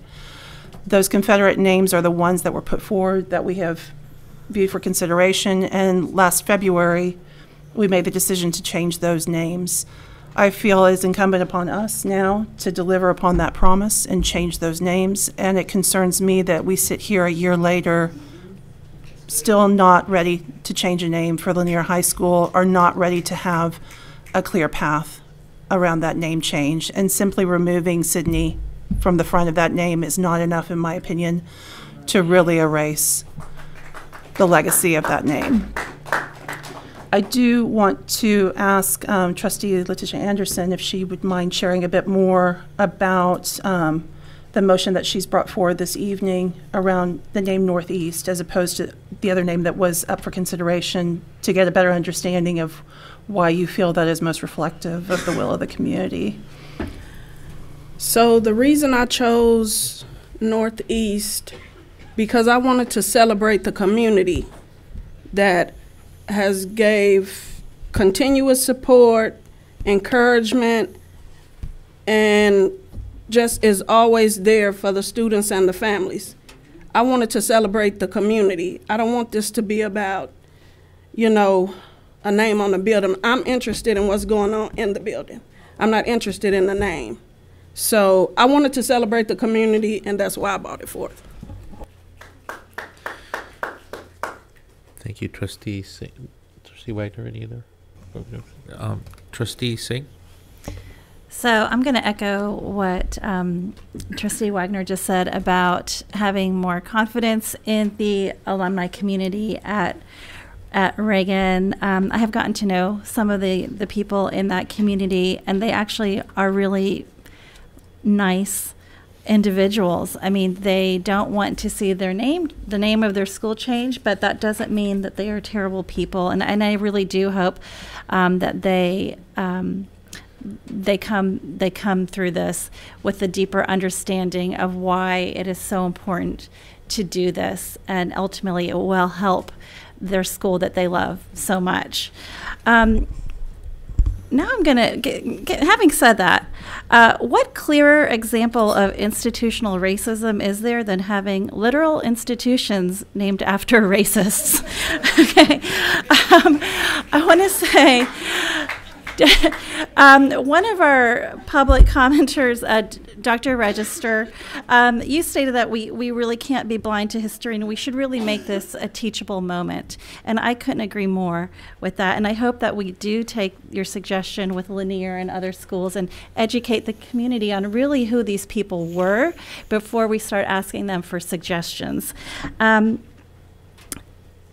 Those Confederate names are the ones that were put forward that we have viewed for consideration, and last February we made the decision to change those names. I feel it is incumbent upon us now to deliver upon that promise and change those names, and it concerns me that we sit here a year later still not ready to change a name for Lanier High School, or not ready to have a clear path around that name change. And simply removing Sydney from the front of that name is not enough, in my opinion, to really erase the legacy of that name. I do want to ask Trustee Letitia Anderson if she would mind sharing a bit more about the motion that she's brought forward this evening around the name Northeast, as opposed to the other name that was up for consideration, to get a better understanding of why you feel that is most reflective of the will of the community. So the reason I chose Northeast, because I wanted to celebrate the community that has gave continuous support, encouragement, and just is always there for the students and the families. I wanted to celebrate the community. I don't want this to be about, you know, a name on the building. I'm interested in what's going on in the building. I'm not interested in the name. So I wanted to celebrate the community, and that's why I brought it forth. Thank you, Trustee Singh. Trustee Wagner, any other? Trustee Singh? So I'm going to echo what Trustee Wagner just said about having more confidence in the alumni community at Reagan. I have gotten to know some of the people in that community, and they actually are really nice individuals. I mean, they don't want to see the name of their school change, but that doesn't mean that they are terrible people. And I really do hope that they come through this with a deeper understanding of why it is so important to do this, and ultimately it will help their school that they love so much. Now I'm going to, having said that, what clearer example of institutional racism is there than having literal institutions named after racists? Okay. I want to say, one of our public commenters, Dr. Register, you stated that we really can't be blind to history, and we should really make this a teachable moment. And I couldn't agree more with that. And I hope that we do take your suggestion with Lanier and other schools and educate the community on really who these people were before we start asking them for suggestions.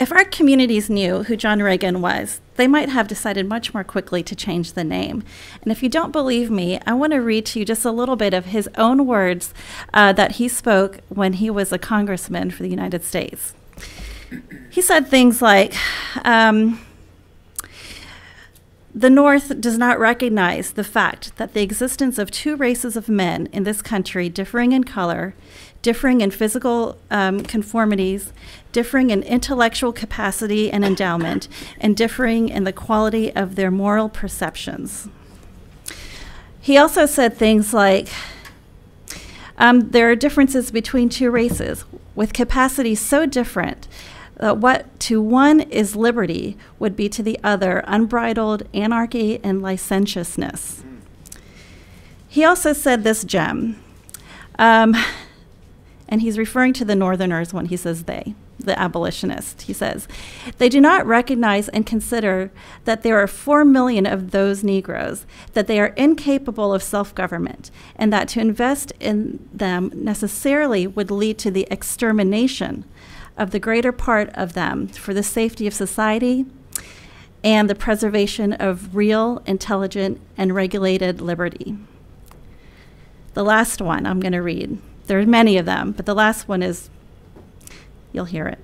If our communities knew who John Reagan was, they might have decided much more quickly to change the name. And if you don't believe me, I want to read to you just a little bit of his own words that he spoke when he was a congressman for the United States. He said things like, the North does not recognize the fact that the existence of two races of men in this country differing in color, differing in physical conformities, differing in intellectual capacity and endowment, and differing in the quality of their moral perceptions. He also said things like, there are differences between two races with capacities so different that what to one is liberty would be to the other unbridled anarchy and licentiousness. He also said this gem, and he's referring to the Northerners when he says they, the abolitionists. He says, they do not recognize and consider that there are 4 million of those Negroes, that they are incapable of self-government, and that to invest in them necessarily would lead to the extermination of the greater part of them for the safety of society and the preservation of real, intelligent, and regulated liberty. The last one I'm going to read. There are many of them, but the last one is, you'll hear it.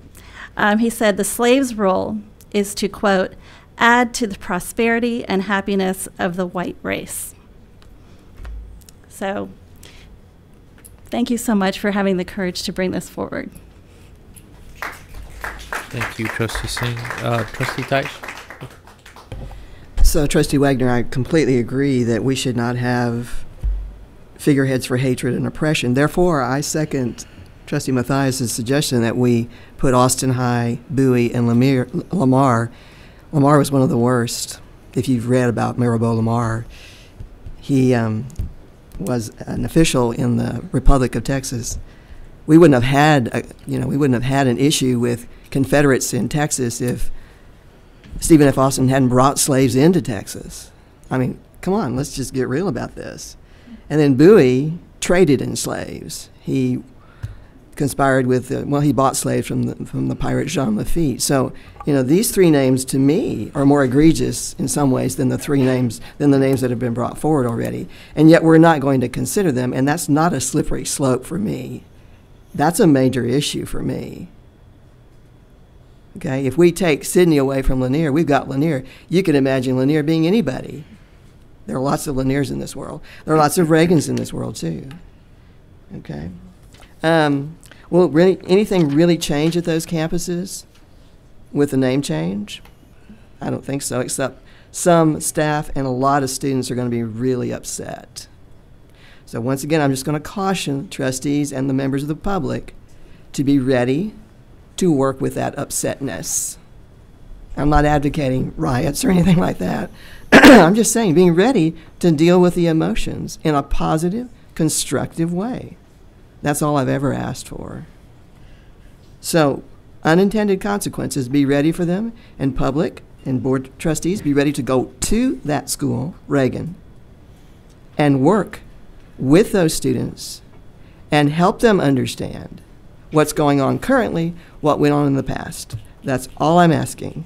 He said, the slave's role is to, quote, add to the prosperity and happiness of the white race. So, thank you so much for having the courage to bring this forward. Thank you, Trustee Singh. Trustee Teich? So, Trustee Wagner, I completely agree that we should not have figureheads for hatred and oppression. Therefore, I second Trustee Mathias' suggestion that we put Austin High, Bowie, and Lamar. Lamar was one of the worst. If you've read about Mirabeau Lamar, he was an official in the Republic of Texas. We wouldn't have had, we wouldn't have had an issue with Confederates in Texas if Stephen F. Austin hadn't brought slaves into Texas. I mean, come on, let's just get real about this. And then Bowie traded in slaves. He conspired with, he bought slaves from the pirate Jean Lafitte. So, these three names to me are more egregious in some ways than the names that have been brought forward already. And yet we're not going to consider them, and that's not a slippery slope for me. That's a major issue for me. Okay, if we take Sidney away from Lanier, we've got Lanier. You can imagine Lanier being anybody. There are lots of Laniers in this world. There are lots of Reagans in this world, too. Okay. Will anything really change at those campuses with the name change? I don't think so, except some staff and a lot of students are going to be really upset. So once again, I'm just going to caution trustees and the members of the public to be ready to work with that upsetness. I'm not advocating riots or anything like that. I'm just saying being ready to deal with the emotions in a positive, constructive way. That's all I've ever asked for. So unintended consequences, be ready for them, and public and board trustees, be ready to go to that school, Reagan, and work with those students and help them understand what's going on currently, what went on in the past. That's all I'm asking.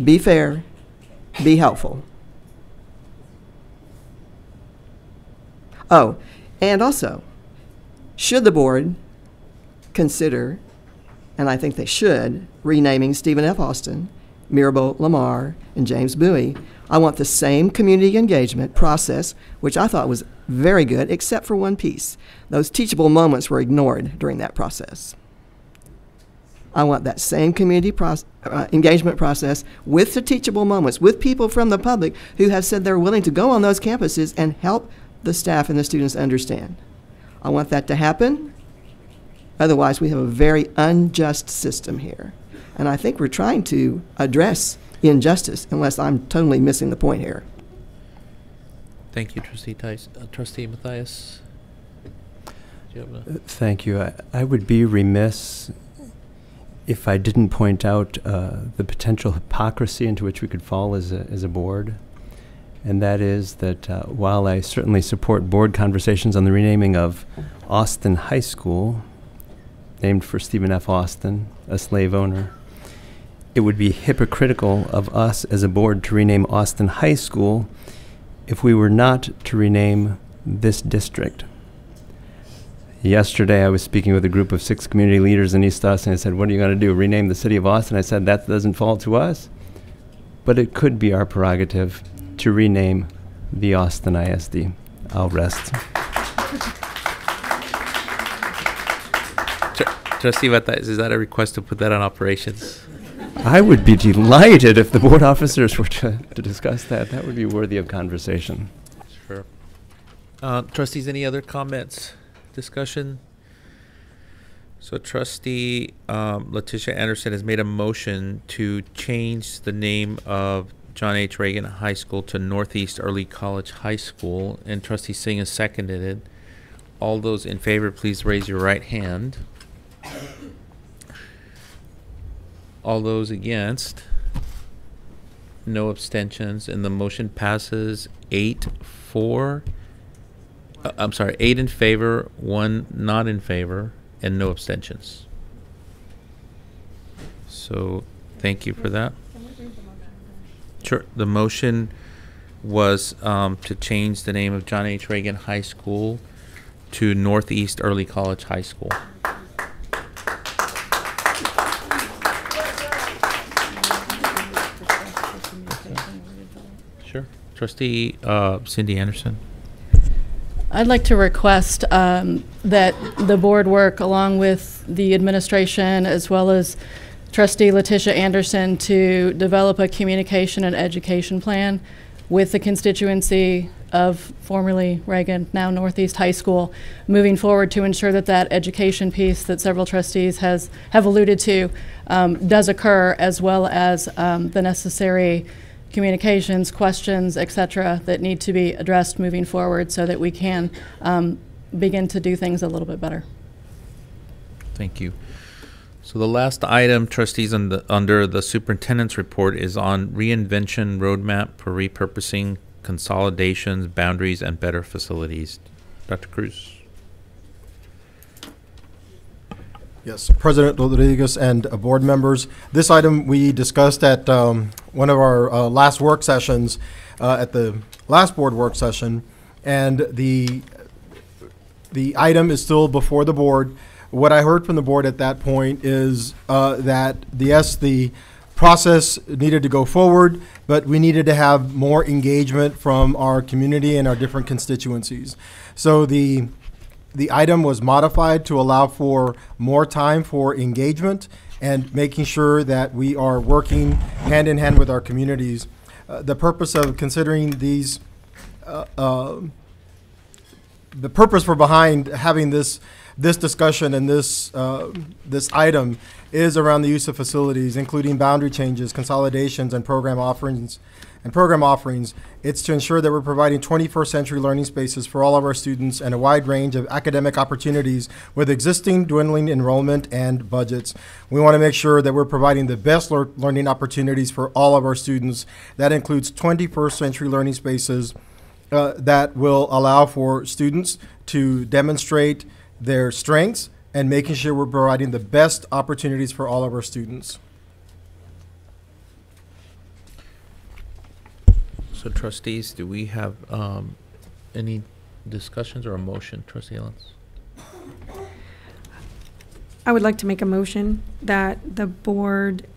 Be fair, be helpful. Oh, and also, Should the board consider, and I think they should, renaming Stephen F. Austin, Mirabel Lamar, and James Bowie, I want the same community engagement process, which I thought was very good, except for one piece. Those teachable moments were ignored during that process. I want that same community engagement process with the teachable moments, with people from the public who have said they're willing to go on those campuses and help the staff and the students understand. I want that to happen. Otherwise, we have a very unjust system here. And I think we're trying to address injustice, unless I'm totally missing the point here. Thank you, Trustee Tice. Trustee Matthias. Thank you. I would be remiss if I didn't point out the potential hypocrisy into which we could fall as a board. And that is that while I certainly support board conversations on the renaming of Austin High School, named for Stephen F. Austin, a slave owner, it would be hypocritical of us as a board to rename Austin High School if we were not to rename this district. Yesterday, I was speaking with a group of 6 community leaders in East Austin. I said, what are you going to do, rename the city of Austin? I said, that doesn't fall to us, but it could be our prerogative to rename the Austin ISD. I'll rest. Trustee Matthias, is that a request to put that on operations? I would be delighted if the board officers were to discuss that. That would be worthy of conversation. Sure. Trustees, any other comments, discussion? So Trustee Letitia Anderson has made a motion to change the name of John H. Reagan High School to Northeast Early College High School, and Trustee Singh has seconded it. All those in favor, please raise your right hand. All those against? No abstentions, and the motion passes 8-4. I'm sorry, 8 in favor, 1 not in favor, and no abstentions. So thank you for that. Sure. The motion was to change the name of John H. Reagan High School to Northeast Early College High School. Sure. Trustee Cindy Anderson. I'd like to request that the board work along with the administration as well as Trustee Letitia Anderson to develop a communication and education plan with the constituency of formerly Reagan, now Northeast High School, moving forward to ensure that that education piece that several trustees have alluded to does occur, as well as the necessary communications, questions, etc., that need to be addressed moving forward so that we can begin to do things a little bit better. Thank you. So the last item, trustees, under the superintendent's report is on reinvention roadmap for repurposing, consolidations, boundaries, and better facilities. Dr. Cruz. Yes, President Rodriguez and board members. This item we discussed at one of our last work sessions, at the last board work session, and the item is still before the board. What I heard from the board at that point is that the process needed to go forward, but we needed to have more engagement from our community and our different constituencies. So the item was modified to allow for more time for engagement and making sure that we are working hand in hand with our communities. The purpose of considering these, the purpose for behind having this discussion and this item is around the use of facilities, including boundary changes, consolidations, and program offerings. It's to ensure that we're providing 21st century learning spaces for all of our students and a wide range of academic opportunities with existing dwindling enrollment and budgets. We want to make sure that we're providing the best learning opportunities for all of our students. That includes 21st century learning spaces that will allow for students to demonstrate their strengths and making sure we're providing the best opportunities for all of our students. So trustees, do we have any discussions or a motion? Trustee Ellens? I would like to make a motion that the board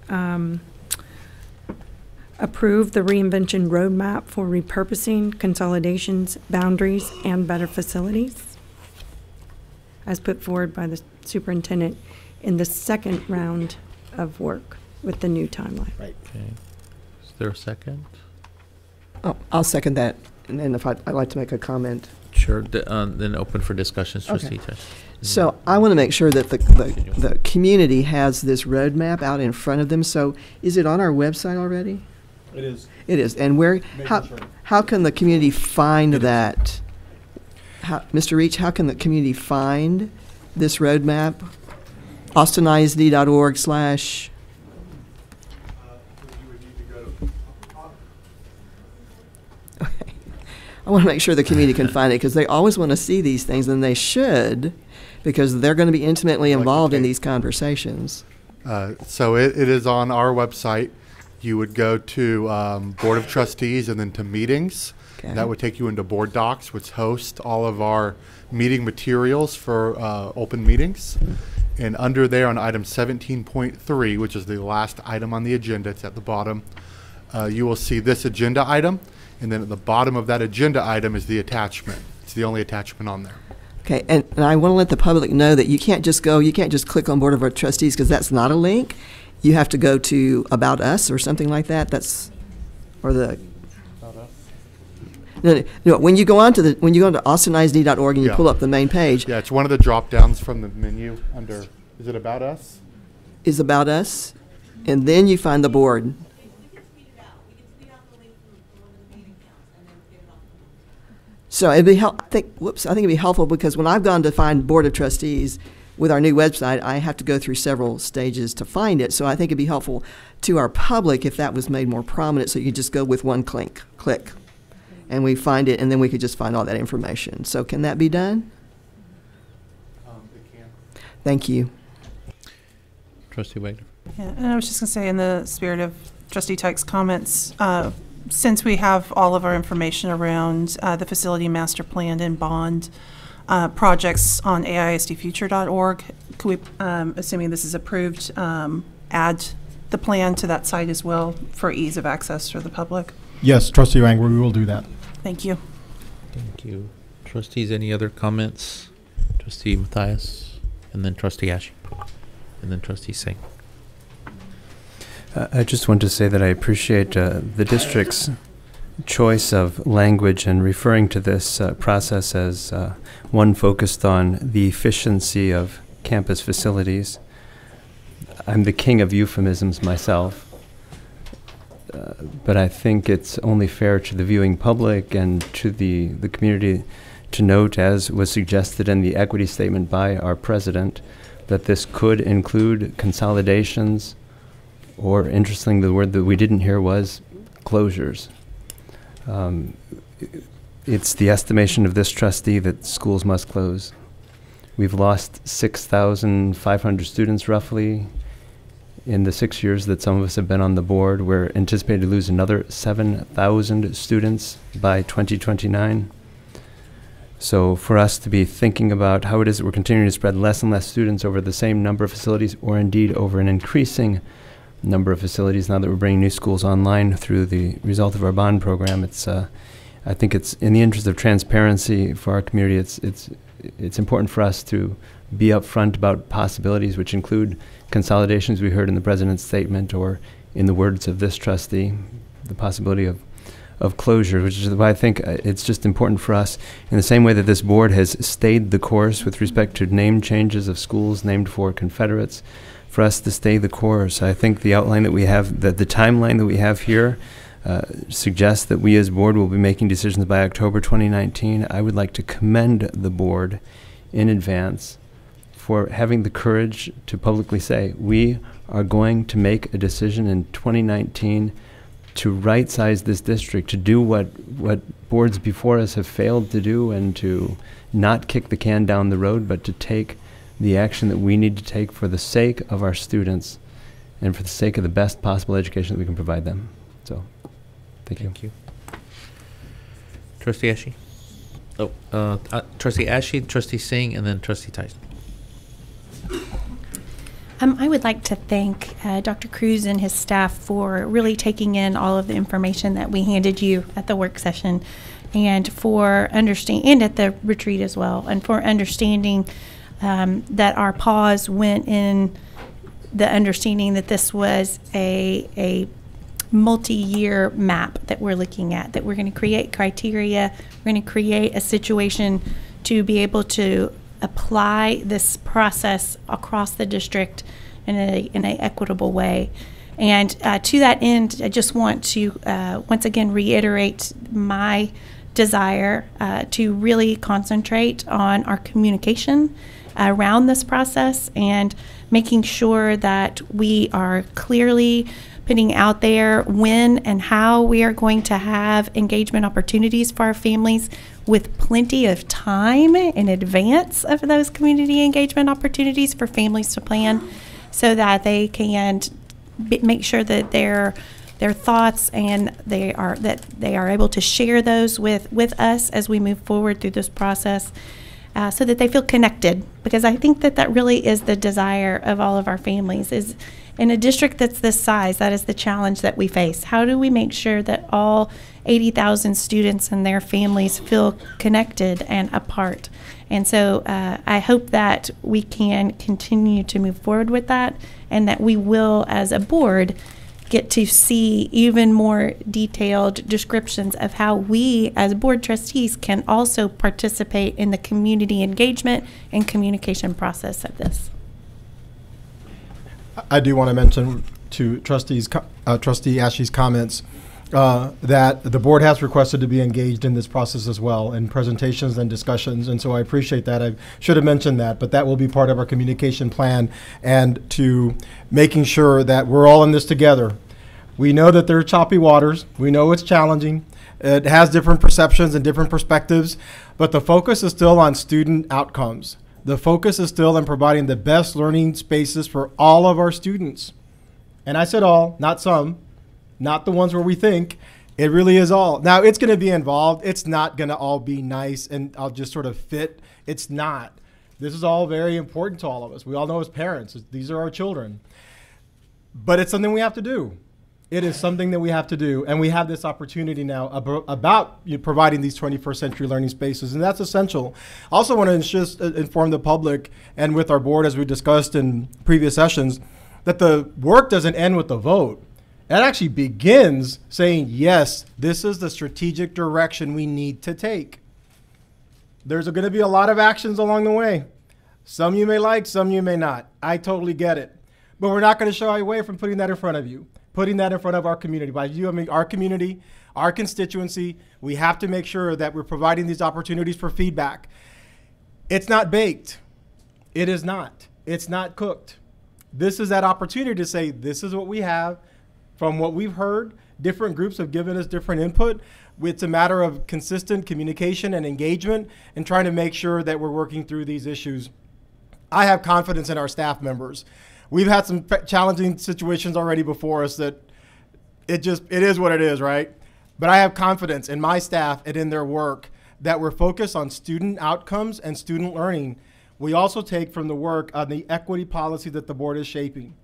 approve the reinvention roadmap for repurposing, consolidations, boundaries, and better facilities as put forward by the superintendent in the second round of work with the new timeline. Right. Okay. Is there a second? Oh, I'll second that. And then if I'd like to make a comment. Sure. Then open for discussions, Trustee Teich. So I want to make sure that the community has this roadmap out in front of them. So is it on our website already? It is. It is. And where? How can the community find that? Mr. Reach, how can the community find this roadmap? AustinISD.org/ Okay. I want to make sure the community can find it because they always want to see these things, and they should, because they're going to be intimately involved in these conversations. So it is on our website. You would go to Board of Trustees and then to meetings. Okay. That would take you into Board Docs, which host all of our meeting materials for open meetings. And under there on item 17.3, which is the last item on the agenda, it's at the bottom, you will see this agenda item. And then at the bottom of that agenda item is the attachment. It's the only attachment on there. Okay, and I want to let the public know that you can't just click on Board of Trustees because that's not a link. You have to go to About Us or something like that. No, when you go on to AustinISD.org and you pull up the main page. Yeah, it's one of the drop downs from the menu under, is it About Us? Is About Us, and then you find the board. So it'd be I think it'd be helpful because when I've gone to find Board of Trustees with our new website, I have to go through several stages to find it. So I think it'd be helpful to our public if that was made more prominent, so you could just go with one click, and we find it, and then we could just find all that information. So can that be done? It can. Thank you. Trustee Wagner. Yeah, and I was just going to say, in the spirit of Trustee Teich's comments, since we have all of our information around the facility master plan and bond projects on AISDfuture.org, could we, assuming this is approved, add the plan to that site as well for ease of access for the public? Yes, Trustee Wang, we will do that. Thank you. Thank you. Trustees, any other comments? Trustee Matthias, and then Trustee Ashe, and then Trustee Singh. I just want to say that I appreciate the district's choice of language and referring to this process as one focused on the efficiency of campus facilities. I'm the king of euphemisms myself, but I think it's only fair to the viewing public and to the community to note, as was suggested in the equity statement by our president, that this could include consolidations, or interestingly, the word that we didn't hear was closures. It's the estimation of this trustee that schools must close. We've lost 6,500 students roughly in the 6 years that some of us have been on the board. We're anticipated to lose another 7,000 students by 2029. So for us to be thinking about how it is that we're continuing to spread less and less students over the same number of facilities, or indeed over an increasing number of facilities now that we're bringing new schools online through the result of our bond program, it's I think it's in the interest of transparency for our community. It's important for us to be upfront about possibilities, which include consolidations we heard in the president's statement, or in the words of this trustee, the possibility of closure, which is why I think it's just important for us, in the same way that this board has stayed the course with respect to name changes of schools named for Confederates, for us to stay the course. I think the outline that we have, the timeline that we have here, suggests that we as board will be making decisions by October 2019. I would like to commend the board in advance for having the courage to publicly say, we are going to make a decision in 2019 to right-size this district, to do what boards before us have failed to do, and to not kick the can down the road, but to take the action that we need to take for the sake of our students and for the sake of the best possible education that we can provide them. So, thank you. Trustee Ashe. Trustee Ashe, Trustee Singh, and then Trustee Tyson. I would like to thank Dr. Cruz and his staff for really taking in all of the information that we handed you at the work session, and for understanding, and at the retreat as well, and for understanding that our pause went in the understanding that this was a multi-year map that we're looking at, that we're going to create criteria, we're going to create a situation to be able to apply this process across the district in an equitable way. And to that end, I just want to once again reiterate my desire to really concentrate on our communication around this process and making sure that we are clearly putting out there when and how we are going to have engagement opportunities for our families, with plenty of time in advance of those community engagement opportunities for families to plan, so that they can make sure that their thoughts and they are able to share those with us as we move forward through this process, so that they feel connected. Because I think that really is the desire of all of our families, is in a district that's this size, that is the challenge that we face. How do we make sure that all 80,000 students and their families feel connected and a part? And so I hope that we can continue to move forward with that, and that we will, as a board, get to see even more detailed descriptions of how we as board trustees can also participate in the community engagement and communication process of this. I do want to mention to Trustee Ashley's comments that the board has requested to be engaged in this process as well, in presentations and discussions, and so I appreciate that. I should have mentioned that, but that will be part of our communication plan, and to making sure that we're all in this together. We know that there are choppy waters. We know it's challenging. It has different perceptions and different perspectives, but the focus is still on student outcomes. The focus is still on providing the best learning spaces for all of our students. And I said all, not some, not the ones where we think. It really is all. Now, it's going to be involved. It's not going to all be nice and I'll just sort of fit. It's not. This is all very important to all of us. We all know as parents, these are our children. But it's something we have to do. It is something that we have to do, and we have this opportunity now about providing these 21st century learning spaces, and that's essential. I also want to just inform the public, and with our board, as we discussed in previous sessions, that the work doesn't end with the vote. It actually begins saying, yes, this is the strategic direction we need to take. There's going to be a lot of actions along the way. Some you may like, some you may not. I totally get it. But we're not going to shy away from putting that in front of you. Putting that in front of our community. By you, I mean our community, our constituency. We have to make sure that we're providing these opportunities for feedback. It's not baked. It is not. It's not cooked. This is that opportunity to say, this is what we have. From what we've heard, different groups have given us different input. It's a matter of consistent communication and engagement and trying to make sure that we're working through these issues. I have confidence in our staff members. We've had some challenging situations already before us that it is what it is, right? But I have confidence in my staff and in their work that we're focused on student outcomes and student learning. We also take from the work on the equity policy that the board is shaping.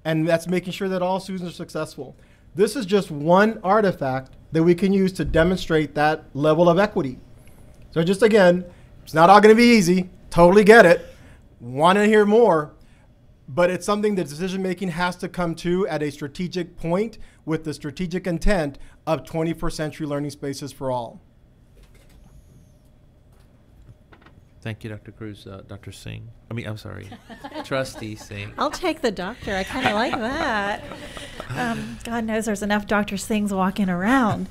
And that's making sure that all students are successful. This is just one artifact that we can use to demonstrate that level of equity. So just again, it's not all going to be easy. Totally get it. Want to hear more. But it's something that decision-making has to come to at a strategic point with the strategic intent of 21st century learning spaces for all. Thank you, Dr. Cruz. Dr. Singh. I'm sorry, Trustee Singh. I'll take the doctor. I kind of like that. God knows there's enough Dr. Singhs walking around.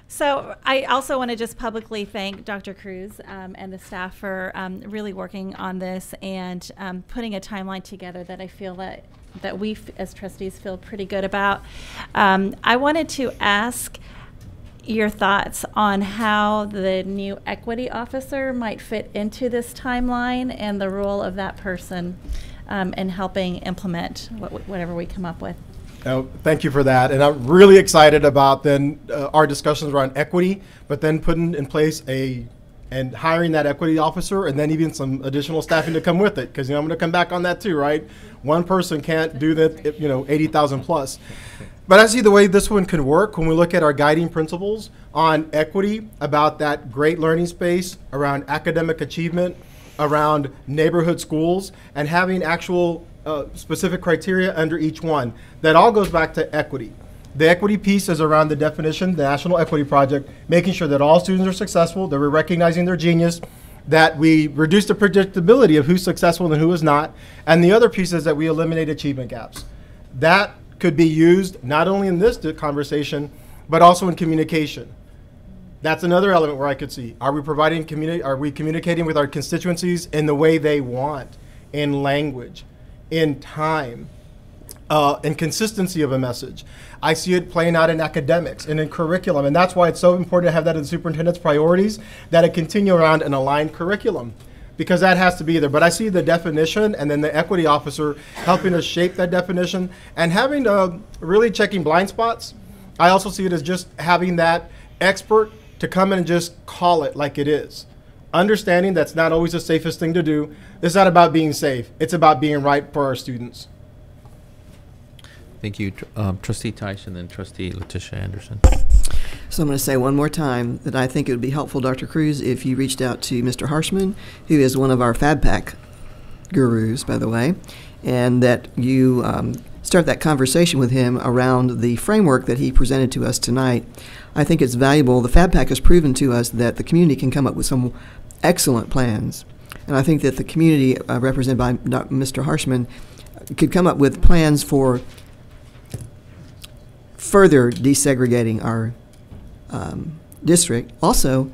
So I also want to just publicly thank Dr. Cruz and the staff for really working on this and putting a timeline together that I feel that we as trustees feel pretty good about. I wanted to ask your thoughts on how the new equity officer might fit into this timeline and the role of that person in helping implement whatever we come up with. Thank you for that. And I'm really excited about then our discussions around equity, but then putting in place a and hiring that equity officer, and then even some additional staffing to come with it, because I'm going to come back on that too, right? One person can't do that, 80,000 plus. But I see the way this one could work when we look at our guiding principles on equity, about that great learning space, around academic achievement, around neighborhood schools, and having actual specific criteria under each one. That all goes back to equity. The equity piece is around the definition, the National Equity Project, making sure that all students are successful, that we're recognizing their genius, that we reduce the predictability of who's successful and who is not, and the other piece is that we eliminate achievement gaps. That could be used not only in this conversation, but also in communication. That's another element where I could see, are we communicating with our constituencies in the way they want, in language, in time, in consistency of a message. I see it playing out in academics and in curriculum, and that's why it's so important to have that in the superintendent's priorities, that it continue around an aligned curriculum, because that has to be there. But I see the definition and then the equity officer helping us shape that definition and having really checking blind spots. I also see it as just having that expert to come in and just call it like it is. Understanding that's not always the safest thing to do. It's not about being safe. It's about being right for our students. Thank you, Trustee Tice, and then Trustee Letitia Anderson. So I'm going to say one more time that I think it would be helpful, Dr. Cruz, if you reached out to Mr. Harshman, who is one of our FabPack gurus, by the way, and that you start that conversation with him around the framework that he presented to us tonight. I think it's valuable. The FabPack has proven to us that the community can come up with some excellent plans. And I think that the community, represented by Mr. Harshman, could come up with plans for further desegregating our district. Also,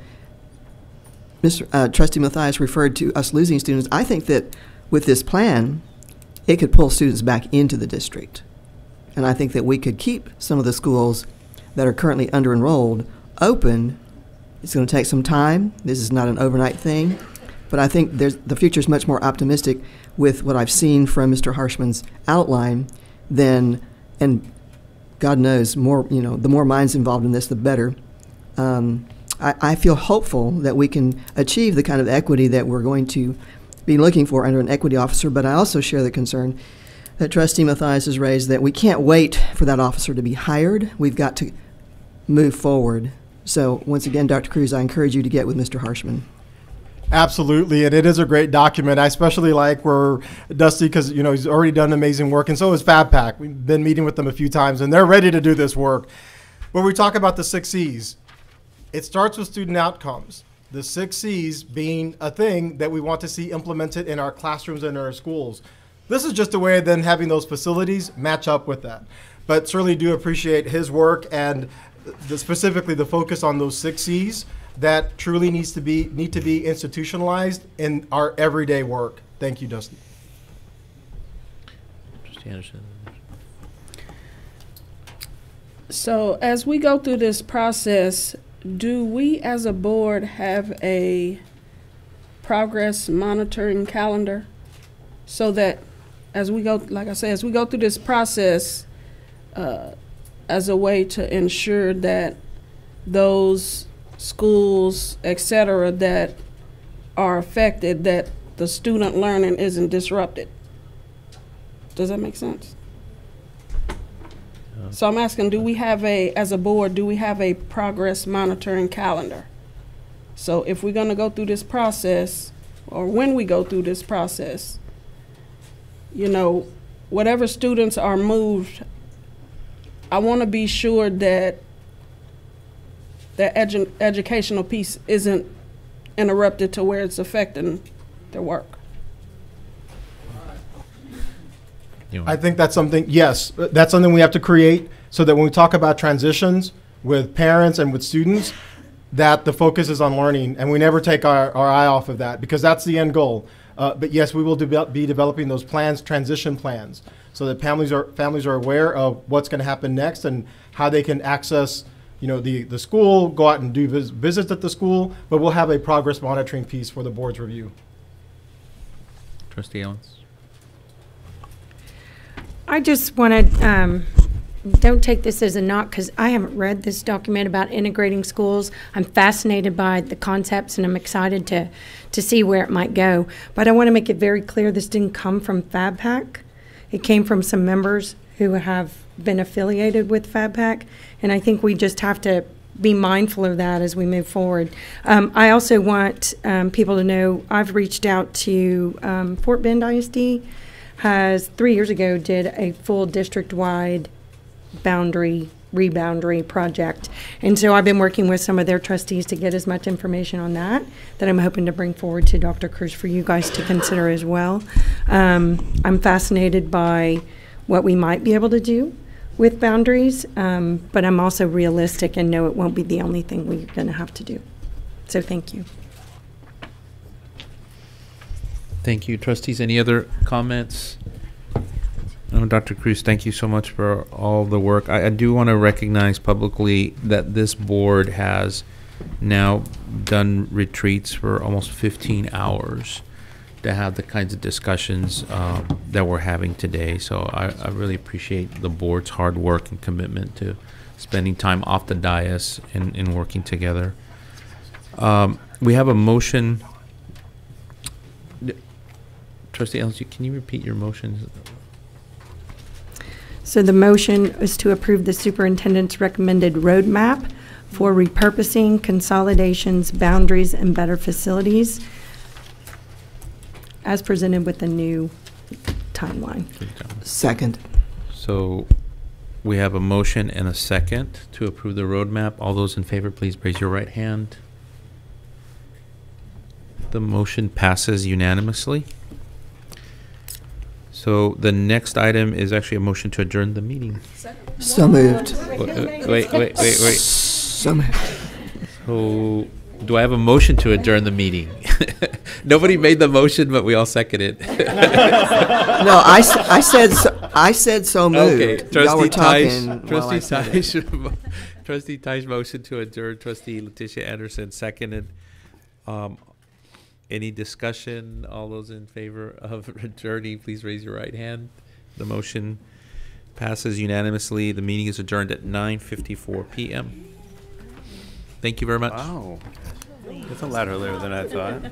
Trustee Mathias referred to us losing students. I think that with this plan, it could pull students back into the district. And I think that we could keep some of the schools that are currently under-enrolled open. It's going to take some time. This is not an overnight thing. But I think the future is much more optimistic with what I've seen from Mr. Harshman's outline than, and God knows, more, the more minds involved in this, the better. I feel hopeful that we can achieve the kind of equity that we're going to be looking for under an equity officer, but I also share the concern that Trustee Mathias has raised, that we can't wait for that officer to be hired. We've got to move forward. So once again, Dr. Cruz, I encourage you to get with Mr. Harshman. Absolutely, and it is a great document. I especially like where Dusty, because he's already done amazing work, and so is FabPack. We've been meeting with them a few times, and they're ready to do this work. When we talk about the 6 C's, it starts with student outcomes. The 6 C's being a thing that we want to see implemented in our classrooms and our schools. This is just a way of then having those facilities match up with that. But certainly do appreciate his work and specifically the focus on those 6 C's that truly need to be institutionalized in our everyday work. Thank you, Dusty. Trustee Anderson. So as we go through this process, do we as a board have a progress monitoring calendar so that as we go, like I said, as we go through this process, as a way to ensure that those schools, et cetera, that are affected, that the student learning isn't disrupted? Does that make sense? So I'm asking, do we have as a board, do we have a progress monitoring calendar? So if we're going to go through this process, or when we go through this process, whatever students are moved, I want to be sure that the educational piece isn't interrupted to where it's affecting their work. I think that's something, yes, that's something we have to create so that when we talk about transitions with parents and with students, that the focus is on learning and we never take our eye off of that, because that's the end goal. But yes, we will be developing those plans, transition plans, so that families are aware of what's going to happen next and how they can access the school, go out and do visits at the school, but we'll have a progress monitoring piece for the board's review. Trustee Owens. I just want to don't take this as a knock, because I haven't read this document about integrating schools. I'm fascinated by the concepts, and I'm excited to see where it might go. But I want to make it very clear this didn't come from FabPack. It came from some members who have been affiliated with FabPack, and I think we just have to be mindful of that as we move forward. I also want people to know I've reached out to Fort Bend ISD. Has 3 years ago did a full district-wide reboundary project. And so I've been working with some of their trustees to get as much information on that I'm hoping to bring forward to Dr. Cruz for you guys to consider as well. I'm fascinated by what we might be able to do with boundaries, but I'm also realistic and know it won't be the only thing we're going to have to do. So thank you. Thank you, trustees. Any other comments? No, Dr. Cruz, thank you so much for all the work. I do want to recognize publicly that this board has now done retreats for almost 15 hours to have the kinds of discussions that we're having today. So I really appreciate the board's hard work and commitment to spending time off the dais and working together. We have a motion. Trustee Ellis, can you repeat your motion? So the motion is to approve the superintendent's recommended roadmap for repurposing, consolidations, boundaries, and better facilities as presented with a new timeline. Second. So we have a motion and a second to approve the roadmap. All those in favor, please raise your right hand. The motion passes unanimously. So the next item is actually a motion to adjourn the meeting. So moved. Wait. So moved. So do I have a motion to adjourn the meeting? Nobody made the motion, but we all seconded. No, I said so moved. Okay, Y'all were talking Trustee Tice motion to adjourn. Trustee Letitia Anderson seconded. Any discussion? All those in favor of adjourning, please raise your right hand. The motion passes unanimously. The meeting is adjourned at 9:54 p.m. Thank you very much. Wow. That's a lot earlier than I thought.